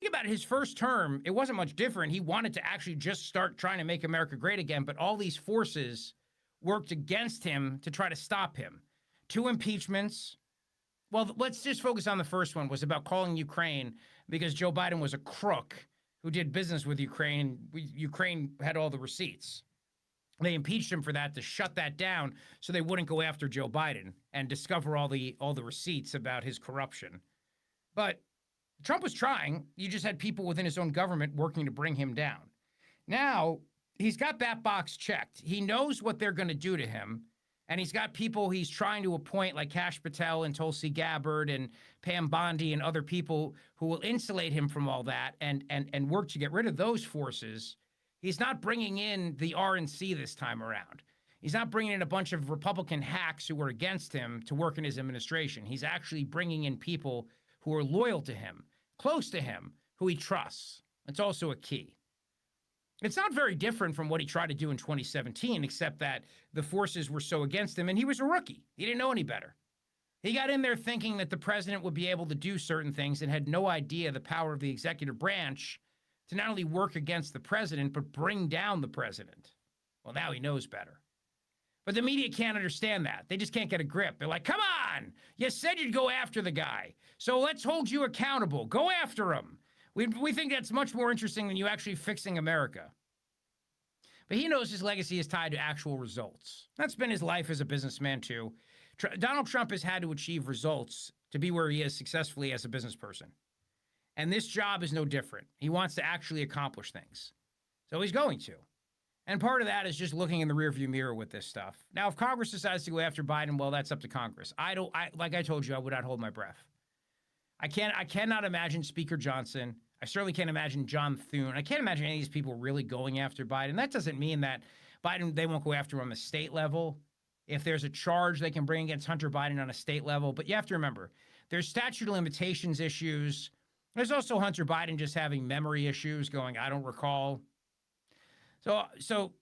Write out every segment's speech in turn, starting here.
Think about it, his first term, it wasn't much different. He wanted to actually just start trying to make America great again, but all these forces worked against him to try to stop him. 2 impeachments. Well, let's just focus on the first one, was about calling Ukraine because Joe Biden was a crook who did business with Ukraine. Ukraine had all the receipts. They impeached him for that to shut that down so they wouldn't go after Joe Biden and discover all the receipts about his corruption. But Trump was trying. You just had people within his own government working to bring him down. Now, he's got that box checked. He knows what they're going to do to him. And he's got people he's trying to appoint like Kash Patel and Tulsi Gabbard and Pam Bondi and other people who will insulate him from all that and work to get rid of those forces. He's not bringing in the RNC this time around. He's not bringing in a bunch of Republican hacks who were against him to work in his administration. He's actually bringing in people who are loyal to him, close to him, who he trusts. It's also a key. It's not very different from what he tried to do in 2017, except that the forces were so against him, and he was a rookie. He didn't know any better. He got in there thinking that the president would be able to do certain things and had no idea the power of the executive branch to not only work against the president, but bring down the president. Well, now he knows better. But the media can't understand that. They just can't get a grip. They're like, come on, you said you'd go after the guy, so let's hold you accountable. Go after him. We think that's much more interesting than you actually fixing America. But he knows his legacy is tied to actual results. That's been his life as a businessman, too. Donald Trump has had to achieve results to be where he is successfully as a business person. And this job is no different. He wants to actually accomplish things. So he's going to. And part of that is just looking in the rearview mirror with this stuff. Now, if Congress decides to go after Biden, well, that's up to Congress. Like I told you, I would not hold my breath. I cannot imagine Speaker Johnson. I certainly can't imagine John Thune. I can't imagine any of these people really going after Biden. That doesn't mean that Biden, they won't go after him on the state level. If there's a charge they can bring against Hunter Biden on a state level. But you have to remember, there's statute of limitations issues. There's also Hunter Biden just having memory issues going, I don't recall. So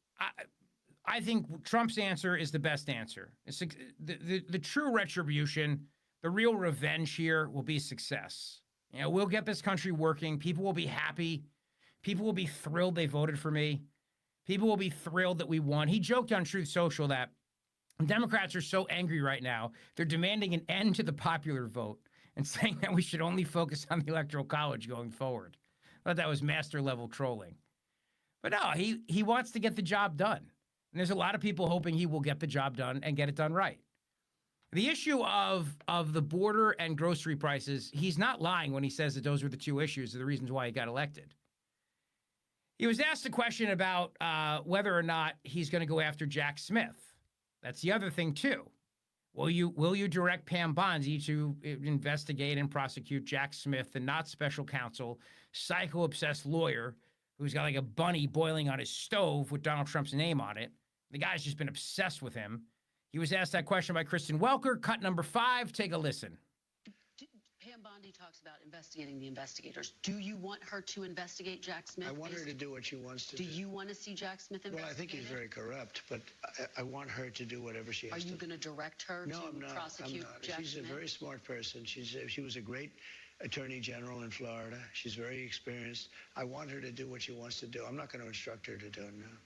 I think Trump's answer is the best answer. It's the true retribution, the real revenge here will be success. You know, we'll get this country working. People will be happy. People will be thrilled they voted for me. People will be thrilled that we won. He joked on Truth Social that Democrats are so angry right now, they're demanding an end to the popular vote and saying that we should only focus on the Electoral College going forward. I thought that was master-level trolling. But no, he wants to get the job done. And there's a lot of people hoping he will get the job done and get it done right. The issue of the border and grocery prices, he's not lying when he says that those were the two issues, the reasons why he got elected. He was asked a question about whether or not he's going to go after Jack Smith. That's the other thing, too. Will you direct Pam Bondi to investigate and prosecute Jack Smith, the not special counsel, psycho-obsessed lawyer who's got like a bunny boiling on his stove with Donald Trump's name on it? The guy's just been obsessed with him. He was asked that question by Kristen Welker. Cut number 5. Take a listen. Pam Bondi talks about investigating the investigators. Do you want her to investigate Jack Smith? I want her to do what she wants to do. Do you want to see Jack Smith investigated? Well, I think he's very corrupt, but I want her to do whatever she has to do. Are you going to direct her to prosecute Jack Smith? She's a very smart person. She was a great attorney general in Florida. She's very experienced. I want her to do what she wants to do. I'm not going to instruct her to do it now.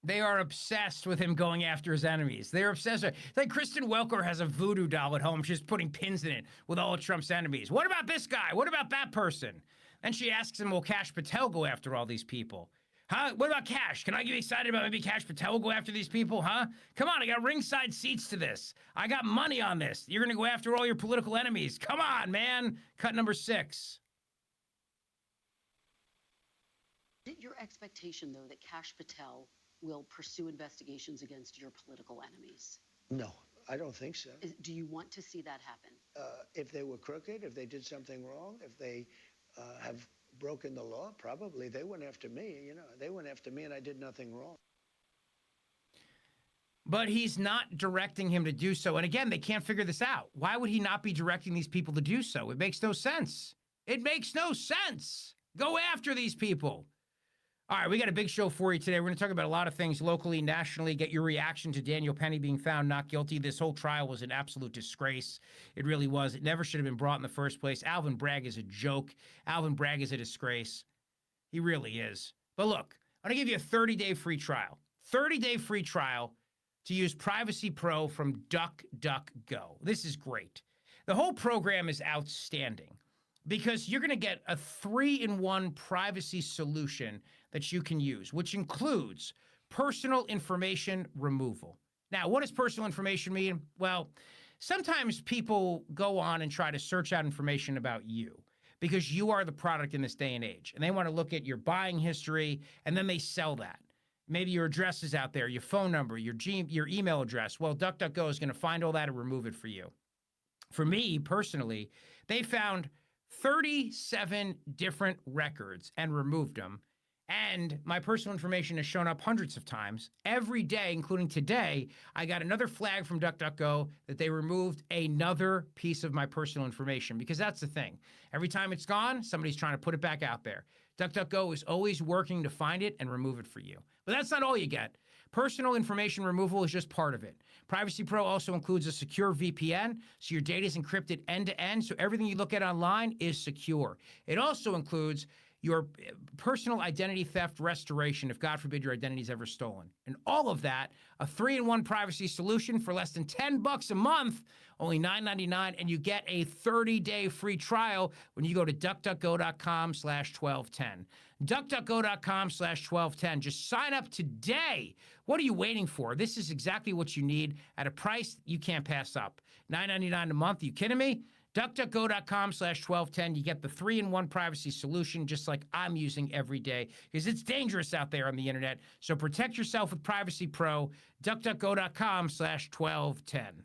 They are obsessed with him going after his enemies. They're obsessed with it. Like Kristen Welker has a voodoo doll at home. She's putting pins in it with all of Trump's enemies. What about this guy? What about that person? And she asks him, will Kash Patel go after all these people? Huh? What about Kash? Can I get excited about maybe Kash Patel will go after these people? Huh? Come on, I got ringside seats to this. I got money on this. You're going to go after all your political enemies. Come on, man. Cut number 6. Is it your expectation, though, that Kash Patel will pursue investigations against your political enemies? No, I don't think so. Do you want to see that happen? If they were crooked, if they did something wrong, if they have broken the law, probably. They went after me, you know. They went after me and I did nothing wrong. But he's not directing him to do so. And again, they can't figure this out. Why would he not be directing these people to do so? It makes no sense. It makes no sense. Go after these people. All right, we got a big show for you today. We're going to talk about a lot of things locally, nationally, get your reaction to Daniel Penny being found not guilty. This whole trial was an absolute disgrace. It really was. It never should have been brought in the first place. Alvin Bragg is a joke. Alvin Bragg is a disgrace. He really is. But look, I'm going to give you a 30-day free trial. 30-day free trial to use Privacy Pro from DuckDuckGo. This is great. The whole program is outstanding because you're going to get a 3-in-1 privacy solution that you can use, which includes personal information removal. Now, what does personal information mean? Well, sometimes people go on and try to search out information about you because you are the product in this day and age, and they want to look at your buying history, and then they sell that. Maybe your address is out there, your phone number, your email address. Well, DuckDuckGo is going to find all that and remove it for you. For me, personally, they found 37 different records and removed them. And my personal information has shown up hundreds of times. Every day, including today, I got another flag from DuckDuckGo that they removed another piece of my personal information, because that's the thing. Every time it's gone, somebody's trying to put it back out there. DuckDuckGo is always working to find it and remove it for you. But that's not all you get. Personal information removal is just part of it. Privacy Pro also includes a secure VPN, so your data is encrypted end-to-end, so everything you look at online is secure. It also includes your personal identity theft restoration if, God forbid, your identity is ever stolen. And all of that, a 3-in-1 privacy solution for less than $10 a month, only $9.99, and you get a 30-day free trial when you go to duckduckgo.com/1210. duckduckgo.com/1210. Just sign up today. What are you waiting for? This is exactly what you need at a price you can't pass up. $9.99 a month. Are you kidding me? duckduckgo.com/1210. You get the 3-in-1 privacy solution, just like I'm using every day, because it's dangerous out there on the internet. So protect yourself with Privacy Pro. duckduckgo.com/1210.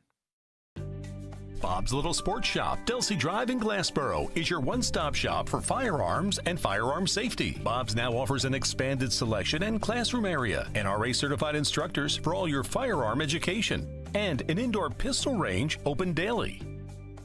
Bob's Little Sports Shop, Delsey Drive in Glassboro, is your one-stop shop for firearms and firearm safety. Bob's now offers an expanded selection and classroom area, NRA-certified instructors for all your firearm education, and an indoor pistol range open daily.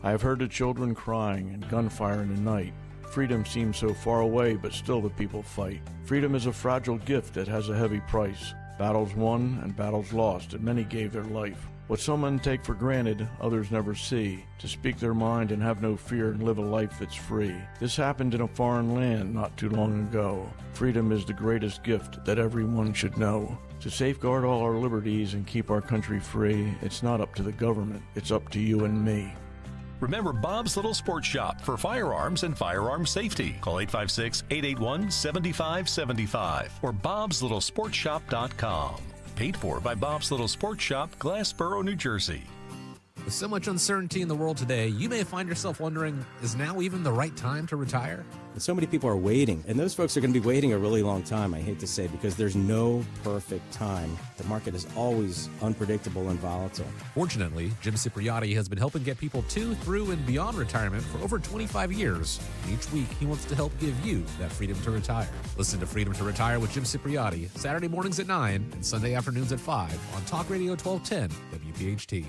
I have heard the children crying and gunfire in the night. Freedom seems so far away, but still the people fight. Freedom is a fragile gift that has a heavy price. Battles won and battles lost, and many gave their life. What some men take for granted, others never see. To speak their mind and have no fear and live a life that's free. This happened in a foreign land not too long ago. Freedom is the greatest gift that everyone should know. To safeguard all our liberties and keep our country free, it's not up to the government, it's up to you and me. Remember Bob's Little Sports Shop for firearms and firearm safety. Call 856-881-7575 or bobslittle.sportshop.com. Paid for by Bob's Little Sports Shop, Glassboro, New Jersey. With so much uncertainty in the world today, you may find yourself wondering, is now even the right time to retire? And so many people are waiting, and those folks are going to be waiting a really long time, I hate to say, because there's no perfect time. The market is always unpredictable and volatile. Fortunately, Jim Cipriotti has been helping get people to, through, and beyond retirement for over 25 years. Each week, he wants to help give you that freedom to retire. Listen to Freedom to Retire with Jim Cipriotti, Saturday mornings at 9 and Sunday afternoons at 5 on Talk Radio 1210 WPHT.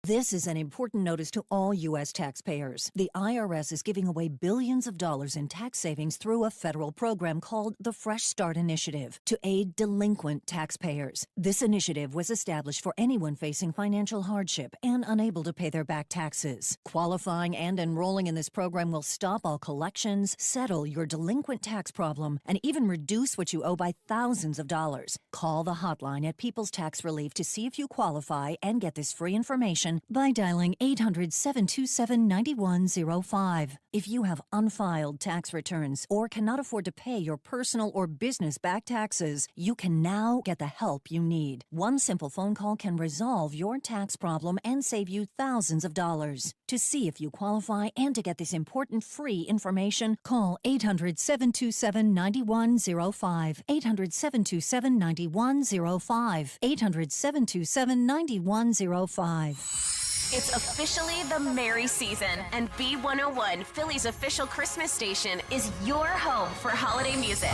This is an important notice to all U.S. taxpayers. The IRS is giving away billions of dollars in tax savings through a federal program called the Fresh Start Initiative to aid delinquent taxpayers. This initiative was established for anyone facing financial hardship and unable to pay their back taxes. Qualifying and enrolling in this program will stop all collections, settle your delinquent tax problem, and even reduce what you owe by thousands of dollars. Call the hotline at People's Tax Relief to see if you qualify and get this free information by dialing 800-727-9105. If you have unfiled tax returns or cannot afford to pay your personal or business back taxes, you can now get the help you need. One simple phone call can resolve your tax problem and save you thousands of dollars. To see if you qualify and to get this important free information, call 800-727-9105. 800-727-9105. 800-727-9105. It's officially the merry season, and B101, Philly's official Christmas station, is your home for holiday music.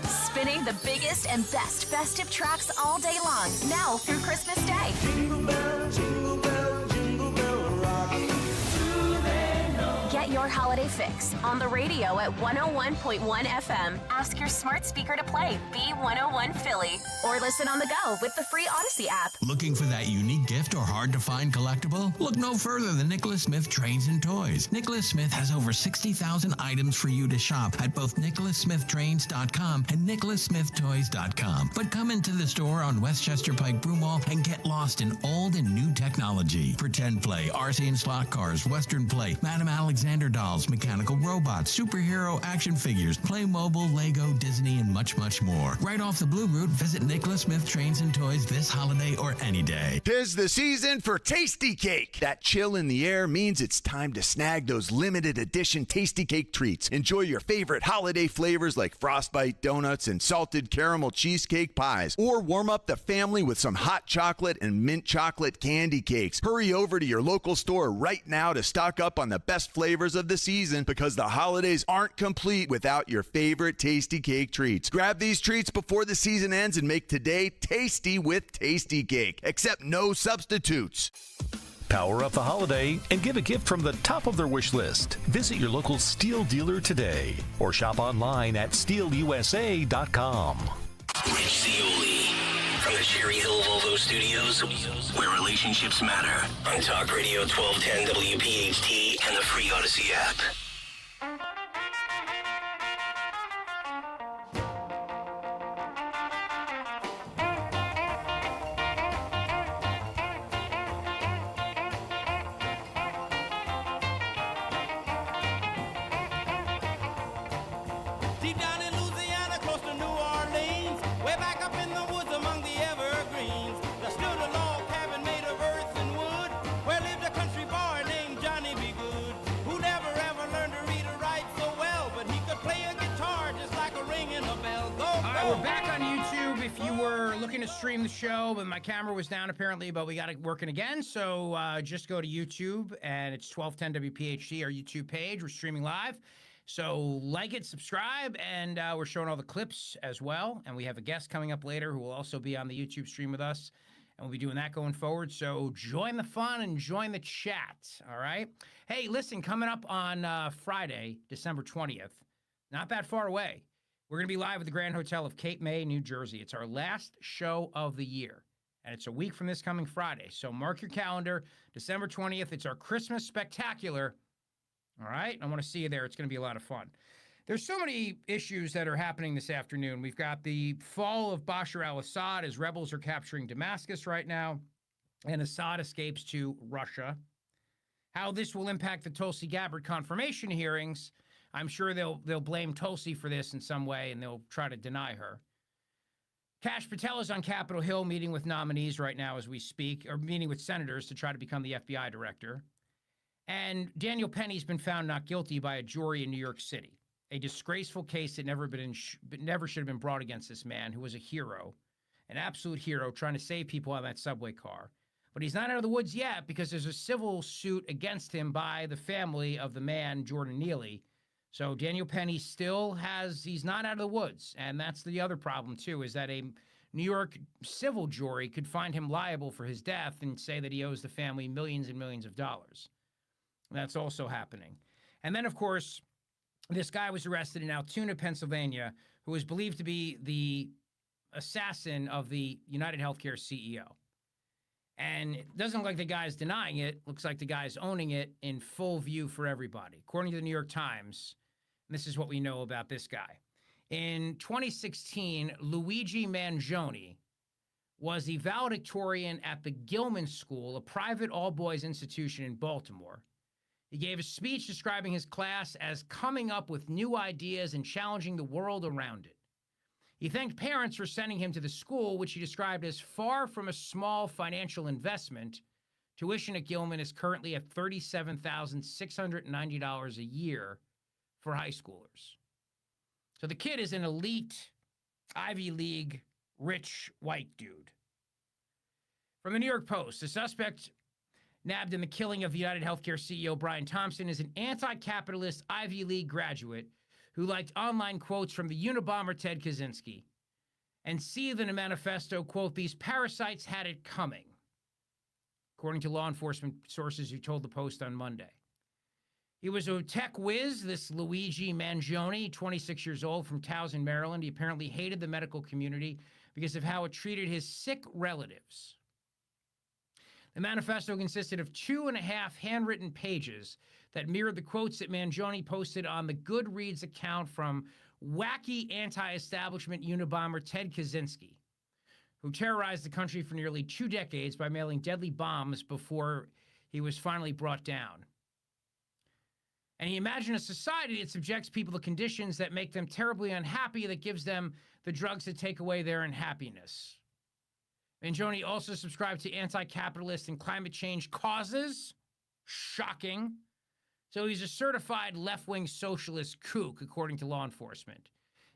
Spinning the biggest and best festive tracks all day long, now through Christmas Day. Jingle bell, jingle bell, jingle bell rock. Get Get your holiday fix on the radio at 101.1 FM. Ask your smart speaker to play B101 Philly or listen on the go with the free Odyssey app. Looking for that unique gift or hard-to-find collectible? Look no further than Nicholas Smith Trains and Toys. Nicholas Smith has over 60,000 items for you to shop at both nicholassmithtrains.com and nicholassmithtoys.com. But come into the store on Westchester Pike Broomall and get lost in old and new technology. Pretend play, RC and slot cars, Western play, Madame Alexander dolls, mechanical robots, superhero action figures, Playmobil, Lego, Disney, and much, much more. Right off the Blue Route, visit Nicholas Smith Trains and Toys this holiday or any day. 'Tis the season for Tasty Cake. That chill in the air means it's time to snag those limited edition Tasty Cake treats. Enjoy your favorite holiday flavors like frostbite donuts and salted caramel cheesecake pies. Or warm up the family with some hot chocolate and mint chocolate candy cakes. Hurry over to your local store right now to stock up on the best flavors of the season, because the holidays aren't complete without your favorite Tasty Cake treats. Grab these treats before the season ends and make today tasty with Tasty Cake, except no substitutes. Power up the holiday and give a gift from the top of their wish list. Visit your local Steel dealer today or shop online at steelusa.com. Rich Zeoil from the Cherry Hill Volvo Studios, where relationships matter, on Talk Radio 1210 WPHT and the free Odyssey app. Deep down in Louisiana, close to New Orleans, way back up in the woods among the evergreens, there stood a log cabin made of earth and wood, where lived a country boy named Johnny B. Good, who never ever learned to read or write so well, but he could play a guitar just like a ringing a bell. Go, All right, we're back on YouTube. If you were looking to stream the show, but my camera was down apparently, but we got it working again. So just go to YouTube, and it's 1210 WPHT, our YouTube page. We're streaming live. So like it, subscribe, and we're showing all the clips as well. And we have a guest coming up later who will also be on the YouTube stream with us. And we'll be doing that going forward. So join the fun and join the chat, all right? Hey, listen, coming up on Friday, December 20th, not that far away, we're going to be live at the Grand Hotel of Cape May, New Jersey. It's our last show of the year, and it's a week from this coming Friday. So mark your calendar, December 20th. It's our Christmas Spectacular. All right, I want to see you there. It's going to be a lot of fun. There's so many issues that are happening this afternoon. We've got the fall of Bashar al-Assad as rebels are capturing Damascus right now, and Assad escapes to Russia. How this will impact the Tulsi Gabbard confirmation hearings, I'm sure they'll blame Tulsi for this in some way, and they'll try to deny her. Kash Patel is on Capitol Hill meeting with nominees right now as we speak, or meeting with senators to try to become the FBI director. And Daniel Penny's been found not guilty by a jury in New York City. A disgraceful case that never should have been brought against this man, who was a hero, an absolute hero, trying to save people on that subway car. But he's not out of the woods yet, because there's a civil suit against him by the family of the man, Jordan Neely. So Daniel Penny he's not out of the woods. And that's the other problem, too, is that a New York civil jury could find him liable for his death and say that he owes the family millions and millions of dollars. That's also happening. And then, of course, this guy was arrested in Altoona, Pennsylvania, who is believed to be the assassin of the United Healthcare CEO. And it doesn't look like the guy's denying it. Looks like the guy's owning it in full view for everybody. According to the New York Times, this is what we know about this guy. In 2016, Luigi Mangione was the valedictorian at the Gilman School, a private all-boys institution in Baltimore. He gave a speech describing his class as coming up with new ideas and challenging the world around it. He thanked parents for sending him to the school, which he described as far from a small financial investment. Tuition at Gilman is currently at $37,690 a year for high schoolers. So the kid is an elite Ivy League rich white dude. From the New York Post, the suspect nabbed in the killing of United Healthcare CEO Brian Thompson is an anti-capitalist Ivy League graduate who liked online quotes from the Unabomber Ted Kaczynski and seethed in a manifesto, quote, "These parasites had it coming," according to law enforcement sources who told the Post on Monday. He was a tech whiz, this Luigi Mangione, 26 years old, from Towson, Maryland. He apparently hated the medical community because of how it treated his sick relatives. The manifesto consisted of 2.5 handwritten pages that mirrored the quotes that Mangione posted on the Goodreads account from wacky anti-establishment Unabomber Ted Kaczynski, who terrorized the country for nearly 2 decades by mailing deadly bombs before he was finally brought down. And he imagined a society that subjects people to conditions that make them terribly unhappy, that gives them the drugs that take away their unhappiness. Mangione also subscribed to anti-capitalist and climate change causes. Shocking. So he's a certified left-wing socialist kook, according to law enforcement.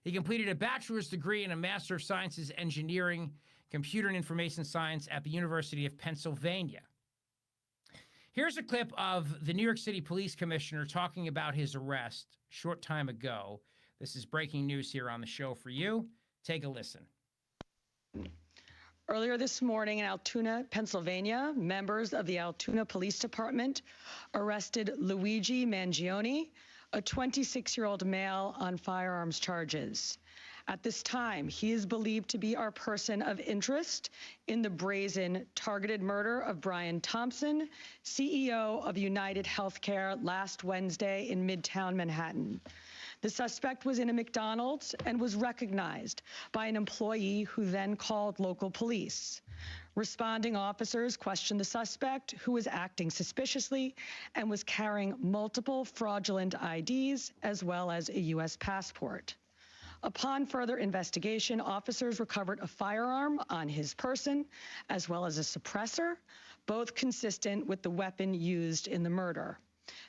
He completed a bachelor's degree and a Master of Sciences Engineering, Computer and Information Science at the University of Pennsylvania. Here's a clip of the New York City Police Commissioner talking about his arrest a short time ago. This is breaking news here on the show for you. Take a listen. Earlier this morning in Altoona, Pennsylvania, members of the Altoona Police Department arrested Luigi Mangione, a 26-year-old male, on firearms charges. At this time, he is believed to be our person of interest in the brazen targeted murder of Brian Thompson, CEO of United Healthcare, last Wednesday in Midtown Manhattan. The suspect was in a McDonald's and was recognized by an employee who then called local police. Responding officers questioned the suspect, who was acting suspiciously and was carrying multiple fraudulent IDs as well as a U.S. passport. Upon further investigation, officers recovered a firearm on his person as well as a suppressor, both consistent with the weapon used in the murder.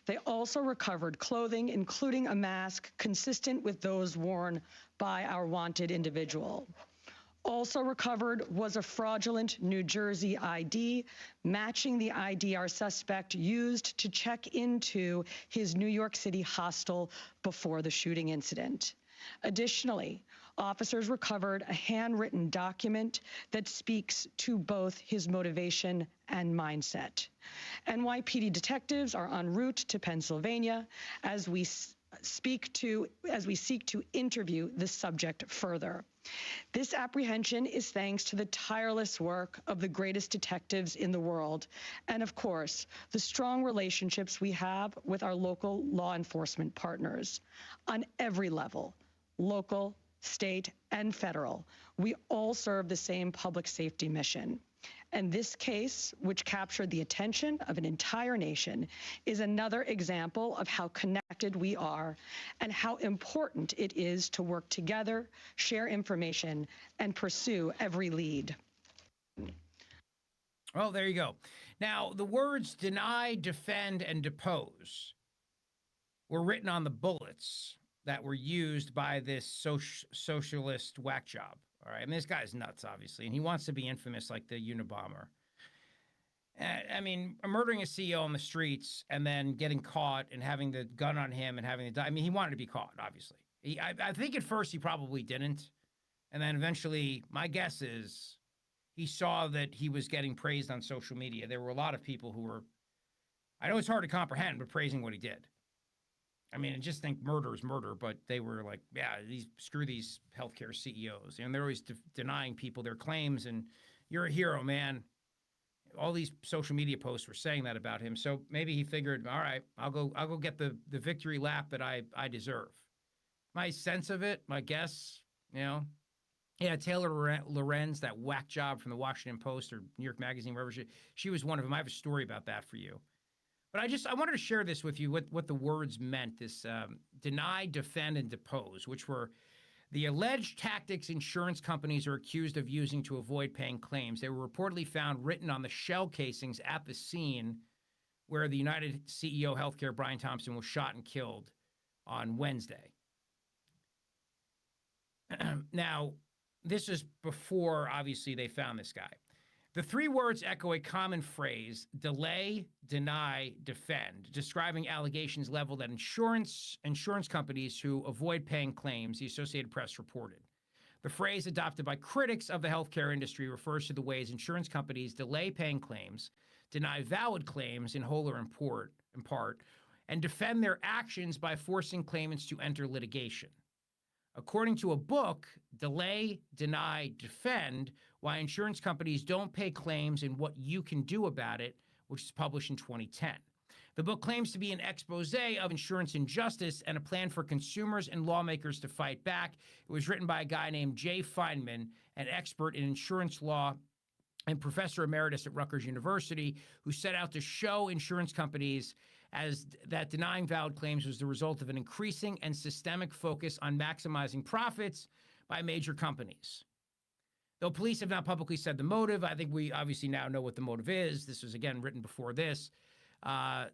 They also recovered clothing, including a mask consistent with those worn by our wanted individual. Also recovered was a fraudulent New Jersey ID, matching the ID our suspect used to check into his New York City hostel before the shooting incident. Additionally, officers recovered a handwritten document that speaks to both his motivation and mindset. NYPD detectives are en route to Pennsylvania as we seek to interview the subject further. This apprehension is thanks to the tireless work of the greatest detectives in the world, and of course, the strong relationships we have with our local law enforcement partners. On every level, local, state, and federal, we all serve the same public safety mission. And this case, which captured the attention of an entire nation, is another example of how connected we are and how important it is to work together, share information, and pursue every lead. Well, there you go. Now, the words deny, defend, and depose were written on the bullets that were used by this socialist whack job. All right. I mean, this guy's nuts, obviously, and he wants to be infamous like the Unabomber. I mean, murdering a CEO on the streets and then getting caught and having the gun on him and having the... I mean, he wanted to be caught, obviously. I think at first he probably didn't. And then eventually, my guess is he saw that he was getting praised on social media. There were a lot of people who were... I know it's hard to comprehend, but praising what he did. I mean, I just think murder is murder, but they were like, yeah, screw these healthcare CEOs. And they're always denying people their claims, and you're a hero, man. All these social media posts were saying that about him. So maybe he figured, all right, I'll go get the victory lap that I deserve. My sense of it, my guess, yeah, Taylor Lorenz, that whack job from the Washington Post or New York Magazine, wherever she was one of them. I have a story about that for you. But I wanted to share this with you, what the words meant, this deny, defend, and depose, which were the alleged tactics insurance companies are accused of using to avoid paying claims. They were reportedly found written on the shell casings at the scene where the United CEO Healthcare, Brian Thompson, was shot and killed on Wednesday. Now, this is before, obviously, they found this guy. The three words echo a common phrase: delay, deny, defend, describing allegations leveled at insurance companies who avoid paying claims, the Associated Press reported. The phrase, adopted by critics of the healthcare industry, refers to the ways insurance companies delay paying claims, deny valid claims in whole or in part, and defend their actions by forcing claimants to enter litigation. According to a book, Delay, Deny, Defend, Why Insurance Companies Don't Pay Claims and What You Can Do About It, which is published in 2010. The book claims to be an expose of insurance injustice and a plan for consumers and lawmakers to fight back. It was written by a guy named Jay Feinman, an expert in insurance law and professor emeritus at Rutgers University, who set out to show insurance companies as that denying valid claims was the result of an increasing and systemic focus on maximizing profits by major companies. Though police have not publicly said the motive, I think we obviously now know what the motive is. This was, again, written before this.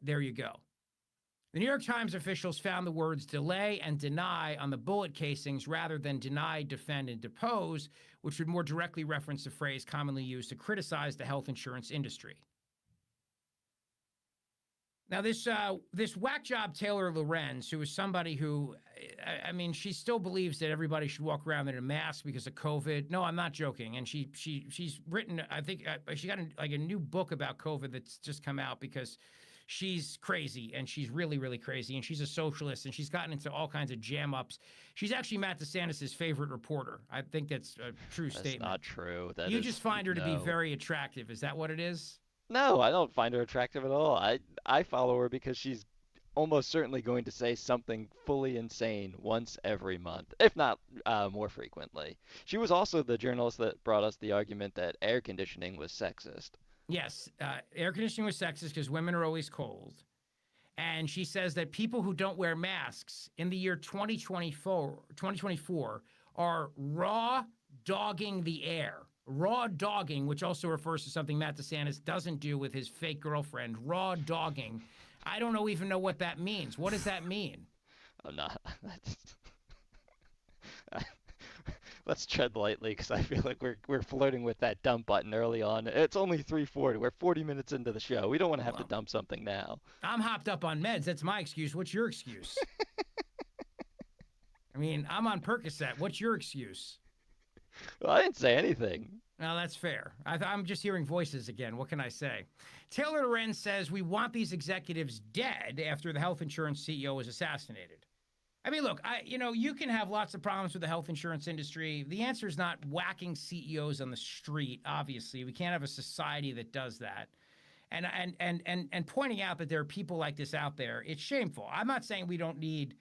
There you go. The New York Times officials found the words delay and deny on the bullet casings rather than deny, defend, and depose, which would more directly reference the phrase commonly used to criticize the health insurance industry. Now, this whack job Taylor Lorenz, who is somebody who, I mean, she still believes that everybody should walk around in a mask because of COVID. No, I'm not joking. And she's written, I think, she got a new book about COVID that's just come out because she's crazy, and she's really, really crazy, and she's a socialist, and she's gotten into all kinds of jam-ups. She's actually Matt DeSantis' favorite reporter. I think that's a true statement. That's not true. You just find her to be very attractive. Is that what it is? No, I don't find her attractive at all. I follow her because she's almost certainly going to say something fully insane once every month, if not more frequently. She was also the journalist that brought us the argument that air conditioning was sexist. Yes, Air conditioning was sexist because women are always cold. And she says that people who don't wear masks in the year 2024 are raw dogging the air. Raw dogging, which also refers to something Matt DeSantis doesn't do with his fake girlfriend. Raw dogging. I don't even know what that means. What does that mean? I'm not. Let's tread lightly because I feel like we're flirting with that dump button early on. It's only 3:40. We're 40 minutes into the show. We don't want to have to dump something now. I'm hopped up on meds. That's my excuse. What's your excuse? I mean, I'm on Percocet. What's your excuse? Well, I didn't say anything. Well, that's fair. I'm just hearing voices again. What can I say? Taylor Lorenz says we want these executives dead after the health insurance CEO was assassinated. I mean, look, you can have lots of problems with the health insurance industry. The answer is not whacking CEOs on the street, obviously. We can't have a society that does that. And pointing out that there are people like this out there, it's shameful. I'm not saying we don't need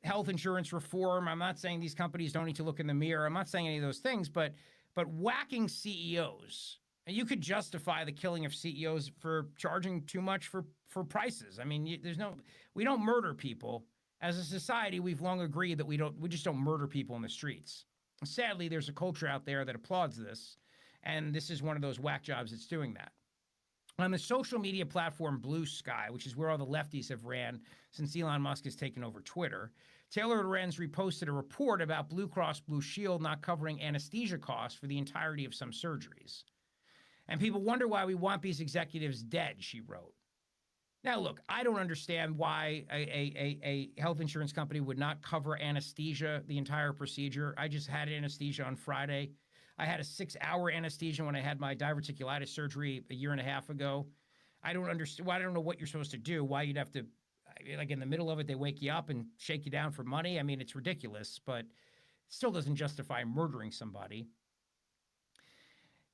health insurance reform. I'm not saying these companies don't need to look in the mirror. I'm not saying any of those things, but whacking CEOs, and you could justify the killing of CEOs for charging too much for prices. I mean, we don't murder people. As a society, we've long agreed that we just don't murder people in the streets. Sadly, there's a culture out there that applauds this, and this is one of those whack jobs that's doing that. On the social media platform Blue Sky, which is where all the lefties have ran since Elon Musk has taken over Twitter, Taylor Lorenz reposted a report about Blue Cross Blue Shield not covering anesthesia costs for the entirety of some surgeries. And people wonder why we want these executives dead, she wrote. Now, look, I don't understand why a health insurance company would not cover anesthesia, the entire procedure. I just had anesthesia on Friday. I had a 6-hour anesthesia when I had my diverticulitis surgery a year and a half ago. I don't understand. Well, I don't know what you're supposed to do, why you'd have to, like in the middle of it, they wake you up and shake you down for money. I mean, it's ridiculous, but it still doesn't justify murdering somebody.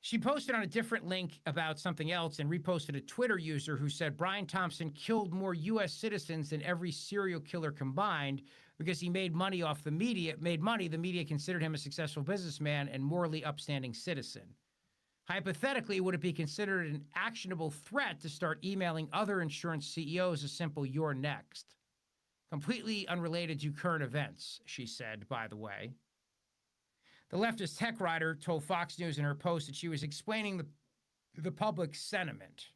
She posted on a different link about something else and reposted a Twitter user who said Brian Thompson killed more U.S. citizens than every serial killer combined because he made money off the media. The media considered him a successful businessman and morally upstanding citizen. Hypothetically, would it be considered an actionable threat to start emailing other insurance CEOs a simple "you're next"? Completely unrelated to current events, she said, by the way. The leftist tech writer told Fox News in her post that she was explaining the public's sentiment.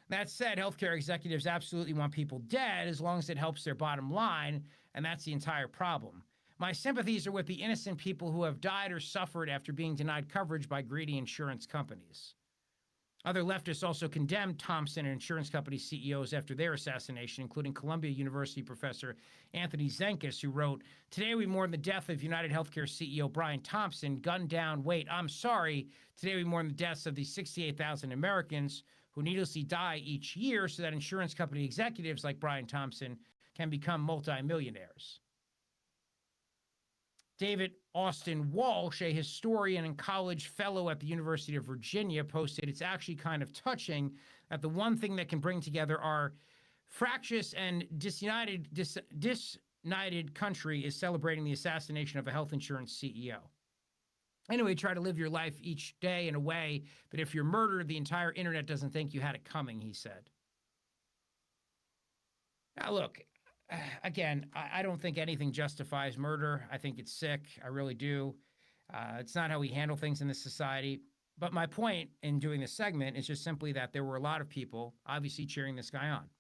That said, healthcare executives absolutely want people dead as long as it helps their bottom line, and that's the entire problem. My sympathies are with the innocent people who have died or suffered after being denied coverage by greedy insurance companies. Other leftists also condemned Thompson and insurance company CEOs after their assassination, including Columbia University professor Anthony Zenkis, who wrote, "Today we mourn the death of United Healthcare CEO Brian Thompson, gunned down. Wait, I'm sorry. Today we mourn the deaths of the 68,000 Americans who needlessly die each year so that insurance company executives like Brian Thompson can become multimillionaires. David Austin Walsh, a historian and college fellow at the University of Virginia, posted, "It's actually kind of touching that the one thing that can bring together our fractious and disunited country is celebrating the assassination of a health insurance CEO. Anyway, try to live your life each day in a way that if you're murdered, the entire internet doesn't think you had it coming," he said. Now, look, again, I don't think anything justifies murder. I think it's sick. I really do. It's not how we handle things in this society. But my point in doing this segment is just simply that there were a lot of people obviously cheering this guy on.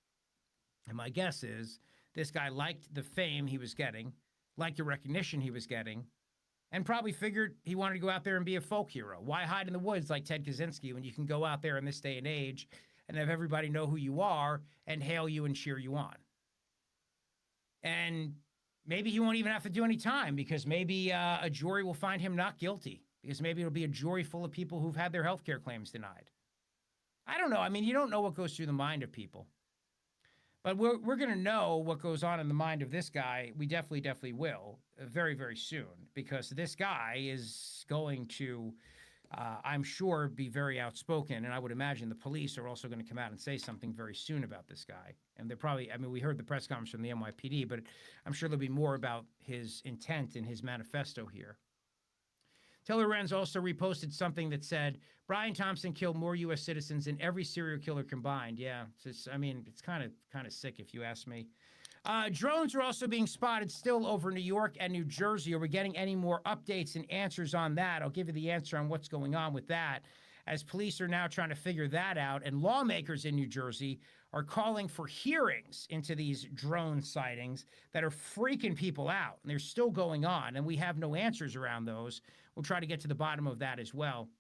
And my guess is this guy liked the fame he was getting, liked the recognition he was getting, and probably figured he wanted to go out there and be a folk hero. Why hide in the woods like Ted Kaczynski when you can go out there in this day and age and have everybody know who you are and hail you and cheer you on? And maybe he won't even have to do any time because maybe a jury will find him not guilty because maybe it'll be a jury full of people who've had their health care claims denied. I don't know. I mean, you don't know what goes through the mind of people. But we're going to know what goes on in the mind of this guy. We definitely will very, very soon because this guy is going to, I'm sure, be very outspoken. And I would imagine the police are also going to come out and say something very soon about this guy. And they're probably, I mean, we heard the press conference from the NYPD, but I'm sure there'll be more about his intent in his manifesto here. Taylor Renz also reposted something that said, Brian Thompson killed more U.S. citizens than every serial killer combined. Yeah, it's kind of sick if you ask me. Drones are also being spotted still over New York and New Jersey. Are we getting any more updates and answers on that? I'll give you the answer on what's going on with that, as police are now trying to figure that out. And lawmakers in New Jersey are calling for hearings into these drone sightings that are freaking people out. And they're still going on, and we have no answers around those. We'll try to get to the bottom of that as well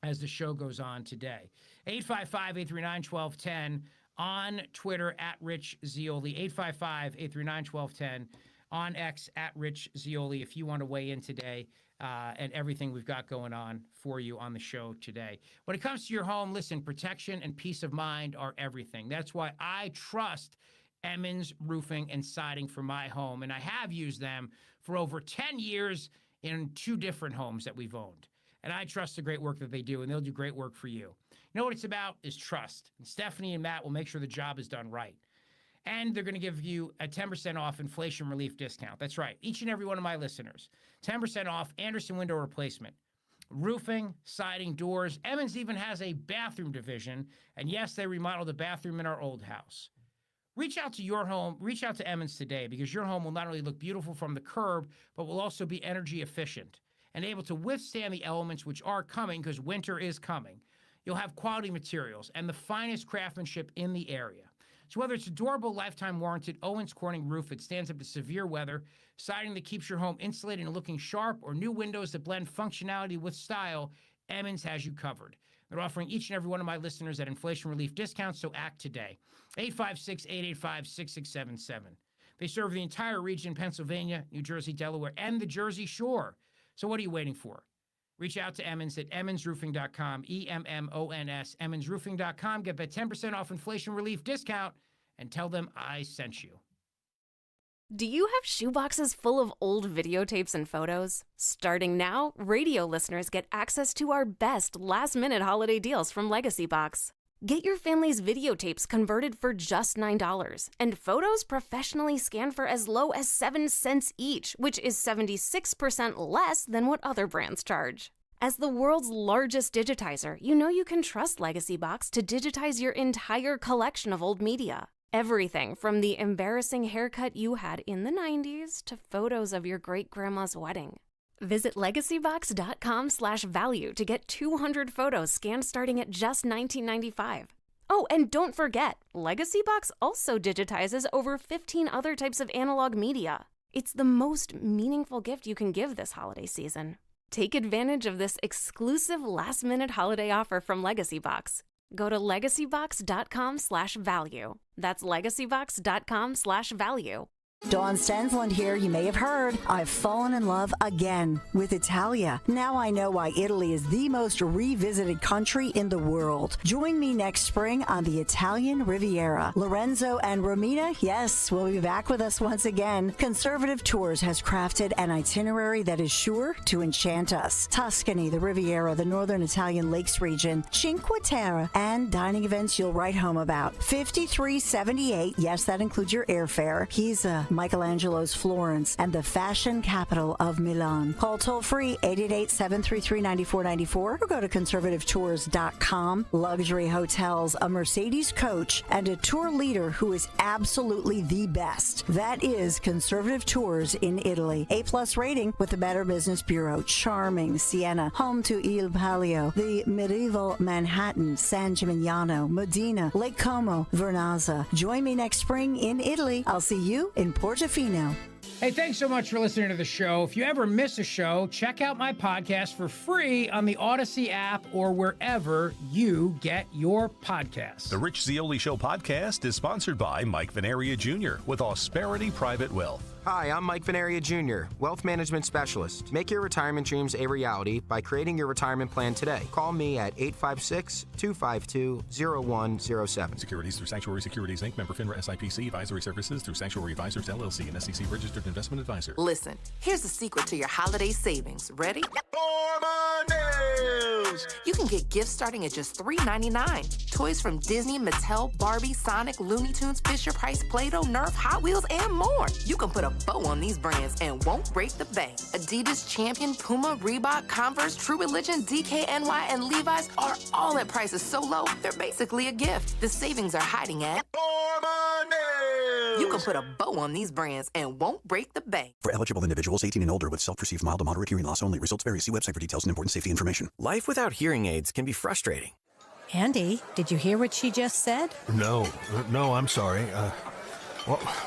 as the show goes on today. 855-839-1210 on Twitter at Rich Zeoli. 855-839-1210 on X at Rich Zeoli if you want to weigh in today and everything we've got going on for you on the show today. When it comes to your home, listen, protection and peace of mind are everything. That's why I trust Emmons Roofing and Siding for my home, and I have used them for over 10 years in 2 different homes that we've owned. And I trust the great work that they do, and they'll do great work for you. You know what it's about is trust. And Stephanie and Matt will make sure the job is done right. And they're going to give you a 10% off inflation relief discount. That's right. Each and every one of my listeners. 10% off Anderson window replacement. Roofing, siding, doors. Emmons even has a bathroom division. And yes, they remodeled a bathroom in our old house. Reach out to your home. Reach out to Emmons today because your home will not only look beautiful from the curb, but will also be energy efficient and able to withstand the elements which are coming because winter is coming. You'll have quality materials and the finest craftsmanship in the area. So whether it's a durable, lifetime warranted Owens Corning roof that stands up to severe weather, siding that keeps your home insulated and looking sharp, or new windows that blend functionality with style, Emmons has you covered. They're offering each and every one of my listeners that inflation relief discount, so act today. 856-885-6677. They serve the entire region, Pennsylvania, New Jersey, Delaware, and the Jersey Shore. So what are you waiting for? Reach out to Emmons at emmonsroofing.com, E-M-M-O-N-S, emmonsroofing.com. Get that 10% off inflation relief discount and tell them I sent you. Do you have shoeboxes full of old videotapes and photos? Starting now, radio listeners get access to our best last-minute holiday deals from Legacy Box. Get your family's videotapes converted for just $9 and photos professionally scanned for as low as 7 cents each, which is 76% less than what other brands charge. As the world's largest digitizer, you know you can trust Legacy Box to digitize your entire collection of old media. Everything from the embarrassing haircut you had in the 90s to photos of your great-grandma's wedding. Visit legacybox.com/value to get 200 photos scanned starting at just $19.95. Oh, and don't forget, Legacy Box also digitizes over 15 other types of analog media. It's the most meaningful gift you can give this holiday season. Take advantage of this exclusive last-minute holiday offer from Legacy Box. Go to legacybox.com/value. That's legacybox.com/value. Dawn Stensland here. You may have heard I've fallen in love again with Italia. Now I know why Italy is the most revisited country in the world. Join me next spring on the Italian Riviera. Lorenzo and Romina, yes, will be back with us once again. Conservative Tours has crafted an itinerary that is sure to enchant us. Tuscany, the Riviera, the Northern Italian Lakes region, Cinque Terre, and dining events you'll write home about. $53.78. Yes, that includes your airfare. He's Michelangelo's Florence and the fashion capital of Milan. Call toll-free 888-733-9494 or go to conservativetours.com. Luxury hotels, a Mercedes coach, and a tour leader who is absolutely the best. That is Conservative Tours in Italy. A+ rating with the Better Business Bureau. Charming Siena, home to Il Palio, the medieval Manhattan, San Gimignano, Modena, Lake Como, Vernazza. Join me next spring in Italy. I'll see you in Portofino. Hey, thanks so much for listening to the show. If you ever miss a show, check out my podcast for free on the Odyssey app or wherever you get your podcasts. The Rich Zeoil Show podcast is sponsored by Mike Venaria Jr. with Ausperity Private Wealth. Hi, I'm Mike Venaria Jr., Wealth Management Specialist. Make your retirement dreams a reality by creating your retirement plan today. Call me at 856-252-0107. Securities through Sanctuary Securities, Inc., member FINRA SIPC, advisory services through Sanctuary Advisors, LLC, and SEC registered investment advisor. Listen, here's the secret to your holiday savings. Ready? Forma News! You can get gifts starting at just $3.99. Toys from Disney, Mattel, Barbie, Sonic, Looney Tunes, Fisher-Price, Play-Doh, Nerf, Hot Wheels, and more. You can put a bow on these brands and won't break the bank. Adidas, Champion, Puma, Reebok, Converse, True Religion, DKNY, and Levi's are all at prices so low, they're basically a gift. The savings are hiding at Forma News! You can put a bow on these brands and won't break the bank. For eligible individuals 18 and older with self-perceived mild to moderate hearing loss only. Results vary. See website for details and important safety information. Life without hearing aids can be frustrating. Andy, did you hear what she just said? No, I'm sorry.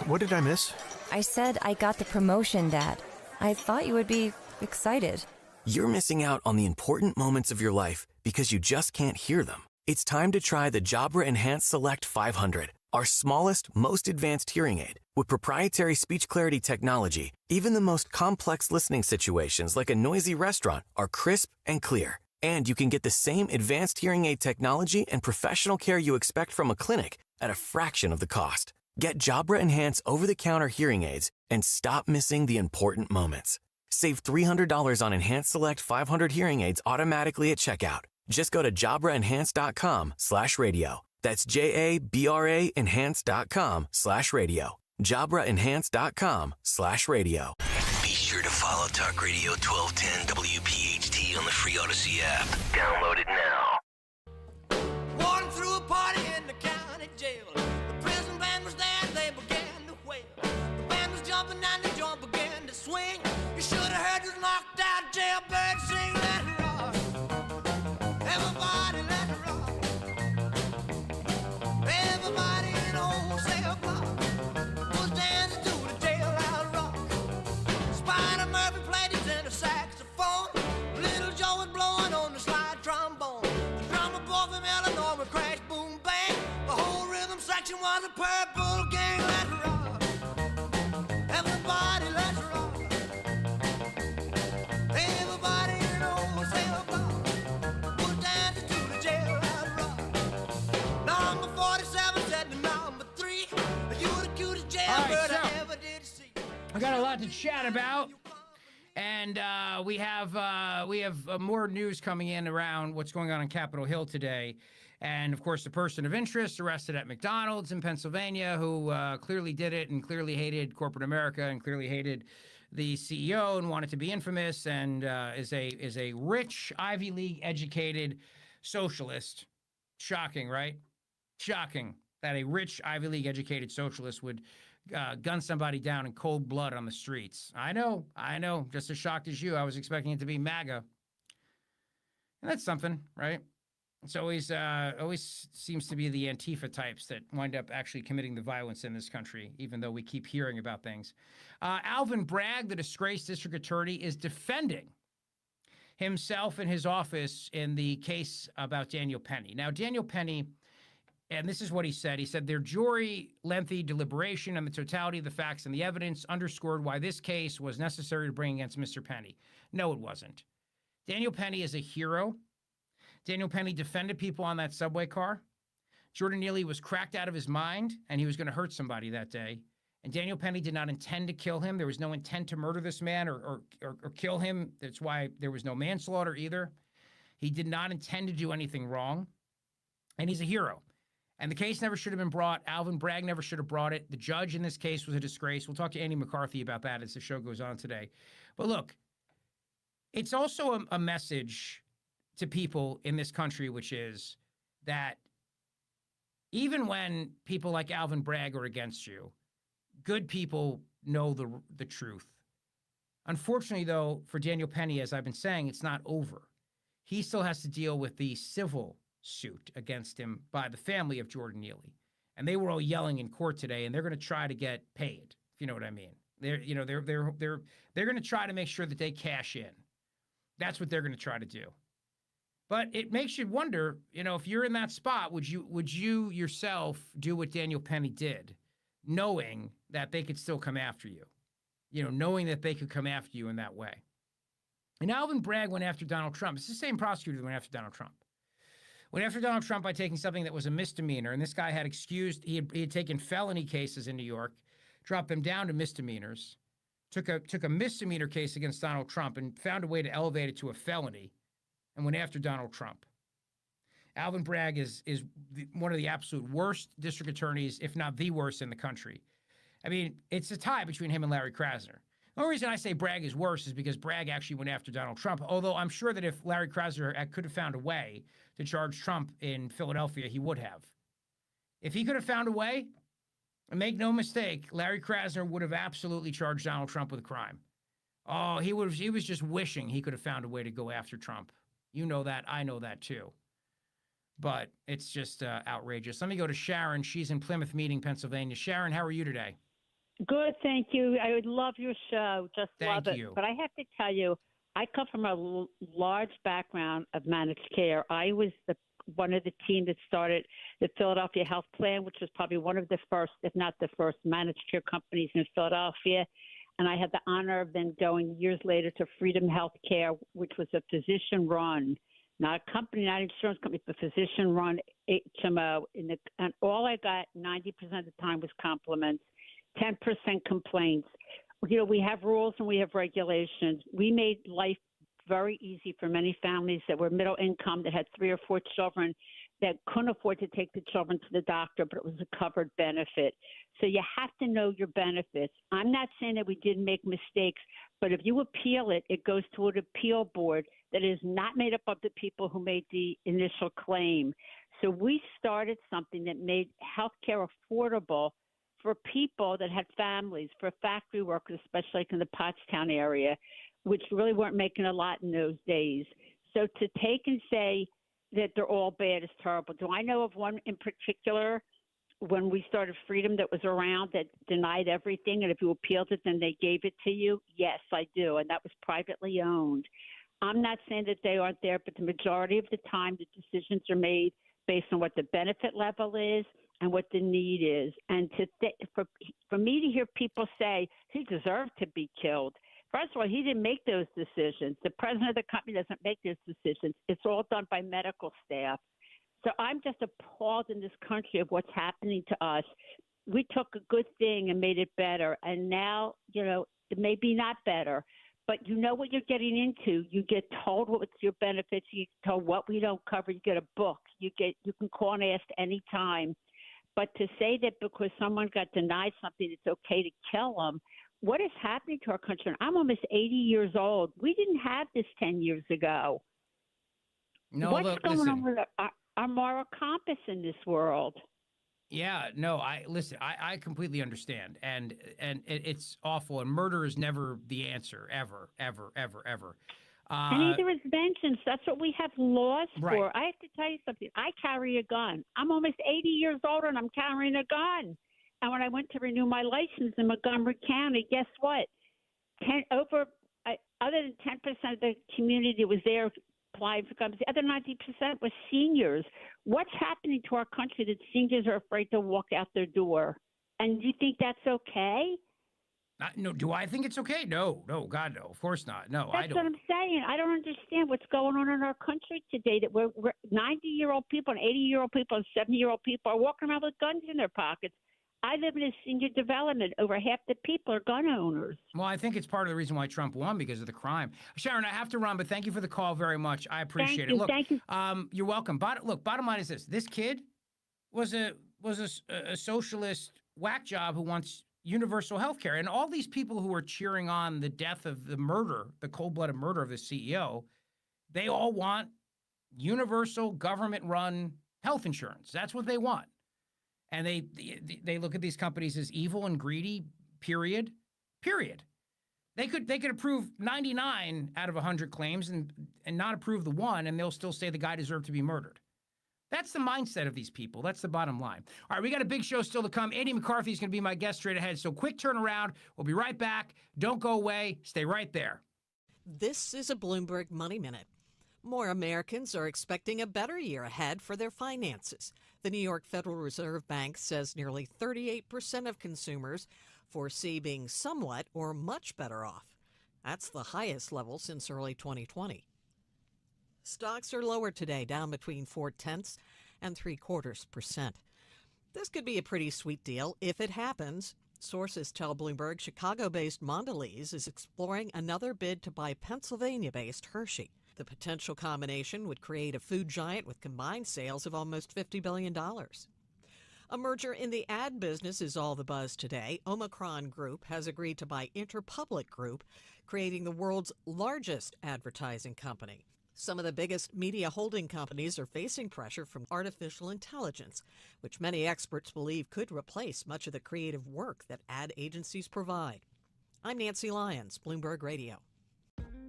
What did I miss? I said I got the promotion, Dad. I thought you would be excited. You're missing out on the important moments of your life because you just can't hear them. It's time to try the Jabra Enhanced Select 500, our smallest, most advanced hearing aid. With proprietary speech clarity technology, even the most complex listening situations like a noisy restaurant are crisp and clear. And you can get the same advanced hearing aid technology and professional care you expect from a clinic at a fraction of the cost. Get Jabra Enhance over-the-counter hearing aids and stop missing the important moments. Save $300 on Enhanced Select 500 hearing aids automatically at checkout. Just go to JabraEnhance.com/radio. That's JABRA Enhance.com/radio. JabraEnhance.com/radio. Be sure to follow Talk Radio 1210 WPHT on the free Odyssey app. Download it now. Walking through a party in the county jail. The prison band was there, they began to wail. The band was jumping and the joint began to swing. You should have heard this knocked out jailbird sing. Let it rock. Everybody let it rock. Everybody in the whole cell block was dancing to the jailhouse rock. Spider Murphy played his tenor saxophone. Little Joe was blowing on the slide trombone. The drummer boy from Illinois would crash, boom, bang. The whole rhythm section was a purple gang. Let's rock. Everybody, let's rock. Everybody in the whole cell block was dancing to the jailhouse rock. Number 47 said to number 3, you the cutest jailbird I ever did see. I got a lot to chat about, and we have more news coming in around what's going on Capitol Hill today. And, of course, the person of interest arrested at McDonald's in Pennsylvania who clearly did it and clearly hated corporate America and clearly hated the CEO and wanted to be infamous and is a rich, Ivy League educated socialist. Shocking, right? Shocking that a rich, Ivy League educated socialist would gun somebody down in cold blood on the streets. I know. Just as shocked as you. I was expecting it to be MAGA. And that's something, right? It's always seems to be the Antifa types that wind up actually committing the violence in this country, even though we keep hearing about things. Alvin Bragg, the disgraced district attorney, is defending himself and his office in the case about Daniel Penny. Now, Daniel Penny and this is what he said. He said, their jury lengthy deliberation and the totality of the facts and the evidence underscored why this case was necessary to bring against Mr. Penny. No, it wasn't. Daniel Penny is a hero. Daniel Penny defended people on that subway car. Jordan Neely was cracked out of his mind, and he was going to hurt somebody that day. And Daniel Penny did not intend to kill him. There was no intent to murder this man or kill him. That's why there was no manslaughter either. He did not intend to do anything wrong. And he's a hero. And the case never should have been brought. Alvin Bragg never should have brought it. The judge in this case was a disgrace. We'll talk to Andy McCarthy about that as the show goes on today. But look, it's also a message to people in this country, which is that even when people like Alvin Bragg are against you, good people know the truth. Unfortunately, though, for Daniel Penny, as I've been saying, it's not over. He still has to deal with the civil suit against him by the family of Jordan Neely. And they were all yelling in court today, and they're going to try to get paid, if you know what I mean. They're going to try to make sure that they cash in. That's what they're going to try to do. But it makes you wonder, if you're in that spot, would you yourself do what Daniel Penny did, knowing that they could still come after you, knowing that they could come after you in that way? And Alvin Bragg went after Donald Trump. It's the same prosecutor that went after Donald Trump. Went after Donald Trump by taking something that was a misdemeanor, and this guy had he had taken felony cases in New York, dropped them down to misdemeanors, took a misdemeanor case against Donald Trump and found a way to elevate it to a felony, and went after Donald Trump. Alvin Bragg is one of the absolute worst district attorneys, if not the worst in the country. I mean, it's a tie between him and Larry Krasner. The only reason I say Bragg is worse is because Bragg actually went after Donald Trump, although I'm sure that if Larry Krasner could have found a way to charge Trump in Philadelphia, he would have. If he could have found a way, and make no mistake, Larry Krasner would have absolutely charged Donald Trump with a crime. Oh, he was just wishing he could have found a way to go after Trump. You know that. I know that too. But it's just outrageous. Let me go to Sharon. She's in Plymouth Meeting, Pennsylvania. Sharon, how are you today? Good, thank you. I would love your show. Just love it. Thank you. But I have to tell you, I come from a large background of managed care. I was one of the team that started the Philadelphia Health Plan, which was probably one of the first, if not the first, managed care companies in Philadelphia. And I had the honor of then going years later to Freedom Healthcare, which was a physician-run, not a company, not an insurance company, but physician-run HMO. And all I got 90% of the time was compliments. 10% complaints. We have rules and we have regulations. We made life very easy for many families that were middle income, that had 3 or 4 children, that couldn't afford to take the children to the doctor, but it was a covered benefit. So you have to know your benefits. I'm not saying that we didn't make mistakes, but if you appeal it, it goes to an appeal board that is not made up of the people who made the initial claim. So we started something that made healthcare affordable for people that had families, for factory workers, especially like in the Pottstown area, which really weren't making a lot in those days. So to take and say that they're all bad is terrible. Do I know of one in particular when we started Freedom that was around that denied everything, and if you appealed it, then they gave it to you? Yes, I do, and that was privately owned. I'm not saying that they aren't there, but the majority of the time the decisions are made based on what the benefit level is and what the need is. And for me to hear people say he deserved to be killed, first of all, he didn't make those decisions. The president of the company doesn't make those decisions. It's all done by medical staff. So I'm just appalled in this country of what's happening to us. We took a good thing and made it better, and now, it may be not better. But you know what you're getting into. You get told what's your benefits. You get told what we don't cover. You get a book. You can call and ask any time. But to say that because someone got denied something, it's okay to kill them, what is happening to our country? I'm almost 80 years old. We didn't have this 10 years ago. No, what's going on with our moral compass in this world? Yeah, no, I completely understand. And it's awful. And murder is never the answer, ever, ever, ever, ever. And neither is vengeance. That's what we have laws Right. for. I have to tell you something. I carry a gun. I'm almost 80 years old and I'm carrying a gun. And when I went to renew my license in Montgomery County, guess what? Other than 10% of the community was there applying for companies. The other 90% was seniors. What's happening to our country that seniors are afraid to walk out their door? And do you think that's okay? No, do I think it's okay? No, God, no, of course not. No, I That's don't. what I'm saying. I don't understand what's going on in our country today. That we're 90-year-old people and 80-year-old people and 70-year-old people are walking around with guns in their pockets. I live in a senior development. Over half the people are gun owners. Well, I think it's part of the reason why Trump won, because of the crime. Sharon, I have to run, but thank you for the call very much. I appreciate it. Look, Thank you. You're welcome. Bottom line is this: this kid was a socialist whack job who wants universal health care. And all these people who are cheering on the death of the cold-blooded murder of the CEO, they all want universal government-run health insurance. That's what they want. And they look at these companies as evil and greedy, period. They could approve 99 out of 100 claims and not approve the one, and they'll still say the guy deserved to be murdered. That's the mindset of these people. That's the bottom line. All right, we got a big show still to come. Andy McCarthy is going to be my guest straight ahead. So quick turnaround. We'll be right back. Don't go away. Stay right there. This is a Bloomberg Money Minute. More Americans are expecting a better year ahead for their finances. The New York Federal Reserve Bank says nearly 38% of consumers foresee being somewhat or much better off. That's the highest level since early 2020. Stocks are lower today, down between 0.4% and 0.75%. This could be a pretty sweet deal if it happens. Sources tell Bloomberg Chicago-based Mondelez is exploring another bid to buy Pennsylvania-based Hershey. The potential combination would create a food giant with combined sales of almost $50 billion. A merger in the ad business is all the buzz today. Omicron Group has agreed to buy Interpublic Group, creating the world's largest advertising company. Some of the biggest media holding companies are facing pressure from artificial intelligence, which many experts believe could replace much of the creative work that ad agencies provide. I'm Nancy Lyons, Bloomberg Radio.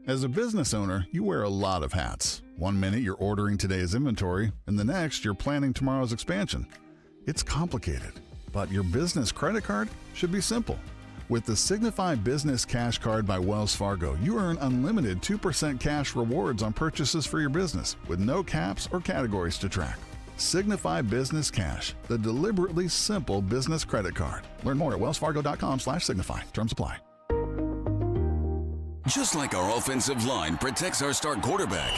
As a business owner, you wear a lot of hats. One minute you're ordering today's inventory, and the next you're planning tomorrow's expansion. It's complicated, but your business credit card should be simple. With the Signify Business Cash Card by Wells Fargo, you earn unlimited 2% cash rewards on purchases for your business, with no caps or categories to track. Signify Business Cash, the deliberately simple business credit card. Learn more at wellsfargo.com/signify. Terms apply. Just like our offensive line protects our star quarterback,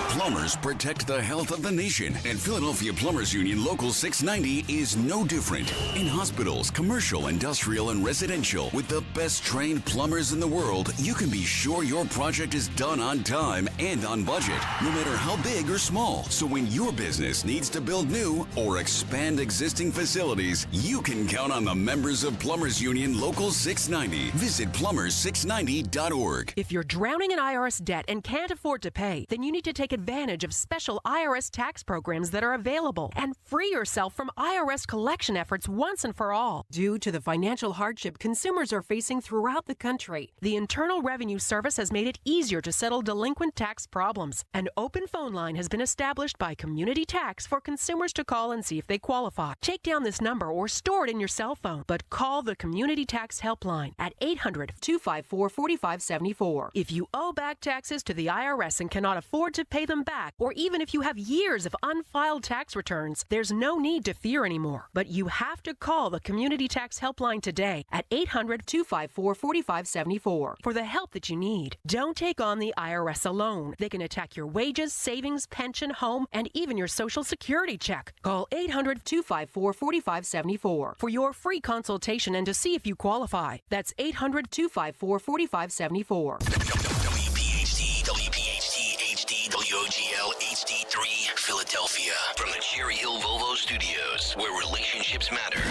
plumbers protect the health of the nation. And Philadelphia Plumbers Union Local 690 is no different. In hospitals, commercial, industrial, and residential, with the best trained plumbers in the world, you can be sure your project is done on time and on budget, no matter how big or small. So when your business needs to build new or expand existing facilities, you can count on the members of Plumbers Union Local 690. Visit plumber690.org. If you're drowning in IRS debt and can't afford to pay, then you need to take advantage of special IRS tax programs that are available and free yourself from IRS collection efforts once and for all. Due to the financial hardship consumers are facing throughout the country, the Internal Revenue Service has made it easier to settle delinquent tax problems. An open phone line has been established by Community Tax for consumers to call and see if they qualify. Take down this number or store it in your cell phone, but call the Community Tax Helpline at 800-254-4574. If you owe back taxes to the IRS and cannot afford to pay them back, or even if you have years of unfiled tax returns, there's no need to fear anymore. But you have to call the Community Tax Helpline today at 800-254-4574 for the help that you need. Don't take on the IRS alone. They can attack your wages, savings, pension, home, and even your Social Security check. Call 800-254-4574 for your free consultation and to see if you qualify. That's 800-254-4574. WPHT, HD, WOGL, HD3, Philadelphia. From the Cherry Hill Volvo Studios, where relationships matter.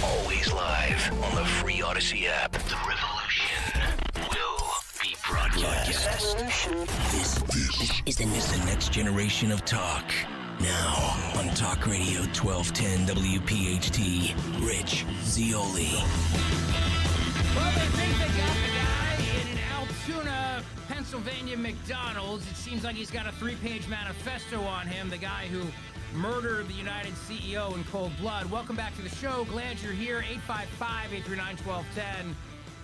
Always live on the free Odyssey app. The revolution will be broadcast. This is the next generation of talk. Now, on Talk Radio 1210 WPHT, Rich Zeoil. Well, they think they got the guy in an Altoona, Pennsylvania McDonald's. It seems like he's got a 3-page manifesto on him, the guy who murdered the United CEO in cold blood. Welcome back to the show. Glad you're here. 855-839-1210.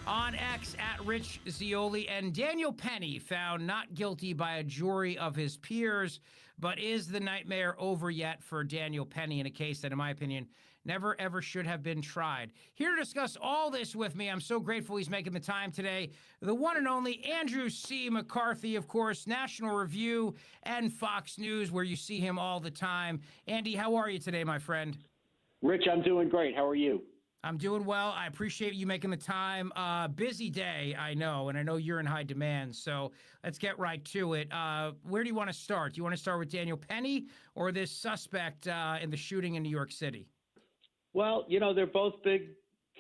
On X at Rich Zeoil, and Daniel Penny found not guilty by a jury of his peers. But is the nightmare over yet for Daniel Penny in a case that, in my opinion, never ever should have been tried? Here to discuss all this with me, I'm so grateful he's making the time today, the one and only Andrew C. McCarthy, of course, National Review and Fox News, where you see him all the time. Andy, how are you today, my friend? Rich, I'm doing great. How are you? I'm doing well. I appreciate you making the time. Busy day, I know, and I know you're in high demand. So let's get right to it. Where do you want to start? Do you want to start with Daniel Penny or this suspect in the shooting in New York City? Well, they're both big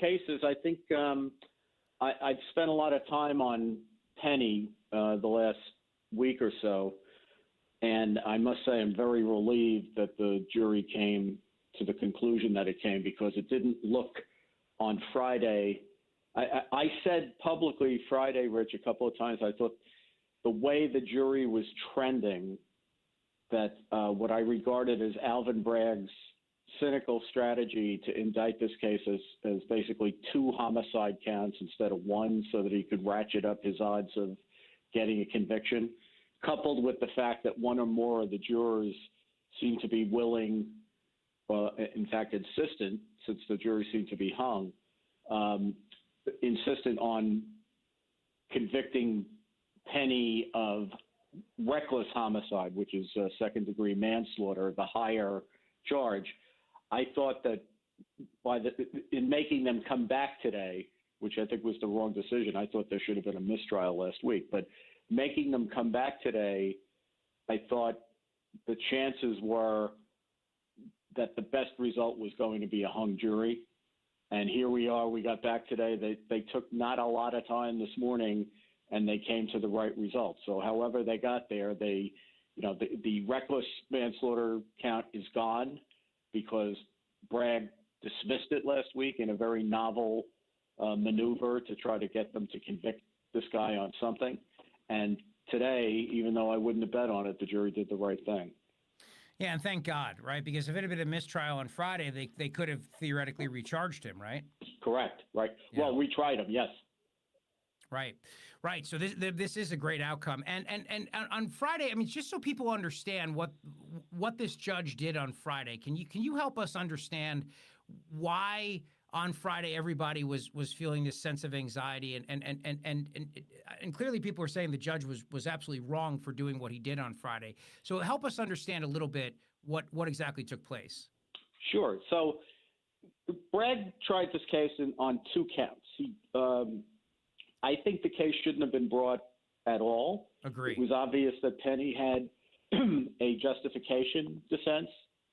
cases. I think I've spent a lot of time on Penny the last week or so, and I must say I'm very relieved that the jury came to the conclusion that it came, because it didn't look on Friday. I said publicly Friday, Rich, a couple of times, I thought the way the jury was trending, that what I regarded as Alvin Bragg's cynical strategy to indict this case as basically 2 homicide counts instead of 1, so that he could ratchet up his odds of getting a conviction, coupled with the fact that one or more of the jurors seemed to be willing, in fact, insistent, since the jury seemed to be hung, insistent on convicting Penny of reckless homicide, which is second-degree manslaughter, the higher charge. I thought that in making them come back today, which I think was the wrong decision, I thought there should have been a mistrial last week, but making them come back today, I thought the chances were that the best result was going to be a hung jury. And here we are, we got back today. They took not a lot of time this morning, and they came to the right result. So however they got there, the reckless manslaughter count is gone, because Bragg dismissed it last week in a very novel maneuver to try to get them to convict this guy on something. And today, even though I wouldn't have bet on it, the jury did the right thing. Yeah, and thank God, right? Because if it had been a mistrial on Friday, they could have theoretically recharged him, right? Correct, right. Yeah. Well, retried him, yes. Right. So this is a great outcome. And on Friday, I mean, just so people understand what this judge did on Friday, can you help us understand why on Friday everybody was feeling this sense of anxiety, and clearly people are saying the judge was absolutely wrong for doing what he did on Friday. So help us understand a little bit what exactly took place. Sure. So Bragg tried this case on 2 counts. I think the case shouldn't have been brought at all. Agree. It was obvious that Penny had a justification defense,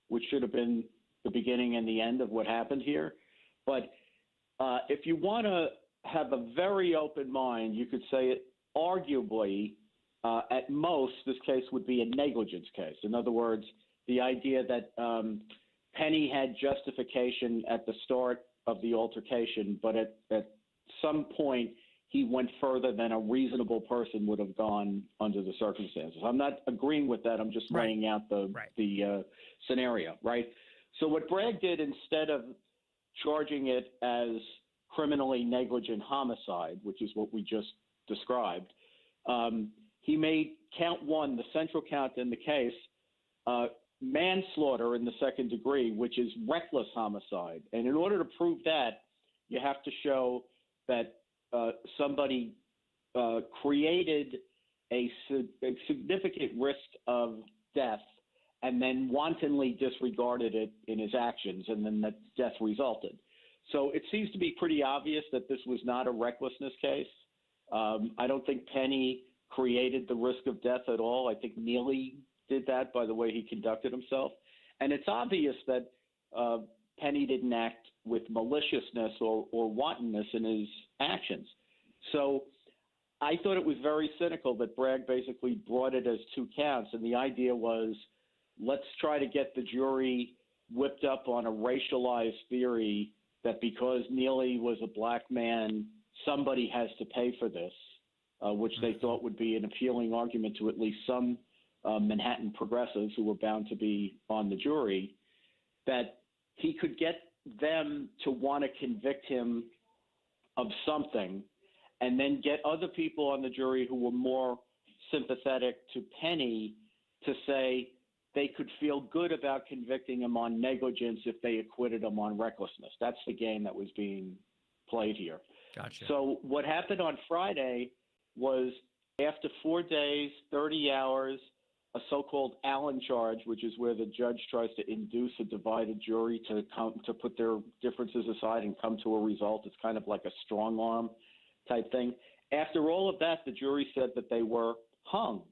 which should have been the beginning and the end of what happened here. But if you want to have a very open mind, you could say it arguably, at most, this case would be a negligence case. In other words, the idea that Penny had justification at the start of the altercation, but at some point he went further than a reasonable person would have gone under the circumstances. I'm not agreeing with that. I'm just laying out the scenario, right? So what Bragg did, instead of charging it as criminally negligent homicide, which is what we just described, he made count 1, the central count in the case, manslaughter in the second degree, which is reckless homicide. And in order to prove that, you have to show that somebody created a significant risk of death and then wantonly disregarded it in his actions, and then that death resulted. So it seems to be pretty obvious that this was not a recklessness case. I don't think Penny created the risk of death at all. I think Neely did that by the way he conducted himself. And it's obvious that Penny didn't act with maliciousness or wantonness in his actions. So I thought it was very cynical that Bragg basically brought it as 2 counts, and the idea was, let's try to get the jury whipped up on a racialized theory that because Neely was a black man, somebody has to pay for this, which they thought would be an appealing argument to at least some Manhattan progressives who were bound to be on the jury, that he could get them to want to convict him of something and then get other people on the jury who were more sympathetic to Penny to say they could feel good about convicting him on negligence if they acquitted him on recklessness. That's the game that was being played here. Gotcha. So what happened on Friday was after 4 days, 30 hours, a so-called Allen charge, which is where the judge tries to induce a divided jury to put their differences aside and come to a result. It's kind of like a strong arm type thing. After all of that, the jury said that they were hung.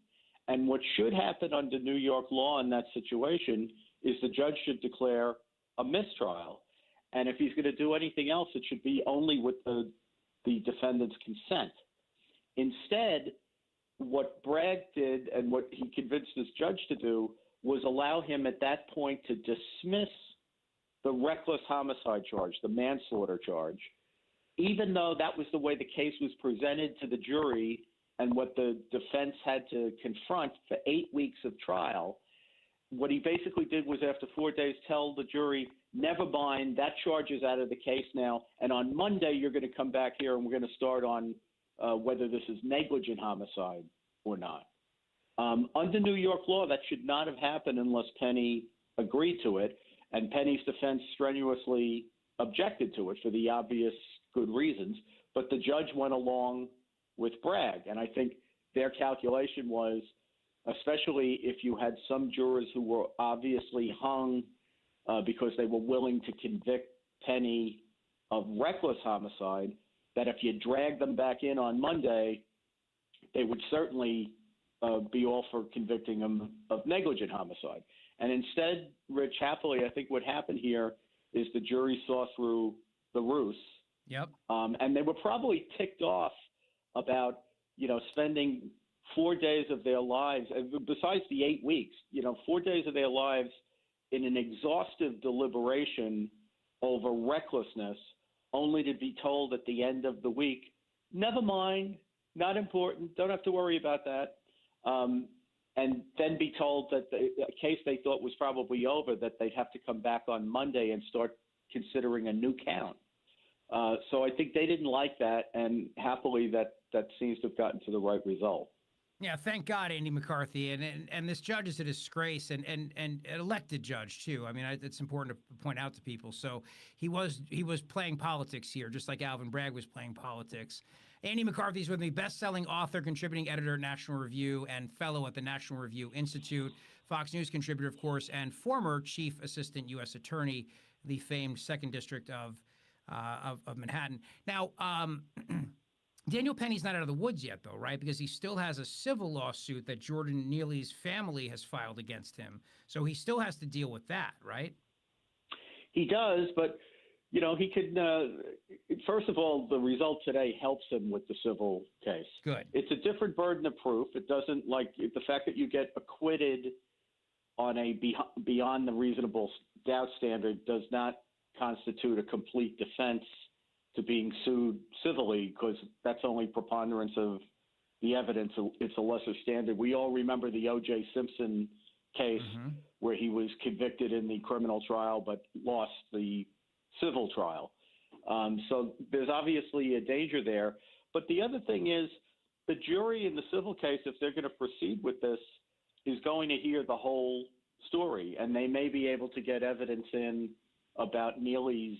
And what should happen under New York law in that situation is the judge should declare a mistrial. And if he's going to do anything else, it should be only with the defendant's consent. Instead, what Bragg did and what he convinced this judge to do was allow him at that point to dismiss the reckless homicide charge, the manslaughter charge, even though that was the way the case was presented to the jury and what the defense had to confront for 8 weeks of trial. What he basically did was after 4 days tell the jury, never mind, that charge is out of the case now, and on Monday you're going to come back here and we're going to start on whether this is negligent homicide or not. Under New York law, that should not have happened unless Penny agreed to it, and Penny's defense strenuously objected to it for the obvious good reasons, but the judge went along with Bragg, and I think their calculation was, especially if you had some jurors who were obviously hung because they were willing to convict Penny of reckless homicide, that if you drag them back in on Monday, they would certainly be all for convicting him of negligent homicide. And instead, Rich, happily, I think what happened here is the jury saw through the ruse. Yep. And they were probably ticked off about, spending 4 days of their lives, besides the 8 weeks, 4 days of their lives in an exhaustive deliberation over recklessness, only to be told at the end of the week, never mind, not important, don't have to worry about that. And then be told that the case they thought was probably over, that they'd have to come back on Monday and start considering a new count. So I think they didn't like that, and happily that seems to have gotten to the right result. Yeah, thank God, Andy McCarthy, and this judge is a disgrace, and an elected judge too. I mean, it's important to point out to people. So he was playing politics here, just like Alvin Bragg was playing politics. Andy McCarthy is with me, best-selling author, contributing editor at National Review, and fellow at the National Review Institute, Fox News contributor, of course, and former chief assistant U.S. attorney, the famed Second District of Manhattan. Now, Daniel Penny's not out of the woods yet, though, right? Because he still has a civil lawsuit that Jordan Neely's family has filed against him. So he still has to deal with that, right? He does, but, he could first of all, the result today helps him with the civil case. Good. It's a different burden of proof. It doesn't, like, the fact that you get acquitted on a beyond the reasonable doubt standard does not constitute a complete defense to being sued civilly, because that's only preponderance of the evidence. It's a lesser standard. We all remember the O.J. Simpson case where he was convicted in the criminal trial but lost the civil trial. So there's obviously a danger there. But the other thing is the jury in the civil case, if they're going to proceed with this, is going to hear the whole story, and they may be able to get evidence in about Neely's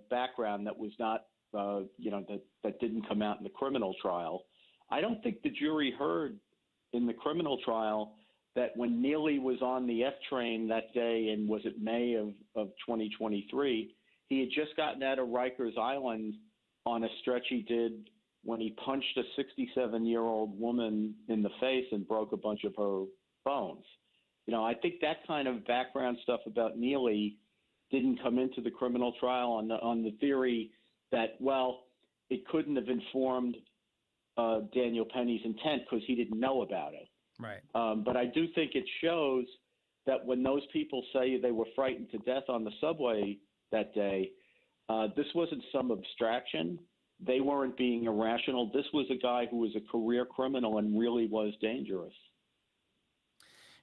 background that was not, that didn't come out in the criminal trial. I don't think the jury heard in the criminal trial that when Neely was on the F train that day in, was it May of 2023, he had just gotten out of Rikers Island on a stretch he did when he punched a 67-year-old woman in the face and broke a bunch of her bones. I think that kind of background stuff about Neely didn't come into the criminal trial on the theory that, well, it couldn't have informed Daniel Penny's intent because he didn't know about it. Right. But I do think it shows that when those people say they were frightened to death on the subway that day, this wasn't some abstraction. They weren't being irrational. This was a guy who was a career criminal and really was dangerous.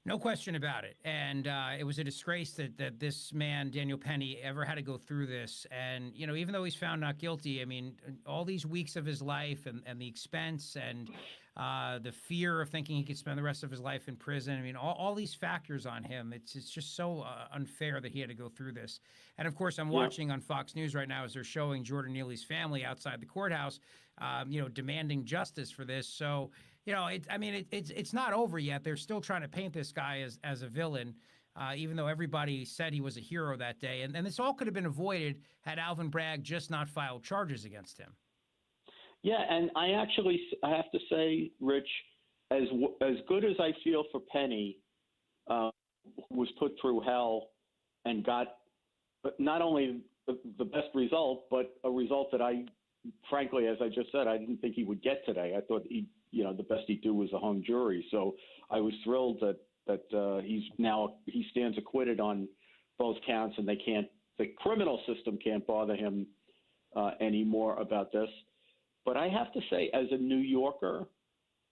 No question about it. And it was a disgrace that this man, Daniel Penny, ever had to go through this. And, you know, even though he's found not guilty, I mean, all these weeks of his life and the expense and the fear of thinking he could spend the rest of his life in prison. I mean, all these factors on him. It's just so unfair that he had to go through this. And, of course, I'm watching on Fox News right now as they're showing Jordan Neely's family outside the courthouse, you know, demanding justice for this. So, you know, it's not over yet. They're still trying to paint this guy as a villain, even though everybody said he was a hero that day. And this all could have been avoided had Alvin Bragg just not filed charges against him. Yeah, and I have to say, Rich, as good as I feel for Penny, who was put through hell and got not only the best result, but a result that I, frankly, as I just said, I didn't think he would get today. I thought the best he'd do was a hung jury. So I was thrilled that he stands acquitted on both counts, and the criminal system can't bother him anymore about this. But I have to say, as a New Yorker,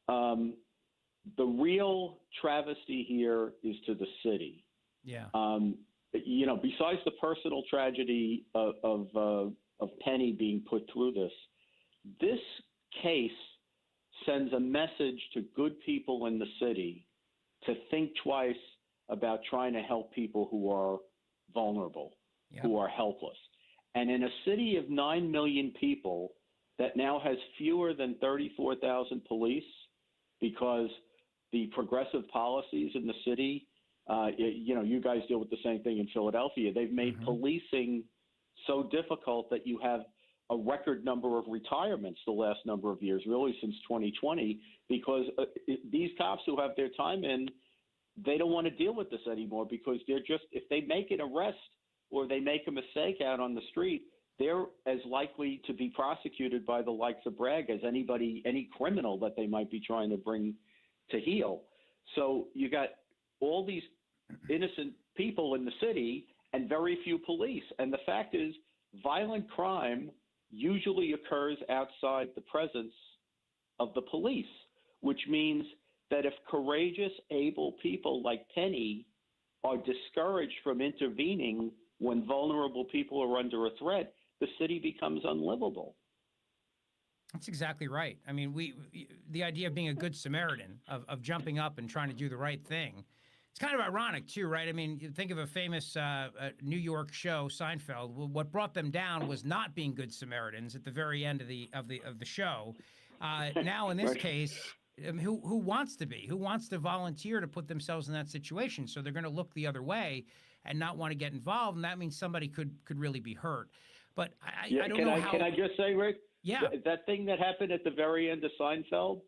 the real travesty here is to the city. Yeah. You know, besides the personal tragedy of Penny being put through this case sends a message to good people in the city to think twice about trying to help people who are vulnerable, who are helpless. And in a city of 9 million people that now has fewer than 34,000 police because the progressive policies in the city, you know, you guys deal with the same thing in Philadelphia. They've made policing so difficult that you have a record number of retirements the last number of years, really since 2020, because these cops who have their time in, they don't want to deal with this anymore because if they make an arrest or they make a mistake out on the street, they're as likely to be prosecuted by the likes of Bragg as any criminal that they might be trying to bring to heel. So you got all these innocent people in the city and very few police. And the fact is, violent crime usually occurs outside the presence of the police, which means that if courageous, able people like Penny are discouraged from intervening when vulnerable people are under a threat, the city becomes unlivable. That's exactly right. I mean, the idea of being a good Samaritan, of jumping up and trying to do the right thing, it's kind of ironic too, right? I mean, you think of a famous New York show, Seinfeld. What brought them down was not being good Samaritans at the very end of the show. Now, in this case, who wants to be? Who wants to volunteer to put themselves in that situation? So they're going to look the other way and not want to get involved, and that means somebody could really be hurt. But I don't know how. Can I just say, Rick? Yeah. That thing that happened at the very end of Seinfeld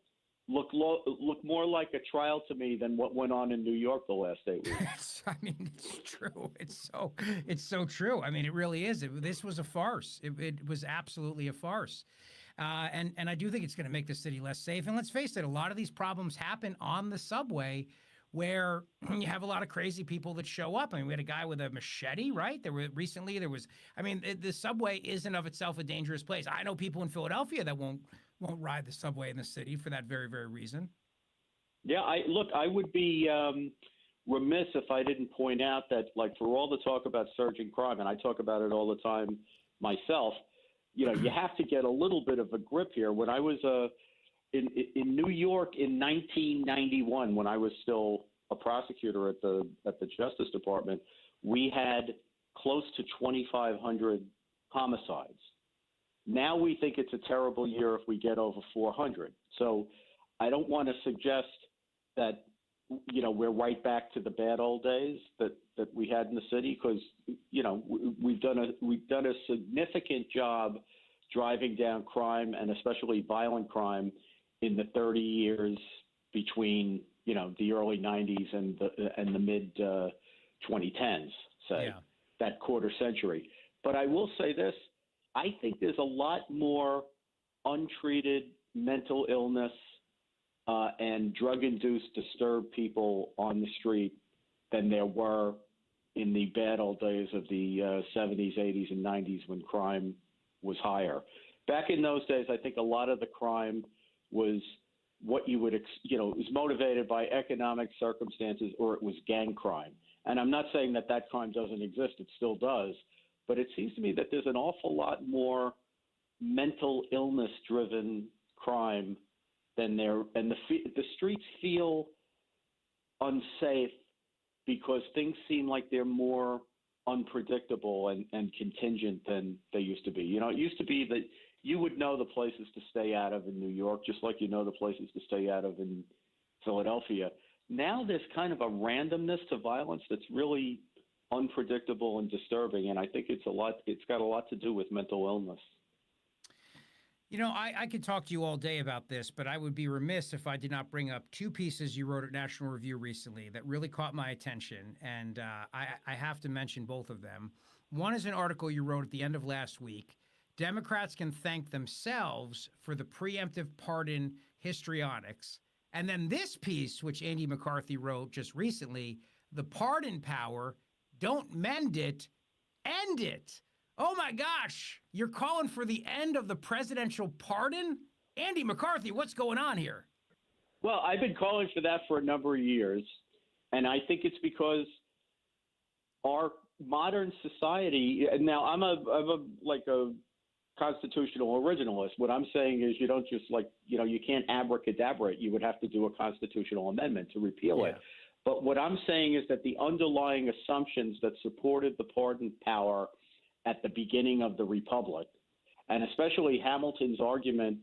looked more like a trial to me than what went on in New York the last 8 weeks. I mean, it's true. It's so true. I mean, it really is. This was a farce. It was absolutely a farce. And I do think it's going to make the city less safe. And let's face it, a lot of these problems happen on the subway, where you have a lot of crazy people that show up. I mean, we had a guy with a machete, right? The subway isn't of itself a dangerous place. I know people in Philadelphia that won't ride the subway in the city for that very, very reason. Yeah, I would be remiss if I didn't point out that, like, for all the talk about surging crime, and I talk about it all the time myself, you know, you have to get a little bit of a grip here. When I was in New York in 1991, when I was still a prosecutor at the Justice Department, we had close to 2,500 homicides. Now we think it's a terrible year if we get over 400. So I don't want to suggest that, you know, we're right back to the bad old days that we had in the city, because, you know, we've done a significant job driving down crime, and especially violent crime, in the 30 years between, you know, the early 90s and the mid 2010s, say, that quarter century. But I will say this, I think there's a lot more untreated mental illness and drug-induced disturbed people on the street than there were in the bad old days of the 70s, 80s, and 90s when crime was higher. Back in those days, I think a lot of the crime was what you would, it was motivated by economic circumstances or it was gang crime. And I'm not saying that that crime doesn't exist. It still does. But it seems to me that there's an awful lot more mental illness-driven crime than there. And the streets feel unsafe because things seem like they're more unpredictable and contingent than they used to be. It used to be that you would know the places to stay out of in New York, just like you know the places to stay out of in Philadelphia. Now there's kind of a randomness to violence that's really unpredictable and disturbing, and I think it's got a lot to do with mental illness. I could talk to you all day about this, but I would be remiss if I did not bring up two pieces you wrote at National Review recently that really caught my attention, and I have to mention both of them. One is an article you wrote at the end of last week. Democrats can thank themselves for the preemptive pardon histrionics. And then this piece, which Andy McCarthy wrote just recently, the pardon power, don't mend it, end it. Oh my gosh, you're calling for the end of the presidential pardon? Andy McCarthy, what's going on here? Well, I've been calling for that for a number of years, and I think it's because our modern society, and now I'm a constitutional originalist. What I'm saying is you don't just you can't abracadabra it. You would have to do a constitutional amendment to repeal it. But what I'm saying is that the underlying assumptions that supported the pardon power at the beginning of the Republic, and especially Hamilton's argument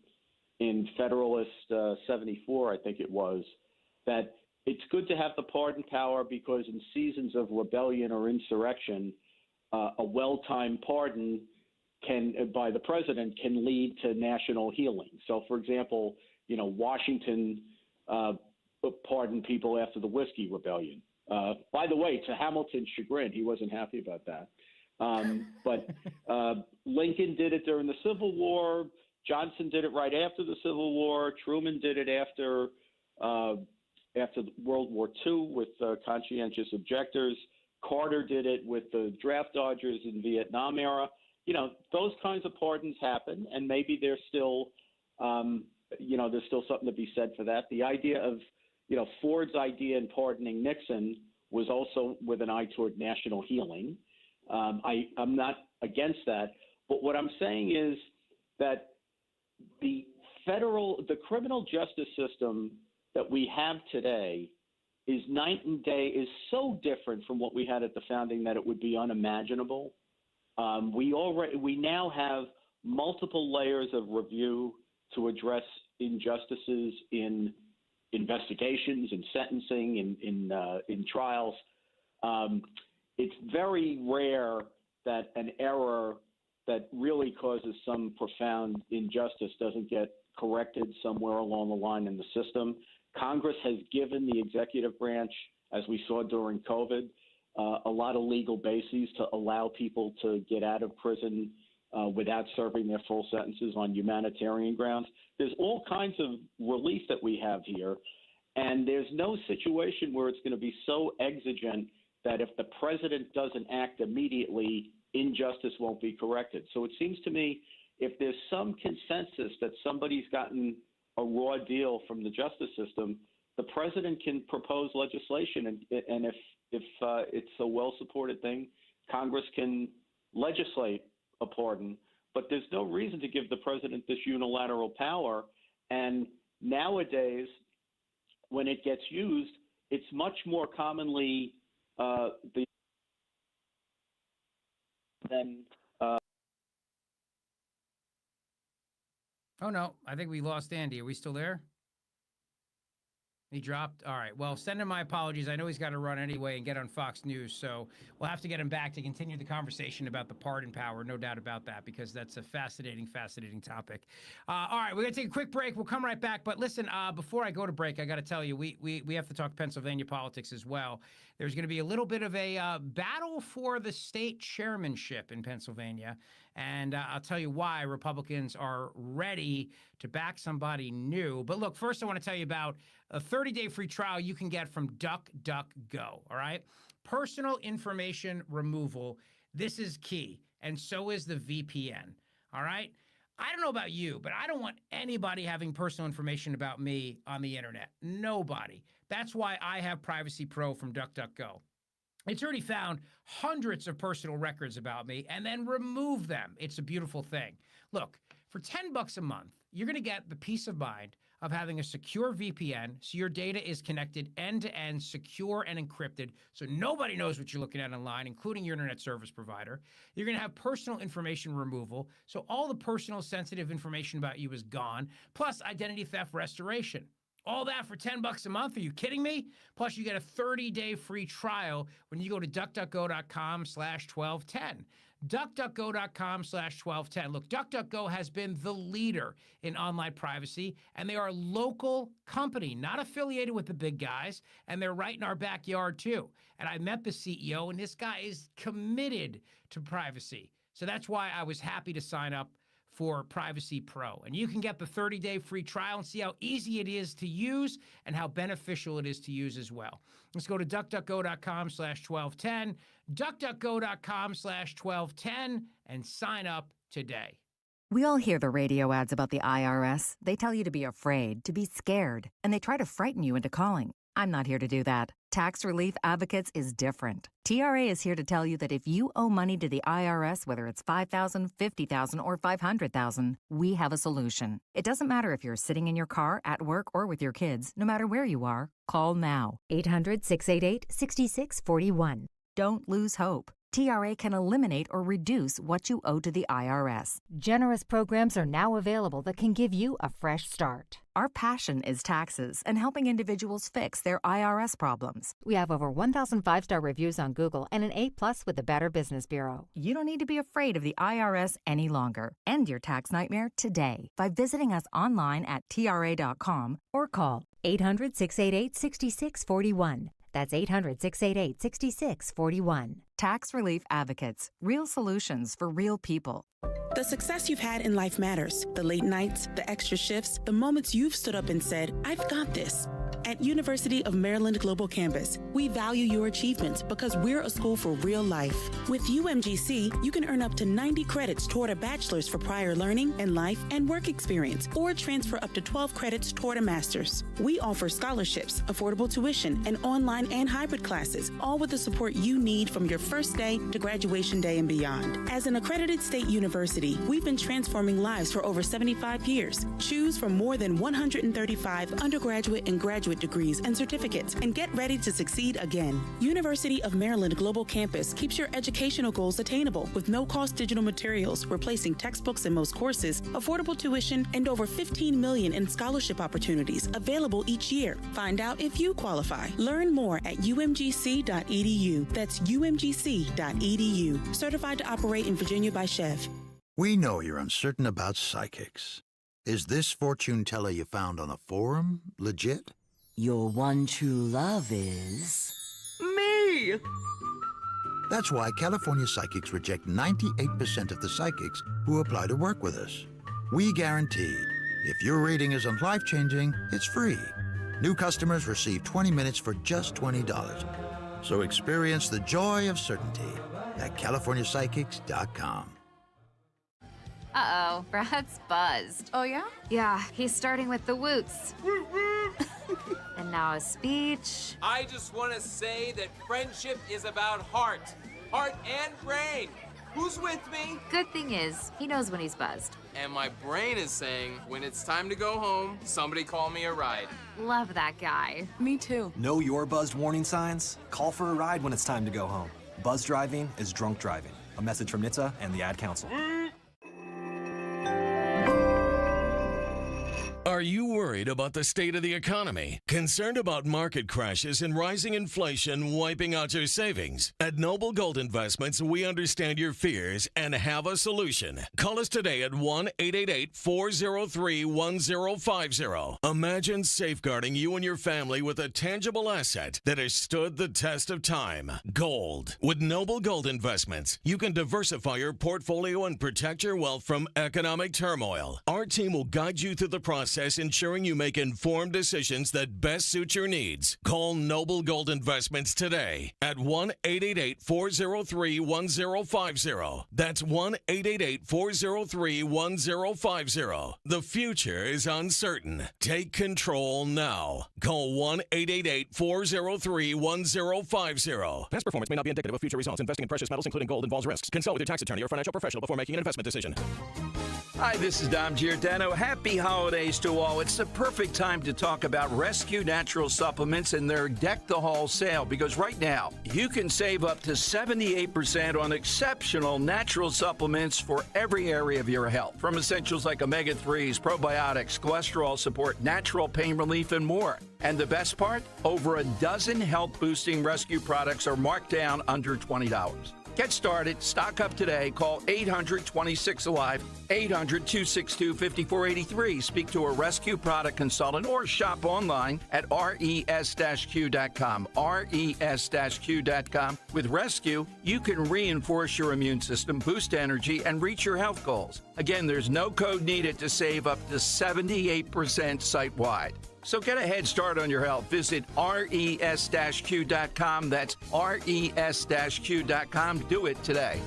in Federalist 74, I think it was, that it's good to have the pardon power because in seasons of rebellion or insurrection, a well-timed pardon by the president can lead to national healing. So, for example, Washington pardoned people after the Whiskey Rebellion. By the way, to Hamilton's chagrin, he wasn't happy about that. But Lincoln did it during the Civil War. Johnson did it right after the Civil War. Truman did it after World War II with conscientious objectors. Carter did it with the draft dodgers in Vietnam era. Those kinds of pardons happen, and maybe there's still, there's still something to be said for that. The idea of, Ford's idea in pardoning Nixon was also with an eye toward national healing. I'm not against that, but what I'm saying is that the criminal justice system that we have today is night and day, is so different from what we had at the founding that it would be unimaginable. We now have multiple layers of review to address injustices in investigations, in sentencing, in trials. It's very rare that an error that really causes some profound injustice doesn't get corrected somewhere along the line in the system. Congress has given the executive branch, as we saw during COVID, a lot of legal bases to allow people to get out of prison without serving their full sentences on humanitarian grounds. There's all kinds of relief that we have here, and there's no situation where it's going to be so exigent that if the president doesn't act immediately, injustice won't be corrected. So it seems to me if there's some consensus that somebody's gotten a raw deal from the justice system, the president can propose legislation, and if it's a well-supported thing, Congress can legislate a pardon. But there's no reason to give the president this unilateral power. And nowadays, when it gets used, it's much more commonly than. Oh, no, I think we lost Andy. Are we still there? He dropped? All right. Well, send him my apologies. I know he's got to run anyway and get on Fox News, so we'll have to get him back to continue the conversation about the pardon power. No doubt about that, because that's a fascinating topic. All right, we're going to take a quick break. We'll come right back. But listen, before I go to break, I got to tell you, we have to talk Pennsylvania politics as well. There's going to be a little bit of a battle for the state chairmanship in Pennsylvania, and I'll tell you why Republicans are ready to back somebody new. But look, first I want to tell you about a 30-day free trial you can get from DuckDuckGo, all right? Personal information removal. This is key, and so is the VPN, all right? I don't know about you, but I don't want anybody having personal information about me on the internet. Nobody. That's why I have Privacy Pro from DuckDuckGo. It's already found hundreds of personal records about me and then removed them. It's a beautiful thing. Look, for $10 a month, you're going to get the peace of mind of having a secure VPN so your data is connected end-to-end, secure and encrypted, so nobody knows what you're looking at online, including your internet service provider. You're going to have personal information removal, so all the personal sensitive information about you is gone, plus identity theft restoration. All that for $10 a month? Are you kidding me? Plus, you get a 30-day free trial when you go to duckduckgo.com/1210. DuckDuckGo.com/1210. Look, DuckDuckGo has been the leader in online privacy, and they are a local company, not affiliated with the big guys, and they're right in our backyard, too. And I met the CEO, and this guy is committed to privacy. So that's why I was happy to sign up for Privacy Pro. And you can get the 30-day free trial and see how easy it is to use and how beneficial it is to use as well. Let's go to duckduckgo.com/1210, duckduckgo.com/1210, and sign up today. We all hear the radio ads about the IRS. They tell you to be afraid, to be scared, and they try to frighten you into calling. I'm not here to do that. Tax Relief Advocates is different. TRA is here to tell you that if you owe money to the IRS, whether it's $5,000, $50,000, or $500,000, we have a solution. It doesn't matter if you're sitting in your car, at work, or with your kids. No matter where you are, call now. 800-688-6641. Don't lose hope. TRA can eliminate or reduce what you owe to the IRS. Generous programs are now available that can give you a fresh start. Our passion is taxes and helping individuals fix their IRS problems. We have over 1,000 5-star reviews on Google and an A+ with the Better Business Bureau. You don't need to be afraid of the IRS any longer. End your tax nightmare today by visiting us online at TRA.com or call 800-688-6641. That's 800-688-6641. Tax Relief Advocates. Real solutions for real people. The success you've had in life matters. The late nights, the extra shifts, the moments you've stood up and said, I've got this. At University of Maryland Global Campus, we value your achievements because we're a school for real life. With UMGC, you can earn up to 90 credits toward a bachelor's for prior learning and life and work experience, or transfer up to 12 credits toward a master's. We offer scholarships, affordable tuition, and online and hybrid classes, all with the support you need from your first day to graduation day and beyond. As an accredited state university, we've been transforming lives for over 75 years. Choose from more than 135 undergraduate and graduate degrees and certificates, and get ready to succeed again. University of Maryland Global Campus keeps your educational goals attainable with no-cost digital materials, replacing textbooks in most courses, affordable tuition, and over $15 million in scholarship opportunities available each year. Find out if you qualify. Learn more at umgc.edu. That's umgc.edu. Certified to operate in Virginia by Chev. We know you're uncertain about psychics. Is this fortune teller you found on a forum legit? Your one true love is... me! That's why California Psychics reject 98% of the psychics who apply to work with us. We guarantee if your reading isn't life-changing, it's free. New customers receive 20 minutes for just $20. So experience the joy of certainty at CaliforniaPsychics.com. Uh-oh, Brad's buzzed. Oh, yeah? Yeah, he's starting with the woots. And now a speech. I just want to say that friendship is about heart and brain. Who's with me? Good thing is, he knows when he's buzzed. And my brain is saying, when it's time to go home, somebody call me a ride. Love that guy. Me too. Know your buzzed warning signs? Call for a ride when it's time to go home. Buzz driving is drunk driving. A message from NHTSA and the Ad Council. Are you worried about the state of the economy? Concerned about market crashes and rising inflation wiping out your savings? At Noble Gold Investments, we understand your fears and have a solution. Call us today at 1-888-403-1050. Imagine safeguarding you and your family with a tangible asset that has stood the test of time. Gold. With Noble Gold Investments, you can diversify your portfolio and protect your wealth from economic turmoil. Our team will guide you through the process process ensuring you make informed decisions that best suit your needs. Call Noble Gold Investments today at 1-888-403-1050. That's 1-888-403-1050. The future is uncertain. Take control now. Call 1-888-403-1050. Past performance may not be indicative of future results. Investing in precious metals, including gold, involves risks. Consult with your tax attorney or financial professional before making an investment decision. Hi, this is Dom Giordano. Happy holidays to all. It's the perfect time to talk about Rescue Natural Supplements and their Deck the Hall sale, because right now you can save up to 78% on exceptional natural supplements for every area of your health. From essentials like omega-3s, probiotics, cholesterol support, natural pain relief, and more. And the best part? Over a dozen health-boosting rescue products are marked down under $20. Get started. Stock up today. Call 800-26-ALIVE, 800-262-5483. Speak to a rescue product consultant or shop online at res-q.com. res-q.com. With Rescue, you can reinforce your immune system, boost energy, and reach your health goals. Again, there's no code needed to save up to 78% site-wide. So get a head start on your health. Visit res-q.com. That's res-q.com. Do it today.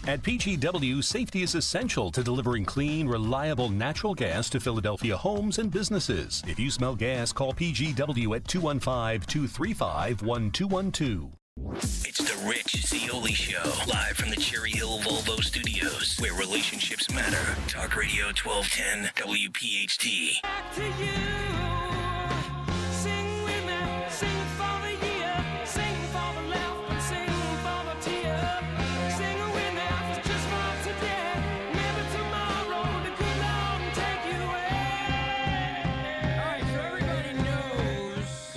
At PGW, safety is essential to delivering clean, reliable natural gas to Philadelphia homes and businesses. If you smell gas, call PGW at 215-235-1212. It's the Rich Zeoil Show, live from the Cherry Hill Volvo Studios, where relationships matter. Talk Radio 1210 WPHT. Back to you. Sing with me, sing for the year, sing for the laugh and sing for the tear. Sing with me, just for today, maybe tomorrow the good Lord will take you away. All right, so everybody knows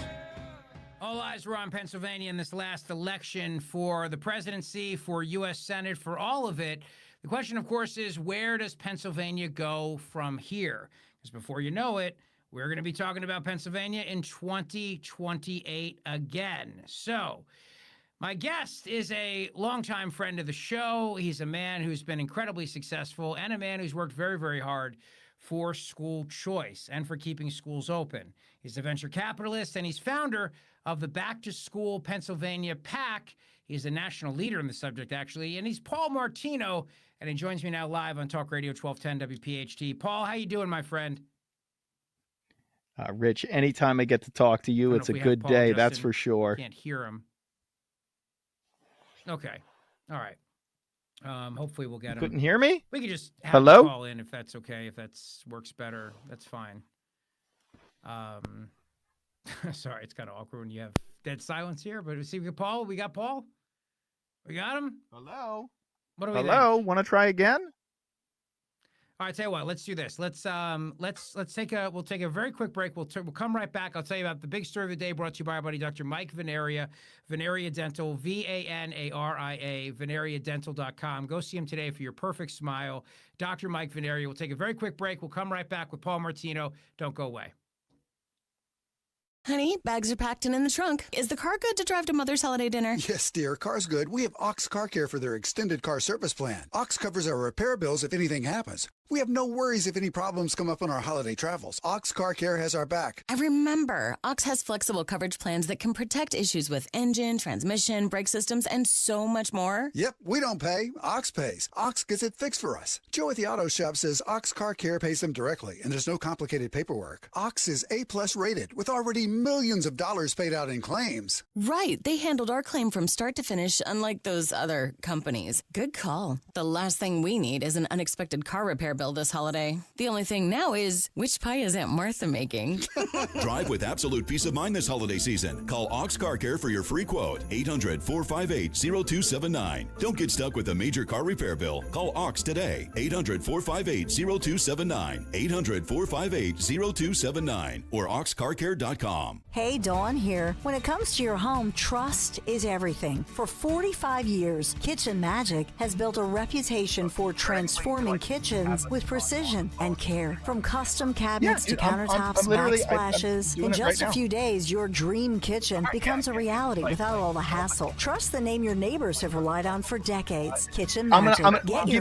all eyes were on Pennsylvania in this last election for the presidency, for U.S. Senate, for all of it. The question, of course, is where does Pennsylvania go from here? Because before you know it, we're going to be talking about Pennsylvania in 2028 again. So my guest is a longtime friend of the show. He's a man who's been incredibly successful and a man who's worked very, very hard for school choice and for keeping schools open. He's a venture capitalist, and he's founder of the Back to School Pennsylvania PAC. He's a national leader in the subject, actually, and he's Paul Martino, and he joins me now live on Talk Radio 1210 WPHT. Paul, how you doing, my friend? Rich, anytime I get to talk to you, it's a good day, Justin. that's for sure. Can't hear him. Okay. All right. Hopefully we'll get him. Couldn't hear me? We can just have Hello? him call in if that's okay, if that works better. That's fine. Sorry, it's kind of awkward when you have dead silence here, but see, we got Paul. We got Paul. We got him. Hello. What do we Hello. think? Want to try again? All right, tell you what. Let's do this. Let's take a very quick break. We'll come right back. I'll tell you about the big story of the day, brought to you by our buddy Dr. Mike Venaria, Venaria Dental, VANARIA, VanariaDental.com. Go see him today for your perfect smile. Dr. Mike Venaria. We'll take a very quick break. We'll come right back with Paul Martino. Don't go away. Honey, bags are packed and in the trunk. Is the car good to drive to Mother's holiday dinner? Yes, dear. Car's good. We have Ox Car Care for their extended car service plan. Ox covers our repair bills if anything happens. We have no worries if any problems come up on our holiday travels. Ox Car Care has our back. I remember. Ox has flexible coverage plans that can protect issues with engine, transmission, brake systems, and so much more. Yep, we don't pay. Ox pays. Ox gets it fixed for us. Joe at the auto shop says Ox Car Care pays them directly, and there's no complicated paperwork. Ox is A+ rated, with already millions of dollars paid out in claims. Right. They handled our claim from start to finish, unlike those other companies. Good call. The last thing we need is an unexpected car repair bill this holiday. The only thing now is, which pie is Aunt Martha making? Drive with absolute peace of mind this holiday season. Call Ox Car Care for your free quote. 800-458-0279. Don't get stuck with a major car repair bill. Call Ox today. 800-458-0279. 800-458-0279. Or oxcarcare.com. KitchenMagic.com. Hey, Dawn here. When it comes to your home, trust is everything. For 45 years, Kitchen Magic has built a reputation for transforming kitchens with precision and care. From custom cabinets to countertops, backsplashes, in just a few days, your dream kitchen becomes a reality without all the hassle. Trust the name your neighbors have relied on for decades. Kitchen Magic.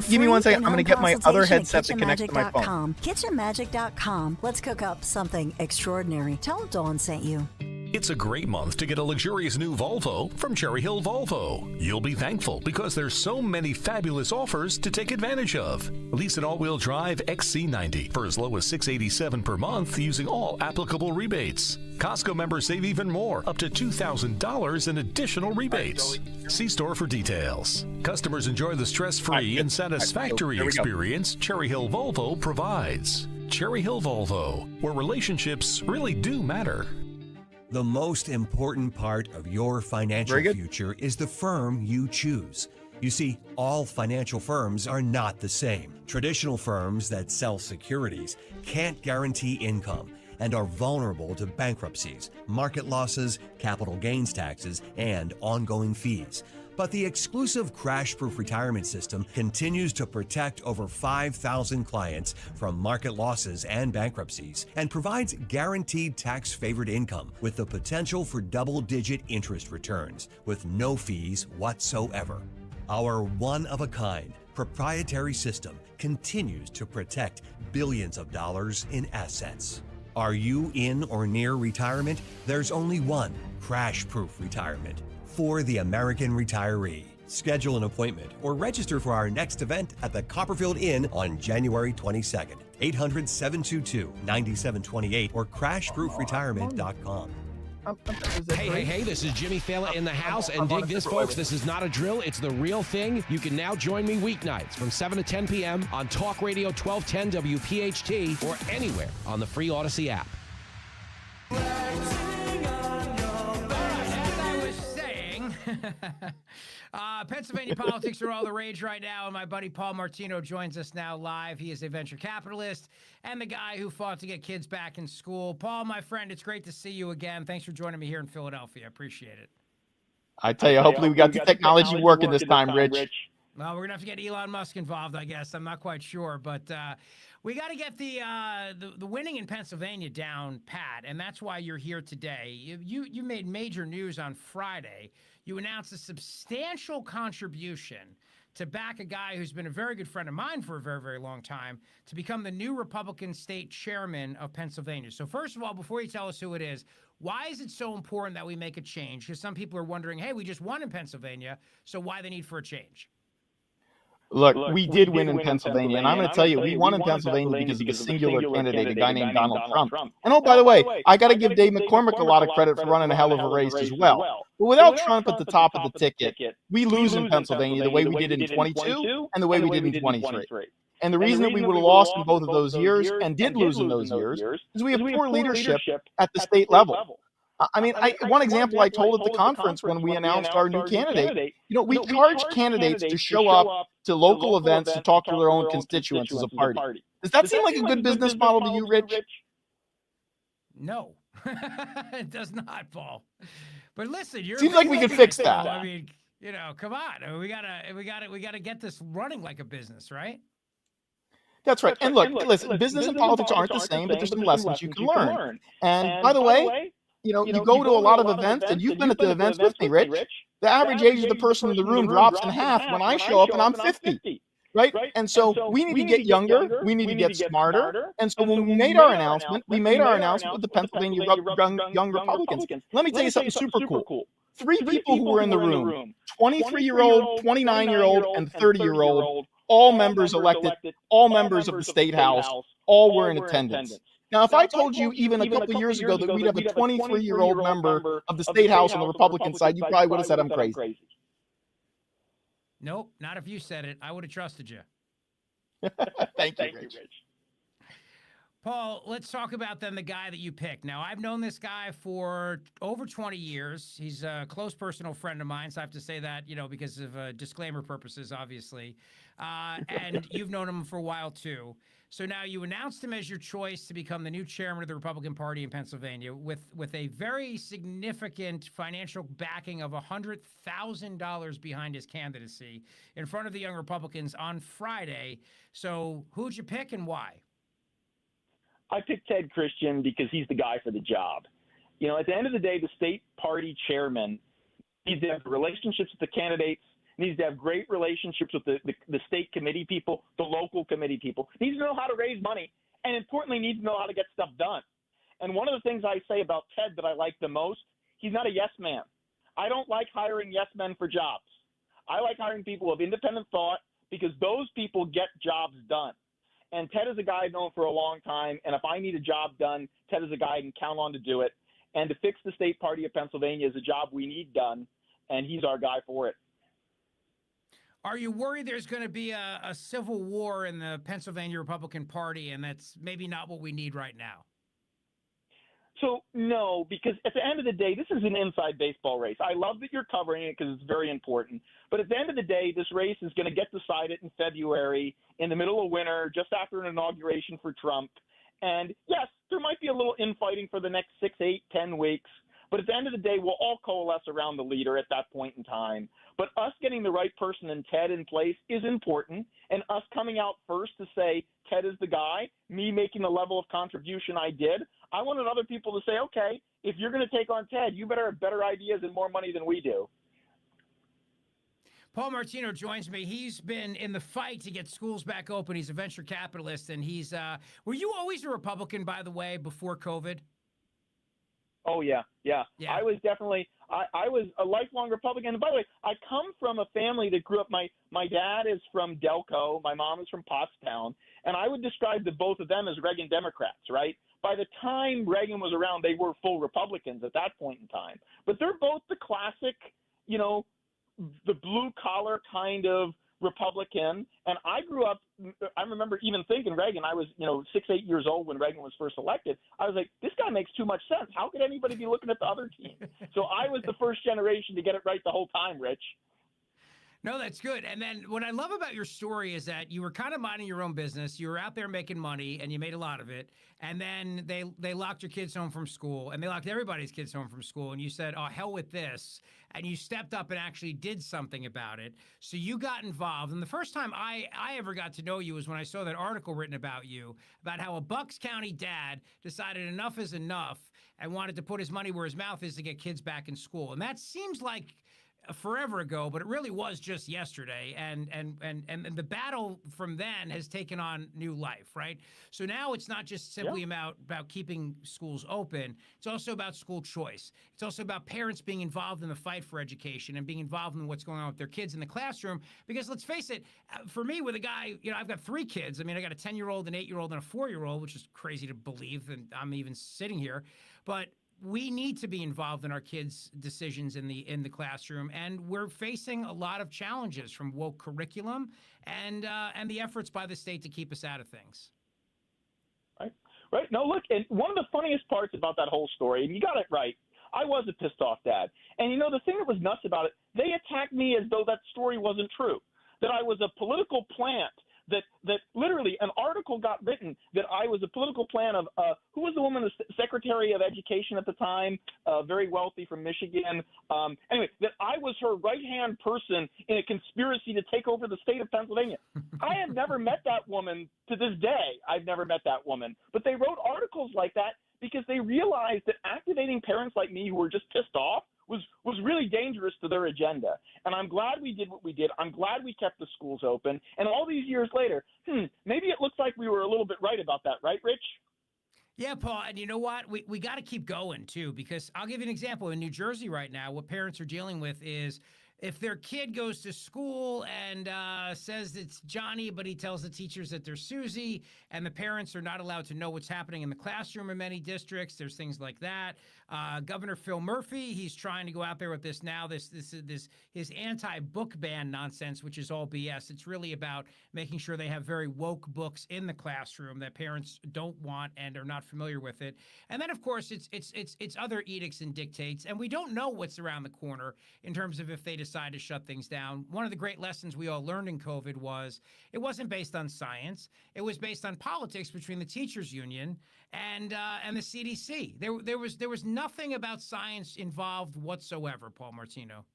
Give me 1 second. I'm going to get my other headset to connect to my phone. KitchenMagic.com. Let's cook up something extraordinary. Tell Dawn sent you. It's a great month to get a luxurious new Volvo from Cherry Hill Volvo. You'll be thankful because there's so many fabulous offers to take advantage of. Lease an all-wheel drive XC90 for as low as $687 per month using all applicable rebates. Costco members save even more, up to $2,000 in additional rebates. See store for details. Customers enjoy the stress-free and satisfactory experience Cherry Hill Volvo provides. Cherry Hill Volvo, where relationships really do matter. The most important part of your financial future is the firm you choose. You see, all financial firms are not the same. Traditional firms that sell securities can't guarantee income and are vulnerable to bankruptcies, market losses, capital gains taxes, and ongoing fees. But the exclusive crash-proof retirement system continues to protect over 5,000 clients from market losses and bankruptcies and provides guaranteed tax-favored income with the potential for double-digit interest returns with no fees whatsoever. Our one-of-a-kind proprietary system continues to protect billions of dollars in assets. Are you in or near retirement? There's only one crash-proof retirement for the American retiree. Schedule an appointment or register for our next event at the Copperfield Inn on January 22nd. 800-722-9728 or crashproofretirement.com. Hey, this is Jimmy Fallon in the house, and dig this, folks. This is not a drill. It's the real thing. You can now join me weeknights from 7 to 10 p.m. on Talk Radio 1210 WPHT or anywhere on the free Odyssey app. Pennsylvania politics are all the rage right now, and my buddy Paul Martino joins us now live. He is a venture capitalist and the guy who fought to get kids back in school. Paul, my friend, it's great to see you again. Thanks for joining me here in Philadelphia. I appreciate it. I tell you, hopefully we got the technology working this time, Rich. Well, we're going to have to get Elon Musk involved, I guess. I'm not quite sure, but we got to get the winning in Pennsylvania down pat, and that's why you're here today. You made major news on Friday. You announced a substantial contribution to back a guy who's been a very good friend of mine for a very, very long time to become the new Republican state chairman of Pennsylvania. So first of all, before you tell us who it is, why is it so important that we make a change? Because some people are wondering, hey, we just won in Pennsylvania, so why the need for a change? Look, we did win in Pennsylvania, and I'm going to tell you, we won in Pennsylvania because of a singular candidate, a guy named Donald Trump. And oh, by the way, I got to give Dave McCormick a lot of credit for running a hell of a race as well. But without Trump at the top of the ticket, we lose in Pennsylvania the way we did in 22 and the way we did in 23. And the reason that we would have lost in both of those years and did lose in those years is we have poor leadership at the state level. I mean, one example I told at the conference when we announced our new candidate, we charge candidates to show up to local events to talk to their own constituents as a party. Does that seem like a good business model to you, Rich? No, it does not, Paul. But listen, seems like we could fix that. I mean, come on. We gotta get this running like a business, right? That's right. And look, listen, business and politics aren't the same, but there's some lessons you can learn. And by the way, you go to a lot of events, and you've been at the events with me, Rich. The average age of the person in the room drops in half when I show up and I'm 50, right? And so we need to get younger. We need to get smarter. And so when we made our announcement, with the Pennsylvania Young Republicans. Let me tell you something super cool. 3 people who were in the room, 23-year-old, 29-year-old, and 30-year-old, all members elected, all members of the State House, all were in attendance. Now, if I told you even a couple of years ago that we'd have a 23-year-old member of the State House on the Republican side, you probably would have said I'm crazy. Nope, not if you said it. I would have trusted you. Thank you, Rich. Paul, let's talk about then the guy that you picked. Now, I've known this guy for over 20 years. He's a close personal friend of mine, so I have to say that, because of disclaimer purposes, obviously. And you've known him for a while, too. So now you announced him as your choice to become the new chairman of the Republican Party in Pennsylvania with a very significant financial backing of $100,000 behind his candidacy in front of the young Republicans on Friday. So who'd you pick and why? I picked Ted Christian because he's the guy for the job. You know, at the end of the day, the state party chairman needs to have relationships with the candidates, needs to have great relationships with the state committee people, the local committee people, needs to know how to raise money, and importantly, needs to know how to get stuff done. And one of the things I say about Ted that I like the most, he's not a yes man. I don't like hiring yes men for jobs. I like hiring people of independent thought because those people get jobs done. And Ted is a guy I've known for a long time, and if I need a job done, Ted is a guy I can count on to do it. And to fix the state party of Pennsylvania is a job we need done, and he's our guy for it. Are you worried there's going to be a civil war in the Pennsylvania Republican Party, and that's maybe not what we need right now? So, no, because at the end of the day, this is an inside baseball race. I love that you're covering it because it's very important. But at the end of the day, this race is going to get decided in February, in the middle of winter, just after an inauguration for Trump. And, yes, there might be a little infighting for the next 6, 8, 10 weeks. But at the end of the day, we'll all coalesce around the leader at that point in time. But us getting the right person and Ted in place is important. And us coming out first to say Ted is the guy, me making the level of contribution I did, I wanted other people to say, okay, if you're going to take on Ted, you better have better ideas and more money than we do. Paul Martino joins me. He's been in the fight to get schools back open. He's a venture capitalist, and he's were you always a Republican, by the way, before COVID? Oh, yeah. I was definitely I was a lifelong Republican. And by the way, I come from a family that grew up. My dad is from Delco. My mom is from Pottstown. And I would describe the both of them as Reagan Democrats, right? By the time Reagan was around, they were full Republicans at that point in time. But they're both the classic, you know, the blue-collar kind of Republican. And I grew up, I remember even thinking Reagan, I was, 6, 8 years old when Reagan was first elected. I was like, this guy makes too much sense. How could anybody be looking at the other team? So I was the first generation to get it right the whole time, Rich. No, that's good. And then what I love about your story is that you were kind of minding your own business. You were out there making money, and you made a lot of it. And then they locked your kids home from school, and they locked everybody's kids home from school. And you said, oh, hell with this. And you stepped up and actually did something about it. So you got involved. And the first time I ever got to know you was when I saw that article written about you, about how a Bucks County dad decided enough is enough and wanted to put his money where his mouth is to get kids back in school. And that seems like forever ago, but it really was just yesterday, and the battle from then has taken on new life, right? So now it's not just simply about keeping schools open. It's also about school choice. It's also about parents being involved in the fight for education and being involved in what's going on with their kids in the classroom. Because let's face it, for me, with a guy, I've got 3 kids. I mean, I got a 10-year-old, an 8-year-old, and a 4-year-old, which is crazy to believe, and I'm even sitting here, but we need to be involved in our kids' decisions in the classroom, and we're facing a lot of challenges from woke curriculum and the efforts by the state to keep us out of things. Right. No, look, and one of the funniest parts about that whole story, and you got it right, I was a pissed off dad. And the thing that was nuts about it, they attacked me as though that story wasn't true, that I was a political plant. That literally an article got written that I was a political plant of who was the woman, the Secretary of Education at the time, very wealthy from Michigan. Anyway, that I was her right-hand person in a conspiracy to take over the state of Pennsylvania. I have never met that woman to this day. I've never met that woman. But they wrote articles like that because they realized that activating parents like me who were just pissed off was really dangerous to their agenda. And I'm glad we did what we did. I'm glad we kept the schools open. And all these years later, maybe it looks like we were a little bit right about that, right, Rich? Yeah, Paul, and you know what? We got to keep going, too, because I'll give you an example. In New Jersey right now, what parents are dealing with is if their kid goes to school and says it's Johnny, but he tells the teachers that they're Susie, and the parents are not allowed to know what's happening in the classroom in many districts, there's things like that. Governor Phil Murphy, he's trying to go out there with this now, his anti-book ban nonsense, which is all BS. It's really about making sure they have very woke books in the classroom that parents don't want and are not familiar with it. And then, of course, it's other edicts and dictates, and we don't know what's around the corner in terms of if they decide decide to shut things down. One of the great lessons we all learned in COVID was it wasn't based on science. It was based on politics between the teachers union and the CDC. There was nothing about science involved whatsoever, Paul Martino.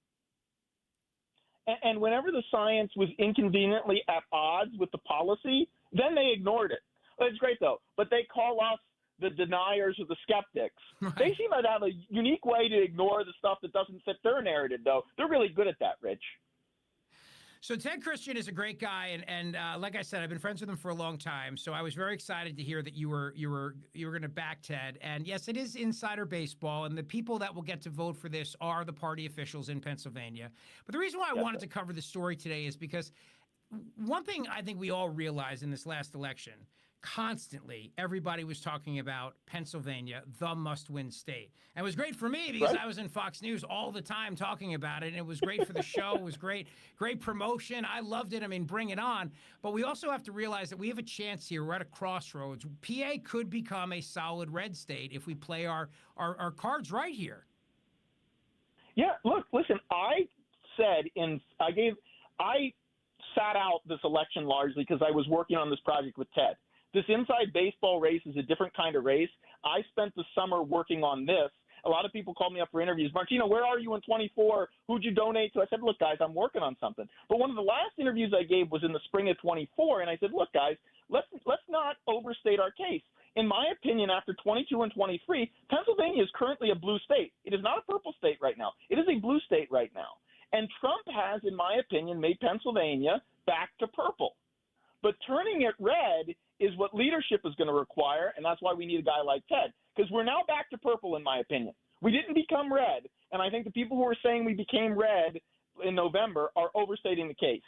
And whenever the science was inconveniently at odds with the policy, then they ignored it. It's great, though. But they call us the deniers or the skeptics. Right. They seem to have a unique way to ignore the stuff that doesn't fit their narrative, though. They're really good at that, Rich. So Ted Christian is a great guy, and like I said, I've been friends with him for a long time. So I was very excited to hear that you were going to back Ted. And yes, it is insider baseball, and the people that will get to vote for this are the party officials in Pennsylvania. But the reason why I wanted to cover this story today is because one thing I think we all realized in this last election, constantly everybody was talking about Pennsylvania, the must-win state. And it was great for me because I was in Fox News all the time talking about it, and it was great for the show. It was great promotion. I loved it. I mean, bring it on. But we also have to realize that we have a chance here. We're at a crossroads. PA could become a solid red state if we play our cards right here. Yeah, look, listen, I sat out this election largely because I was working on this project with Ted. This inside baseball race is a different kind of race. I spent the summer working on this. A lot of people called me up for interviews. Martino, where are you in 24? Who'd you donate to? I said, look, guys, I'm working on something. But one of the last interviews I gave was in the spring of 24, and I said, look, guys, let's not overstate our case. In my opinion, after 22 and 23, Pennsylvania is currently a blue state. It is not a purple state right now. It is a blue state right now. And Trump has, in my opinion, made Pennsylvania back to purple. But turning it red is what leadership is going to require, and that's why we need a guy like Ted, because we're now back to purple, in my opinion. We didn't become red, and I think the people who are saying we became red in November are overstating the case.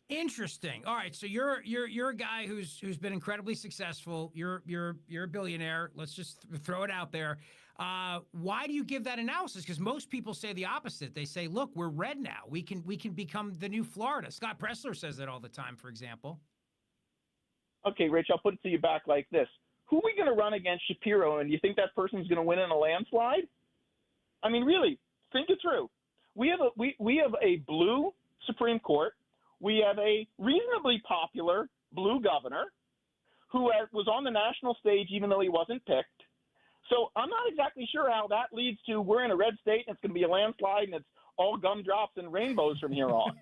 Interesting. All right, so you're a guy who's been incredibly successful. You're a billionaire. Let's just throw it out there. Why do you give that analysis? Because most people say the opposite. They say, "Look, we're red now. We can become the new Florida." Scott Pressler says that all the time, for example. Okay, Rich, I'll put it to you back like this. Who are we going to run against Shapiro, and do you think that person's going to win in a landslide? I mean, really, think it through. We have a blue Supreme Court. We have a reasonably popular blue governor who was on the national stage even though he wasn't picked. So I'm not exactly sure how that leads to we're in a red state and it's going to be a landslide and it's all gumdrops and rainbows from here on.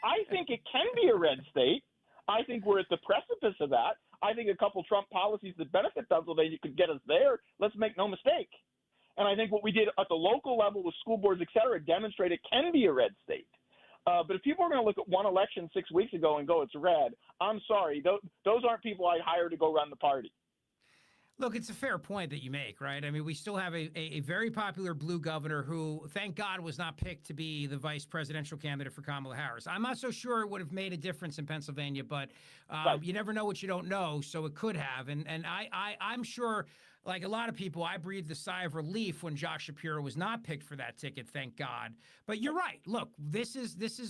I think it can be a red state. I think we're at the precipice of that. I think a couple Trump policies that benefit Pennsylvania could get us there. Let's make no mistake. And I think what we did at the local level with school boards, et cetera, demonstrate it can be a red state. But if people are going to look at one election 6 weeks ago and go, it's red, I'm sorry. Those aren't people I hired to go run the party. Look, it's a fair point that you make, right? I mean, we still have a very popular blue governor who, thank God, was not picked to be the vice presidential candidate for Kamala Harris. I'm not so sure it would have made a difference in Pennsylvania, but you never know what you don't know, so it could have. And I'm sure, like a lot of people, I breathed a sigh of relief when Josh Shapiro was not picked for that ticket, thank God. But you're right. Look,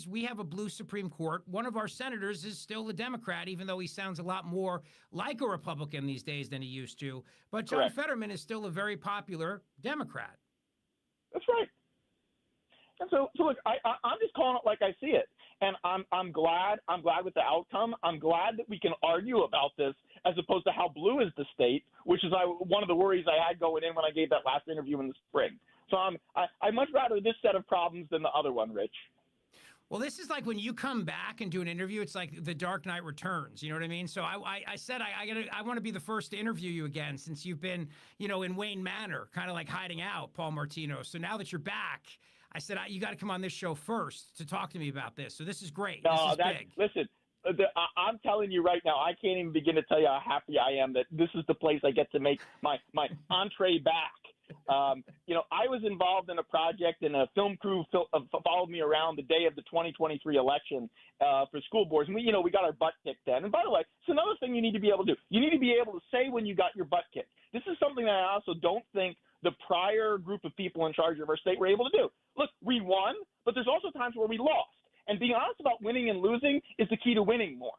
we have a blue Supreme Court. One of our senators is still a Democrat, even though he sounds a lot more like a Republican these days than he used to. But John Fetterman is still a very popular Democrat. That's right. And so look, I'm just calling it like I see it. And I'm glad with the outcome. I'm glad that we can argue about this as opposed to how blue is the state, which is one of the worries I had going in when I gave that last interview in the spring. So I'd much rather this set of problems than the other one, Rich. Well, this is like when you come back and do an interview, it's like The Dark Knight Returns. You know what I mean? So I said I want to be the first to interview you again since you've been, in Wayne Manor, kind of like hiding out, Paul Martino. So now that you're back, I said, you got to come on this show first to talk to me about this. So this is great. No, this is big. Listen, I'm telling you right now, I can't even begin to tell you how happy I am that this is the place I get to make my entree back. I was involved in a project, and a film crew followed me around the day of the 2023 election for school boards. And we got our butt kicked then. And by the way, it's another thing you need to be able to do. You need to be able to say when you got your butt kicked. This is something that I also don't think the prior group of people in charge of our state were able to do. Look, we won, but there's also times where we lost. And being honest about winning and losing is the key to winning more.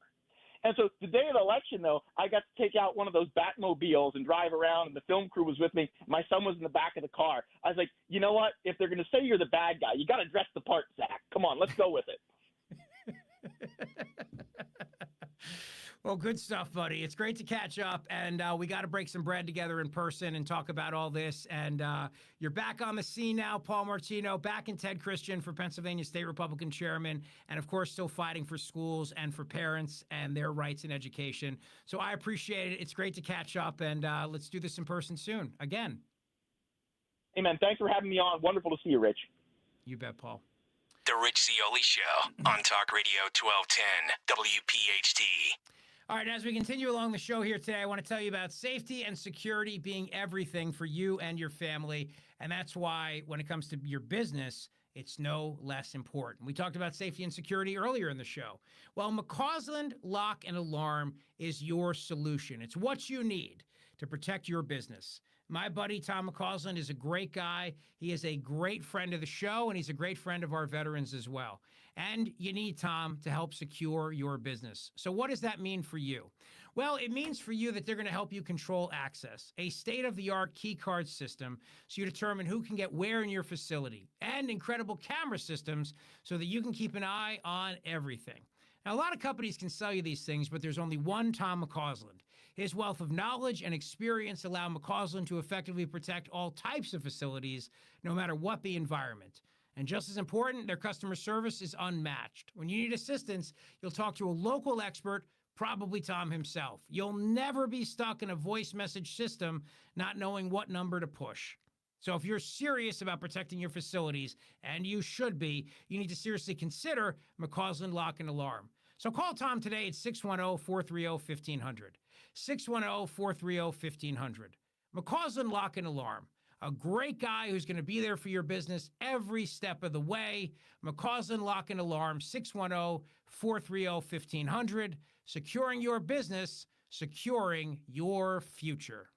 And so the day of the election, though, I got to take out one of those Batmobiles and drive around, and the film crew was with me. My son was in the back of the car. I was like, you know what? If they're going to say you're the bad guy, you got to dress the part, Zach. Come on, let's go with it. Well, good stuff, buddy. It's great to catch up, and we got to break some bread together in person and talk about all this. And you're back on the scene now, Paul Martino, back in Ted Christian for Pennsylvania State Republican Chairman, and of course still fighting for schools and for parents and their rights in education. So I appreciate it. It's great to catch up, and let's do this in person soon again. Hey, man, thanks for having me on. Wonderful to see you, Rich. You bet, Paul. The Rich Zeoil Show on Talk Radio 1210 WPHT. All right, as we continue along the show here today, I want to tell you about safety and security being everything for you and your family. And that's why when it comes to your business, it's no less important. We talked about safety and security earlier in the show. Well, McCausland Lock and Alarm is your solution. It's what you need to protect your business. My buddy Tom McCausland is a great guy. He is a great friend of the show, and he's a great friend of our veterans as well. And you need Tom to help secure your business. So what does that mean for you? Well, it means for you that they're going to help you control access, a state-of-the-art key card system so you determine who can get where in your facility, and incredible camera systems so that you can keep an eye on everything. Now, a lot of companies can sell you these things, but there's only one Tom McCausland. His wealth of knowledge and experience allow McCausland to effectively protect all types of facilities, no matter what the environment. And just as important, their customer service is unmatched. When you need assistance, you'll talk to a local expert, probably Tom himself. You'll never be stuck in a voice message system not knowing what number to push. So if you're serious about protecting your facilities, and you should be, you need to seriously consider McCausland Lock and Alarm. So call Tom today at 610-430-1500. 610-430-1500. McCausland Lock and Alarm. A great guy who's going to be there for your business every step of the way. McCausland Lock and Alarm, 610-430-1500. Securing your business, securing your future.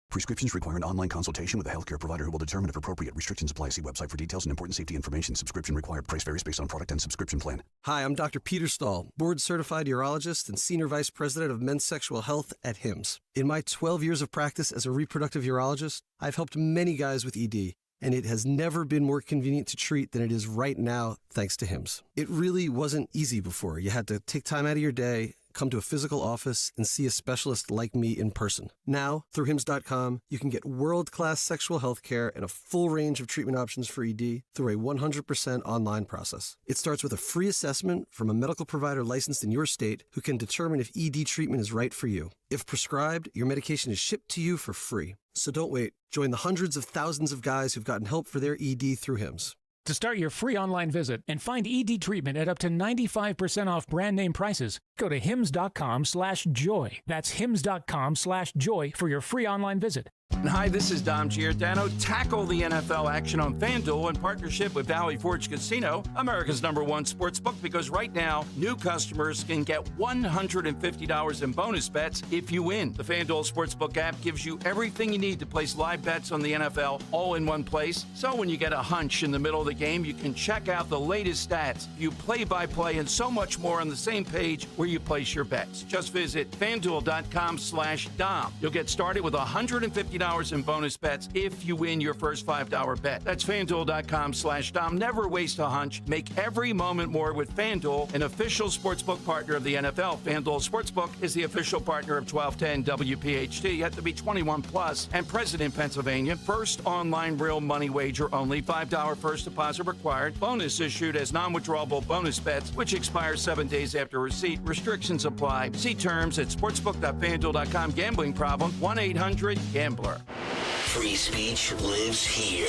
Prescriptions require an online consultation with a healthcare provider who will determine if appropriate. Restrictions apply. See website for details and important safety information. Subscription required. Price varies based on product and subscription plan. Hi, I'm Dr. Peter Stahl, board-certified urologist and Senior Vice President of Men's Sexual Health at HIMSS. In my 12 years of practice as a reproductive urologist, I've helped many guys with ED, and it has never been more convenient to treat than it is right now, thanks to HIMSS. It really wasn't easy before. You had to take time out of your day, come to a physical office, and see a specialist like me in person. Now, through HIMSS.com, you can get world-class sexual health care and a full range of treatment options for ED through a 100% online process. It starts with a free assessment from a medical provider licensed in your state who can determine if ED treatment is right for you. If prescribed, your medication is shipped to you for free. So don't wait. Join the hundreds of thousands of guys who've gotten help for their ED through HIMSS. To start your free online visit and find ED treatment at up to 95% off brand name prices, go to hims.com/joy. That's hims.com/joy for your free online visit. Hi, this is Dom Giordano. Tackle the NFL action on FanDuel in partnership with Valley Forge Casino, America's #1 sports book, because right now, new customers can get $150 in bonus bets if you win. The FanDuel Sportsbook app gives you everything you need to place live bets on the NFL all in one place. So when you get a hunch in the middle of the game, you can check out the latest stats, view play-by-play, and so much more on the same page where you place your bets. Just visit FanDuel.com/Dom. You'll get started with $150 in bonus bets if you win your first $5 bet. That's FanDuel.com/Dom. Never waste a hunch. Make every moment more with FanDuel, an official sportsbook partner of the NFL. FanDuel Sportsbook is the official partner of 1210 WPHT. You have to be 21 plus and present in Pennsylvania. First online real money wager only. $5 first deposit required. Bonus issued as non-withdrawable bonus bets, which expire 7 days after receipt. Restrictions apply. See terms at sportsbook.fanduel.com. Gambling problem? 1-800-GAMBLER. Free speech lives here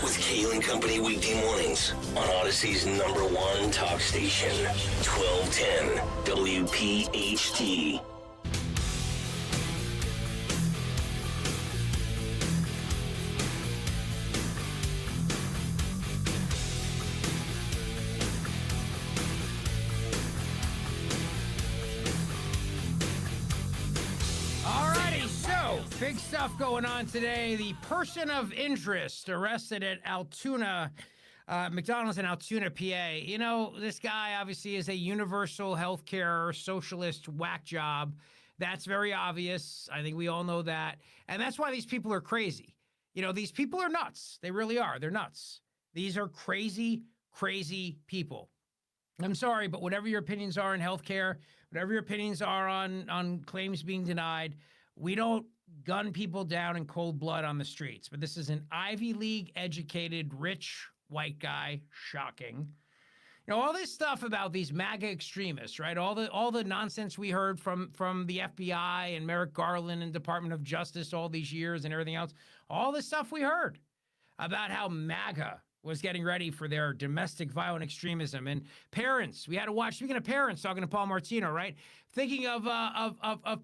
with Kale and Company weekday mornings on Odyssey's #1 talk station, 1210 WPHT. Big stuff going on today. The person of interest arrested at Altoona McDonald's in Altoona, PA. You know, this guy obviously is a universal healthcare socialist whack job. That's very obvious. I think we all know that. And that's why these people are crazy. You know, these people are nuts. They really are. They're nuts. These are crazy, crazy people. I'm sorry, but whatever your opinions are in healthcare, whatever your opinions are on claims being denied, we don't gun people down in cold blood on the streets. But this is an Ivy League educated, rich white guy. Shocking. You know, all this stuff about these MAGA extremists, right? All the nonsense we heard from the FBI and Merrick Garland and Department of Justice all these years and everything else. All this stuff we heard about how MAGA was getting ready for their domestic violent extremism. And parents, we had to watch, speaking of parents, talking to Paul Martino, right? Thinking of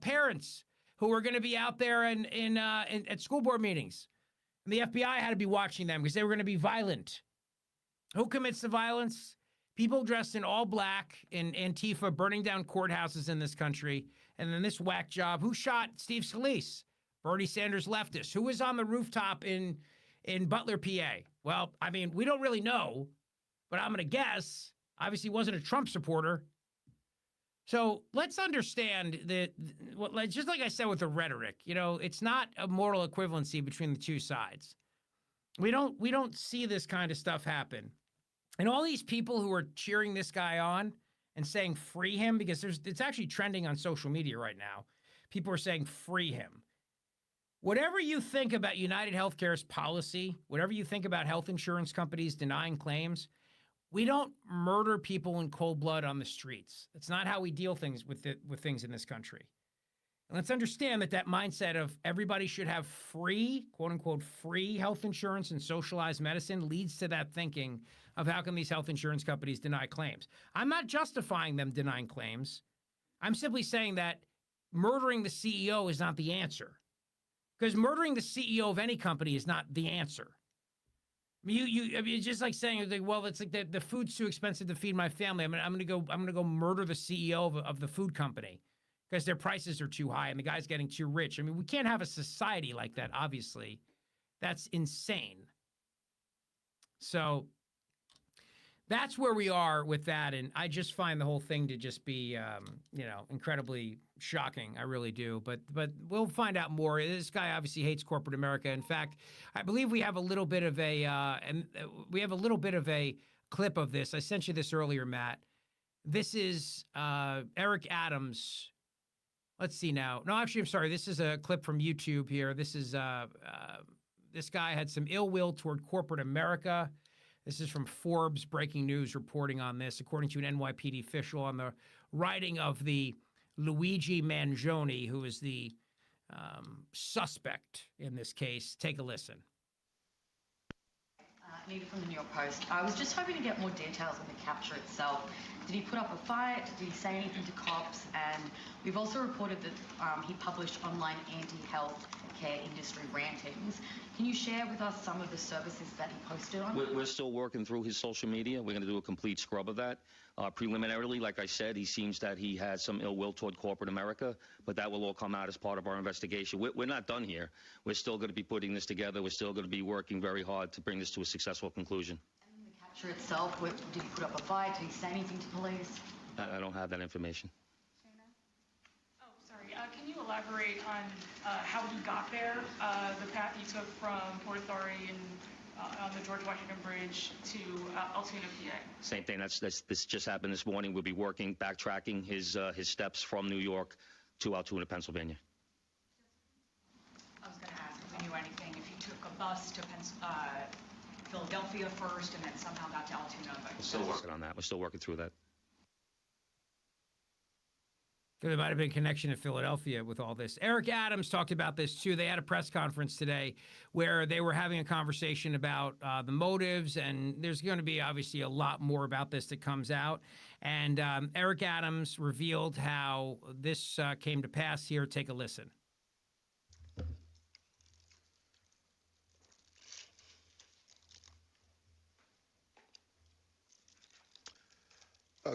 parents who were going to be out there at school board meetings. And the FBI had to be watching them because they were going to be violent. Who commits the violence? People dressed in all black in Antifa burning down courthouses in this country. And then this whack job. Who shot Steve Scalise? Bernie Sanders leftist. Who was on the rooftop in Butler, PA? Well, I mean, we don't really know, but I'm going to guess. Obviously, he wasn't a Trump supporter. So let's understand that, just like I said with the rhetoric, you know, it's not a moral equivalency between the two sides. We don't see this kind of stuff happen. And all these people who are cheering this guy on and saying free him, because it's actually trending on social media right now. People are saying free him. Whatever you think about United Healthcare's policy, whatever you think about health insurance companies denying claims, we don't murder people in cold blood on the streets. That's not how we deal with things in this country. And let's understand that mindset of everybody should have free, quote unquote, free health insurance and socialized medicine leads to that thinking of how come these health insurance companies deny claims. I'm not justifying them denying claims. I'm simply saying that murdering the CEO is not the answer. Because murdering the CEO of any company is not the answer. I mean, it's just like saying, well, it's like the food's too expensive to feed my family. I'm gonna go murder the CEO of the food company because their prices are too high and the guy's getting too rich. I mean, we can't have a society like that. Obviously, that's insane. So that's where we are with that, and I just find the whole thing to just be, incredibly shocking. I really do. But we'll find out more. This guy obviously hates corporate America. In fact, I believe we have a little bit of a clip of this. I sent you this earlier, Matt. This is Eric Adams. Let's see now. No, actually, I'm sorry. This is a clip from YouTube here. This is this guy had some ill will toward corporate America. This is from Forbes breaking news reporting on this, according to an NYPD official on the writing of the Luigi Mangione, who is the suspect in this case. Take a listen. Maybe from the New York Post. I was just hoping to get more details on the capture itself. Did he put up a fight? Did he say anything to cops? And we've also reported that he published online anti-health care industry rantings. Can you share with us some of the services that he posted on? We're still working through his social media. We're going to do a complete scrub of that. Preliminarily, like I said, he seems that he had some ill will toward corporate America, but that will all come out as part of our investigation. We're not done here. We're still going to be putting this together. We're still going to be working very hard to bring this to a successful conclusion. And the capture itself, did he put up a fight? Did he say anything to police? I don't have that information. Can you elaborate on how he got there, the path he took from Port Authority and on the George Washington Bridge to Altoona, PA? Same thing. This just happened this morning. We'll be backtracking his steps from New York to Altoona, Pennsylvania. I was going to ask if we knew anything, if he took a bus to Philadelphia first and then somehow got to Altoona. We're still working on that. We're still working through that. There might have been a connection to Philadelphia with all this. Eric Adams talked about this, too. They had a press conference today where they were having a conversation about the motives, and there's going to be, obviously, a lot more about this that comes out. And Eric Adams revealed how this came to pass here. Take a listen.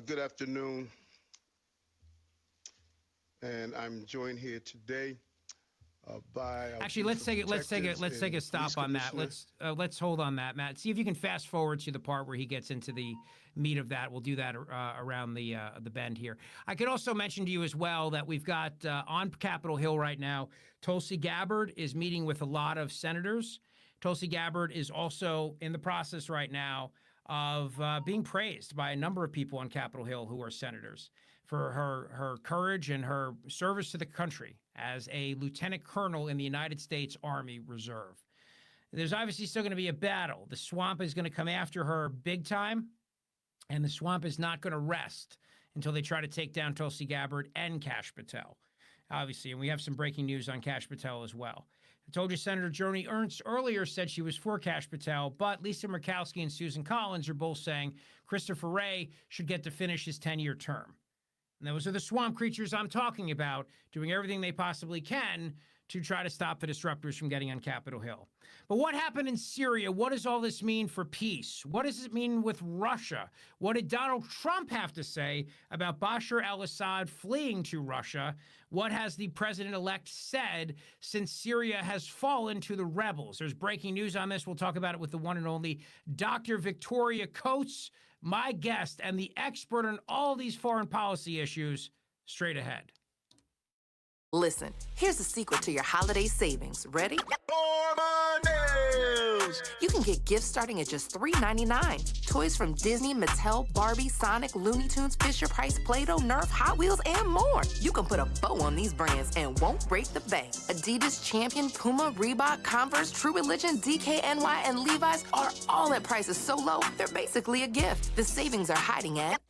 Good afternoon. And I'm joined here today Actually, let's take a stop on that. Let's hold on that, Matt. See if you can fast forward to the part where he gets into the meat of that. We'll do that around the bend here. I could also mention to you as well that we've got on Capitol Hill right now, Tulsi Gabbard is meeting with a lot of senators. Tulsi Gabbard is also in the process right now of being praised by a number of people on Capitol Hill who are senators for her courage and her service to the country as a lieutenant colonel in the United States Army Reserve. There's obviously still going to be a battle. The swamp is going to come after her big time, and the swamp is not going to rest until they try to take down Tulsi Gabbard and Kash Patel, obviously. And we have some breaking news on Kash Patel as well. I told you Senator Joni Ernst earlier said she was for Kash Patel, but Lisa Murkowski and Susan Collins are both saying Christopher Wray should get to finish his 10-year term. And those are the swamp creatures I'm talking about, doing everything they possibly can to try to stop the disruptors from getting on Capitol Hill. But what happened in Syria? What does all this mean for peace? What does it mean with Russia? What did Donald Trump have to say about Bashar al-Assad fleeing to Russia? What has the president-elect said since Syria has fallen to the rebels? There's breaking news on this. We'll talk about it with the one and only Dr. Victoria Coates, my guest and the expert on all these foreign policy issues, straight ahead. Listen, here's the secret to your holiday savings. Ready? News! You can get gifts starting at just $3.99. Toys from Disney, Mattel, Barbie, Sonic, Looney Tunes, Fisher-Price, Play-Doh, Nerf, Hot Wheels, and more. You can put a bow on these brands and won't break the bank. Adidas, Champion, Puma, Reebok, Converse, True Religion, DKNY, and Levi's are all at prices so low, they're basically a gift. The savings are hiding at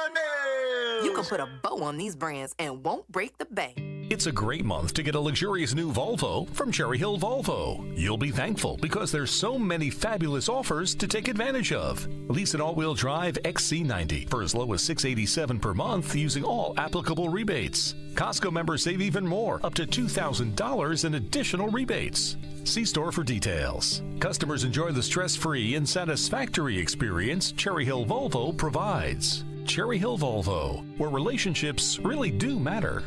News! You can put a bow on these brands and won't break the bank. It's a great month to get a luxurious new Volvo from Cherry Hill Volvo. You'll be thankful because there's so many fabulous offers to take advantage of. Lease an all-wheel drive XC90 for as low as $687 per month using all applicable rebates. Costco members save even more, up to $2,000 in additional rebates. See store for details. Customers enjoy the stress-free and satisfactory experience Cherry Hill Volvo provides. Cherry Hill Volvo, where relationships really do matter.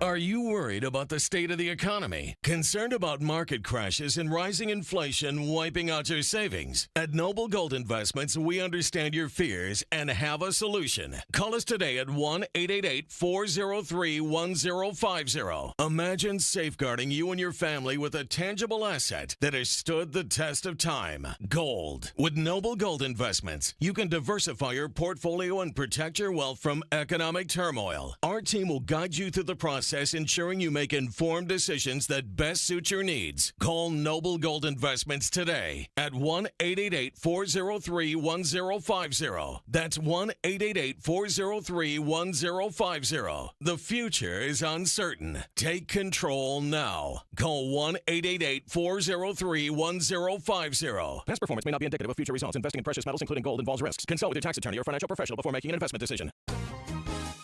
Are you worried about the state of the economy? Concerned about market crashes and rising inflation wiping out your savings? At Noble Gold Investments, we understand your fears and have a solution. Call us today at 1-888-403-1050. Imagine safeguarding you and your family with a tangible asset that has stood the test of time. Gold. With Noble Gold Investments, you can diversify your portfolio and protect your wealth from economic turmoil. Our team will guide you through the process, ensuring you make informed decisions that best suit your needs. Call Noble Gold Investments today at 1-888-403-1050. That's 1-888-403-1050. The future is uncertain. Take control now. Call 1-888-403-1050. Past performance may not be indicative of future results. Investing in precious metals, including gold, involves risks. Consult with your tax attorney or financial professional before making an investment decision.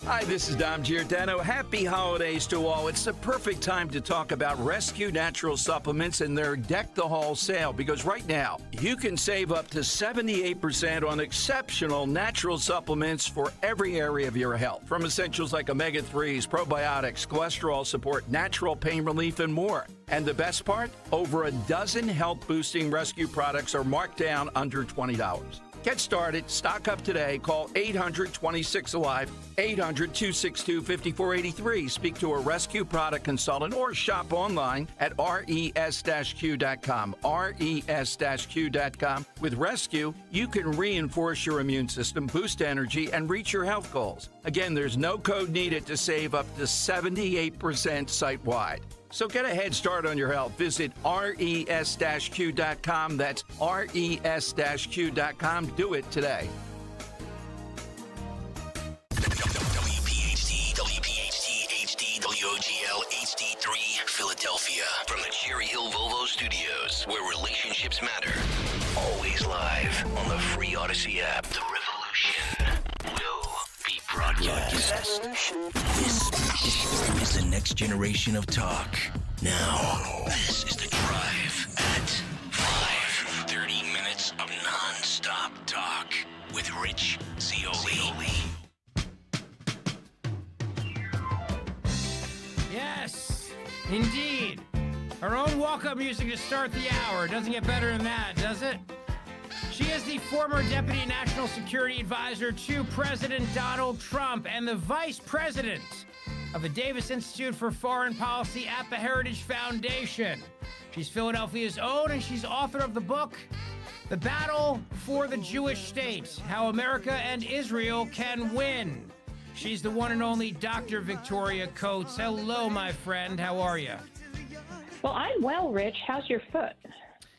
Hi, this is Dom Giordano. Happy holidays to all. It's the perfect time to talk about Rescue Natural Supplements and their Deck the Hall sale, because right now you can save up to 78% on exceptional natural supplements for every area of your health. From essentials like omega-3s, probiotics, cholesterol support, natural pain relief, and more. And the best part? Over a dozen health-boosting rescue products are marked down under $20. Get started. Stock up today. Call 800-26-ALIVE, 800-262-5483. Speak to a rescue product consultant or shop online at res-q.com. res-q.com. With Rescue, you can reinforce your immune system, boost energy, and reach your health goals. Again, there's no code needed to save up to 78% site-wide. So get a head start on your health. Visit res-q.com. That's res-q.com. Do it today. WPHT, HD, WOGL, HD3, Philadelphia. From the Cherry Hill Volvo Studios, where relationships matter. Always live on the free Odyssey app. The revolution will be broadcast. This is the next generation of talk. Now, this is The Drive at 5. 30 minutes of non-stop talk with Rich Zeoil. Indeed. Her own walk-up music to start the hour. Doesn't get better than that, does it? She is the former Deputy National Security Advisor to President Donald Trump and the Vice President of the Davis Institute for Foreign Policy at the Heritage Foundation. She's Philadelphia's own, and she's author of the book, The Battle for the Jewish State, How America and Israel Can Win. She's the one and only Dr. Victoria Coates. Hello, my friend. How are you? Well, I'm well, Rich. How's your foot?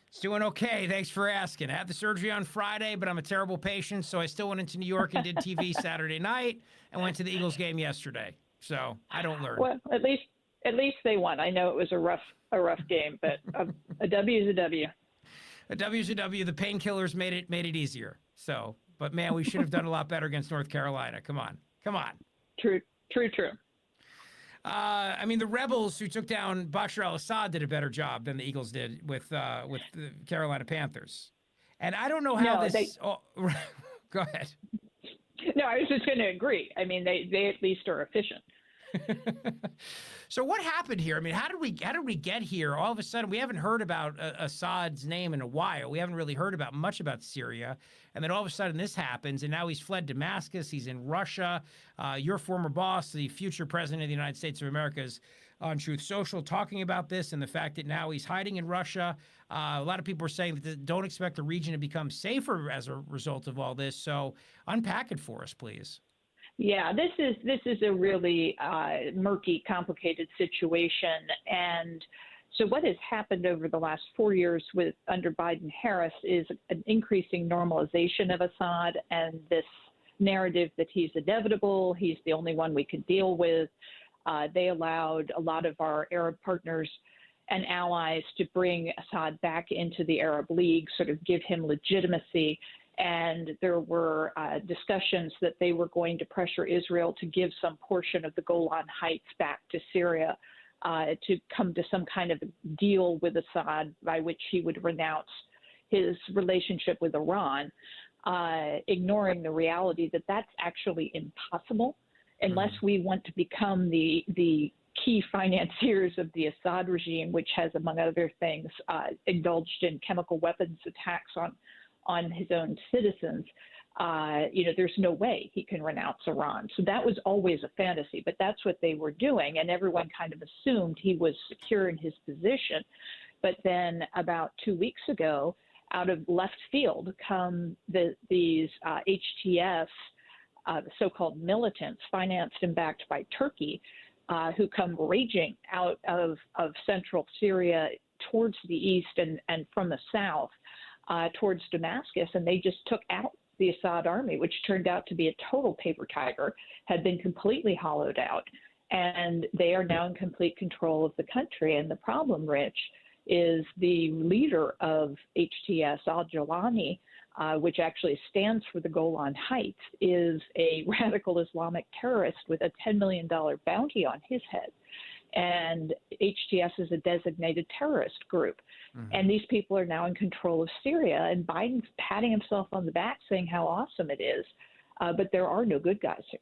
It's doing okay. Thanks for asking. I had the surgery on Friday, but I'm a terrible patient, so I still went into New York and did TV Saturday night and went to the Eagles game yesterday. So I don't learn. Well, at least they won. I know it was a rough game, but a W is a W. A W is a W. The painkillers made it easier. So, but man, we should have done a lot better against North Carolina. Come on. True. I mean, the rebels who took down Bashar al-Assad did a better job than the Eagles did with the Carolina Panthers. And I don't know how go ahead. No, I was just going to agree. I mean, they at least are efficient. So what happened here? I mean, how did we get here? All of a sudden, we haven't heard about Assad's name in a while. We haven't really heard much about Syria. And then all of a sudden this happens, and now he's fled Damascus. He's in Russia. Your former boss, the future president of the United States of America, is on Truth Social talking about this and the fact that now he's hiding in Russia. A lot of people are saying that don't expect the region to become safer as a result of all this. So unpack it for us, please. Yeah, this is a really murky, complicated situation. And so what has happened over the last 4 years under Biden-Harris is an increasing normalization of Assad and this narrative that he's inevitable, he's the only one we could deal with. They allowed a lot of our Arab partners and allies to bring Assad back into the Arab League, sort of give him legitimacy. And there were discussions that they were going to pressure Israel to give some portion of the Golan Heights back to Syria to come to some kind of deal with Assad by which he would renounce his relationship with Iran, ignoring the reality that that's actually impossible unless we want to become the key financiers of the Assad regime, which has, among other things, indulged in chemical weapons attacks on his own citizens. There's no way he can renounce Iran. So that was always a fantasy, but that's what they were doing. And everyone kind of assumed he was secure in his position. But then about 2 weeks ago, out of left field come these HTS, the so-called militants financed and backed by Turkey, who come raging out of central Syria towards the east and from the south towards Damascus, and they just took out the Assad army, which turned out to be a total paper tiger, had been completely hollowed out, and they are now in complete control of the country. And the problem, Rich, is the leader of HTS, al-Jawlani, which actually stands for the Golan Heights, is a radical Islamic terrorist with a $10 million bounty on his head. And HTS is a designated terrorist group. Mm-hmm. And these people are now in control of Syria. And Biden's patting himself on the back saying how awesome it is. But there are no good guys here.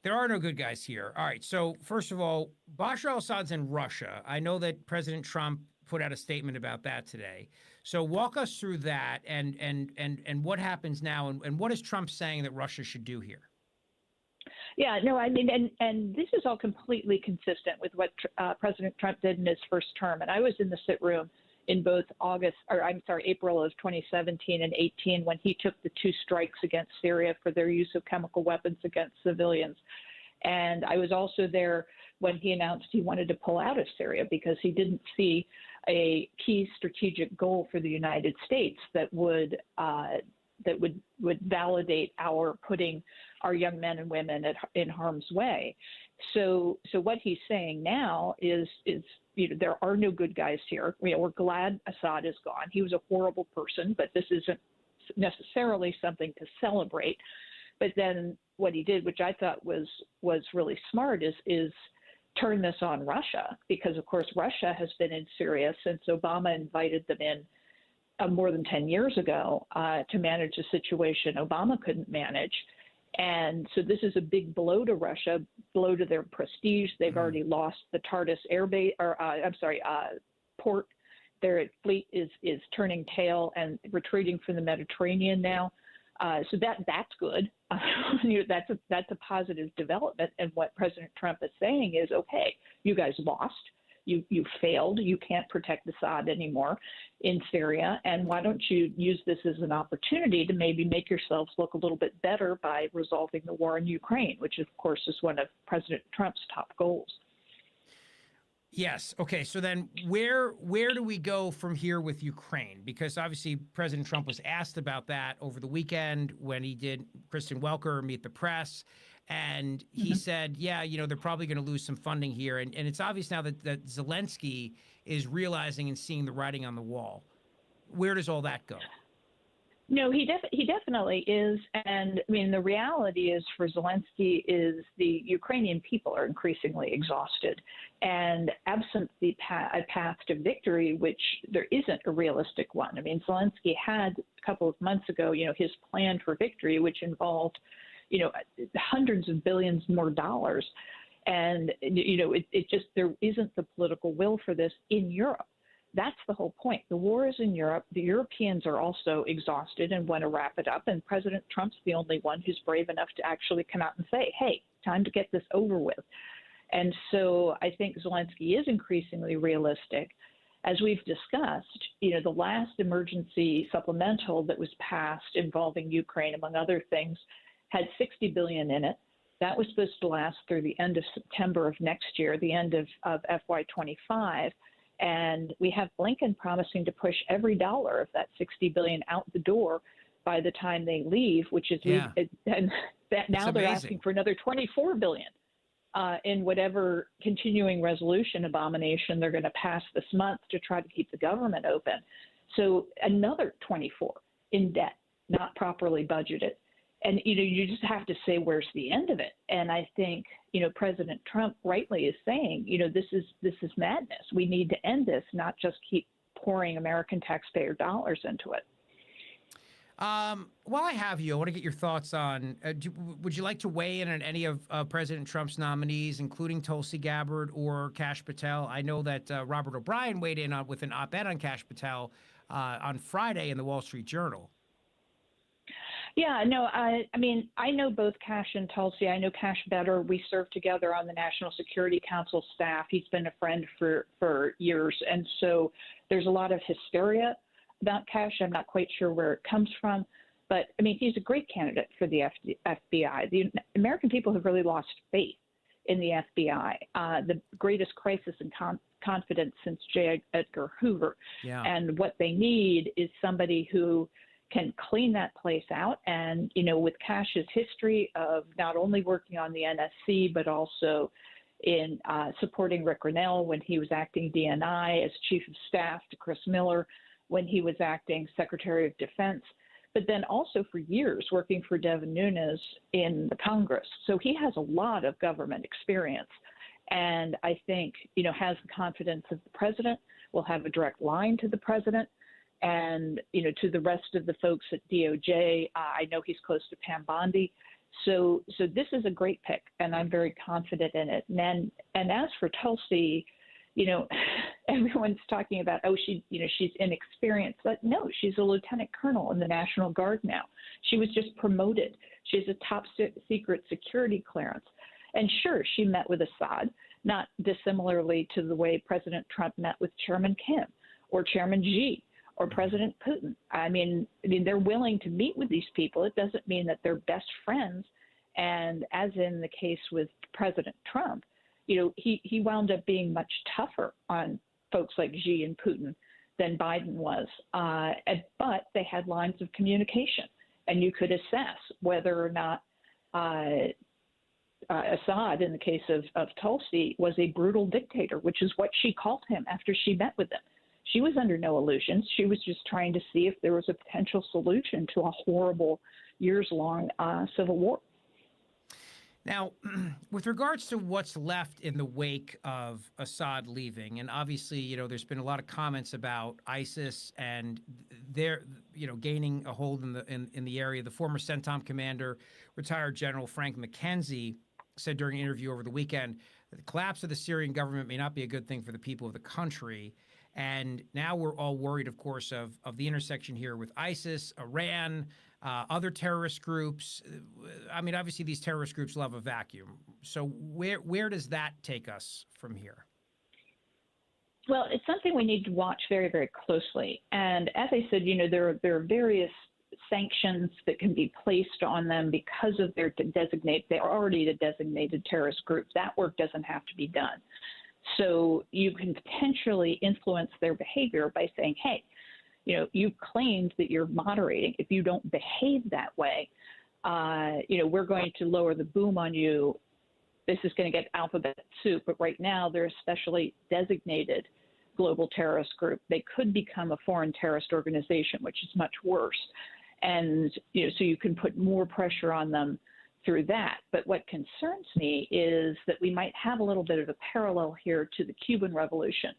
There are no good guys here. All right. So first of all, Bashar al-Assad's in Russia. I know that President Trump put out a statement about that today. So walk us through that and what happens now and what is Trump saying that Russia should do here? Yeah, no, I mean, and this is all completely consistent with what President Trump did in his first term. And I was in the sit room in both April of 2017 and 18 when he took the 2 strikes against Syria for their use of chemical weapons against civilians. And I was also there when he announced he wanted to pull out of Syria because he didn't see a key strategic goal for the United States that would validate our putting our young men and women in harm's way. So what he's saying now is there are no good guys here. We're glad Assad is gone. He was a horrible person, but this isn't necessarily something to celebrate. But then what he did, which I thought was really smart, is turn this on Russia, because of course Russia has been in Syria since Obama invited them in more than 10 years ago to manage a situation Obama couldn't manage. And so this is a big blow to Russia, blow to their prestige. They've already lost the Tartus port. Their fleet is turning tail and retreating from the Mediterranean now. So that's good. That's a positive development. And what President Trump is saying is, okay, you guys lost. You failed. You can't protect Assad anymore in Syria. And why don't you use this as an opportunity to maybe make yourselves look a little bit better by resolving the war in Ukraine, which, of course, is one of President Trump's top goals. Yes. Okay. So then where do we go from here with Ukraine? Because obviously President Trump was asked about that over the weekend when he did Kristen Welker meet the press. And he said, yeah, they're probably going to lose some funding here. And it's obvious now that Zelensky is realizing and seeing the writing on the wall. Where does all that go? No, he definitely is. And I mean, the reality is for Zelensky is the Ukrainian people are increasingly exhausted. And absent a path to victory, which there isn't a realistic one. I mean, Zelensky had a couple of months ago, his plan for victory, which involved hundreds of billions more dollars. And, it just, there isn't the political will for this in Europe. That's the whole point. The war is in Europe. The Europeans are also exhausted and want to wrap it up. And President Trump's the only one who's brave enough to actually come out and say, hey, time to get this over with. And so I think Zelensky is increasingly realistic. As we've discussed, the last emergency supplemental that was passed involving Ukraine, among other things, had $60 billion in it. That was supposed to last through the end of September of next year, the end of FY25. And we have Blinken promising to push every dollar of that $60 billion out the door by the time they leave, which is and that now they're asking for another $24 billion in whatever continuing resolution abomination they're going to pass this month to try to keep the government open. So another 24 in debt, not properly budgeted. And, you just have to say, where's the end of it? And I think, President Trump rightly is saying, this is madness. We need to end this, not just keep pouring American taxpayer dollars into it. While I have you, I want to get your thoughts on, would you like to weigh in on any of President Trump's nominees, including Tulsi Gabbard or Kash Patel? I know that Robert O'Brien weighed in with an op-ed on Kash Patel on Friday in the Wall Street Journal. Yeah, no, I mean, I know both Kash and Tulsi. I know Kash better. We served together on the National Security Council staff. He's been a friend for years. And so there's a lot of hysteria about Kash. I'm not quite sure where it comes from. But, I mean, he's a great candidate for the FBI. The American people have really lost faith in the FBI, the greatest crisis in confidence since J. Edgar Hoover. Yeah. And what they need is somebody who can clean that place out. And, with Kash's history of not only working on the NSC, but also in supporting Rick Grinnell when he was acting DNI, as chief of staff to Chris Miller when he was acting Secretary of Defense, but then also for years working for Devin Nunes in the Congress. So he has a lot of government experience. And I think, has the confidence of the president, will have a direct line to the president. And, to the rest of the folks at DOJ, I know he's close to Pam Bondi. So this is a great pick, and I'm very confident in it. And as for Tulsi, everyone's talking about, she's inexperienced. But no, she's a lieutenant colonel in the National Guard now. She was just promoted. She has a top secret security clearance. And sure, she met with Assad, not dissimilarly to the way President Trump met with Chairman Kim or Chairman Xi or President Putin. I mean, they're willing to meet with these people. It doesn't mean that they're best friends. And as in the case with President Trump, he wound up being much tougher on folks like Xi and Putin than Biden was. But they had lines of communication, and you could assess whether or not Assad, in the case of Tulsi, was a brutal dictator, which is what she called him after she met with him. She was under no illusions. She was just trying to see if there was a potential solution to a horrible, years-long civil war. Now, with regards to what's left in the wake of Assad leaving, and obviously, there's been a lot of comments about ISIS and their, gaining a hold in the area. The former CENTCOM commander, retired General Frank McKenzie, said during an interview over the weekend that the collapse of the Syrian government may not be a good thing for the people of the country. And now we're all worried, of course, of the intersection here with ISIS, Iran, other terrorist groups. I mean, obviously, these terrorist groups love a vacuum. So where does that take us from here? Well, it's something we need to watch very, very closely. And as I said, there are various sanctions that can be placed on them because of they're already the designated terrorist group. That work doesn't have to be done. So you can potentially influence their behavior by saying, hey, you've claimed that you're moderating. If you don't behave that way, we're going to lower the boom on you. This is going to get alphabet soup. But right now, they're a specially designated global terrorist group. They could become a foreign terrorist organization, which is much worse. And, so you can put more pressure on them through that. But what concerns me is that we might have a little bit of a parallel here to the Cuban Revolution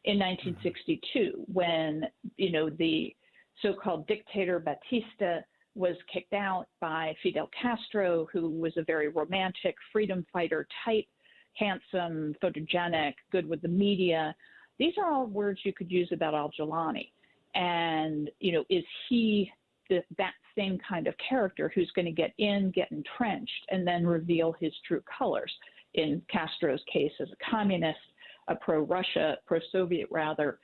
in 1962, when, the so-called dictator Batista was kicked out by Fidel Castro, who was a very romantic freedom fighter type, handsome, photogenic, good with the media. These are all words you could use about al-Jilani. And, is he that same kind of character who's going to get entrenched, and then reveal his true colors? In Castro's case, as a communist, a pro-Russia, pro-Soviet rather,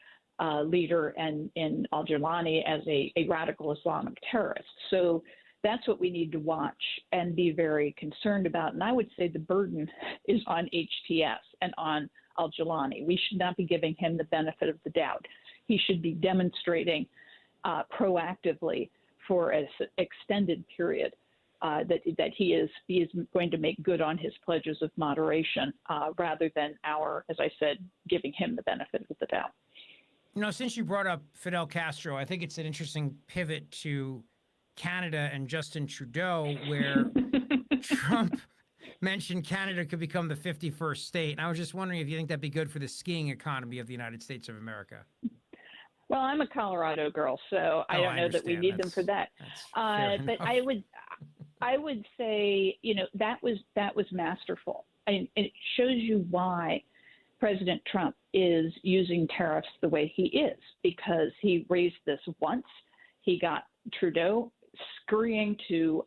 leader, and in al-Jilani as a radical Islamic terrorist. So that's what we need to watch and be very concerned about. And I would say the burden is on HTS and on al-Jilani. We should not be giving him the benefit of the doubt. He should be demonstrating proactively for an extended period that he is going to make good on his pledges of moderation, rather than as I said, giving him the benefit of the doubt. Since you brought up Fidel Castro, I think it's an interesting pivot to Canada and Justin Trudeau, where Trump mentioned Canada could become the 51st state. And I was just wondering if you think that'd be good for the skiing economy of the United States of America. Well, I'm a Colorado girl, so I don't know that we need them for that. But I would say, that was masterful. And it shows you why President Trump is using tariffs the way he is, because he raised this once. He got Trudeau scurrying to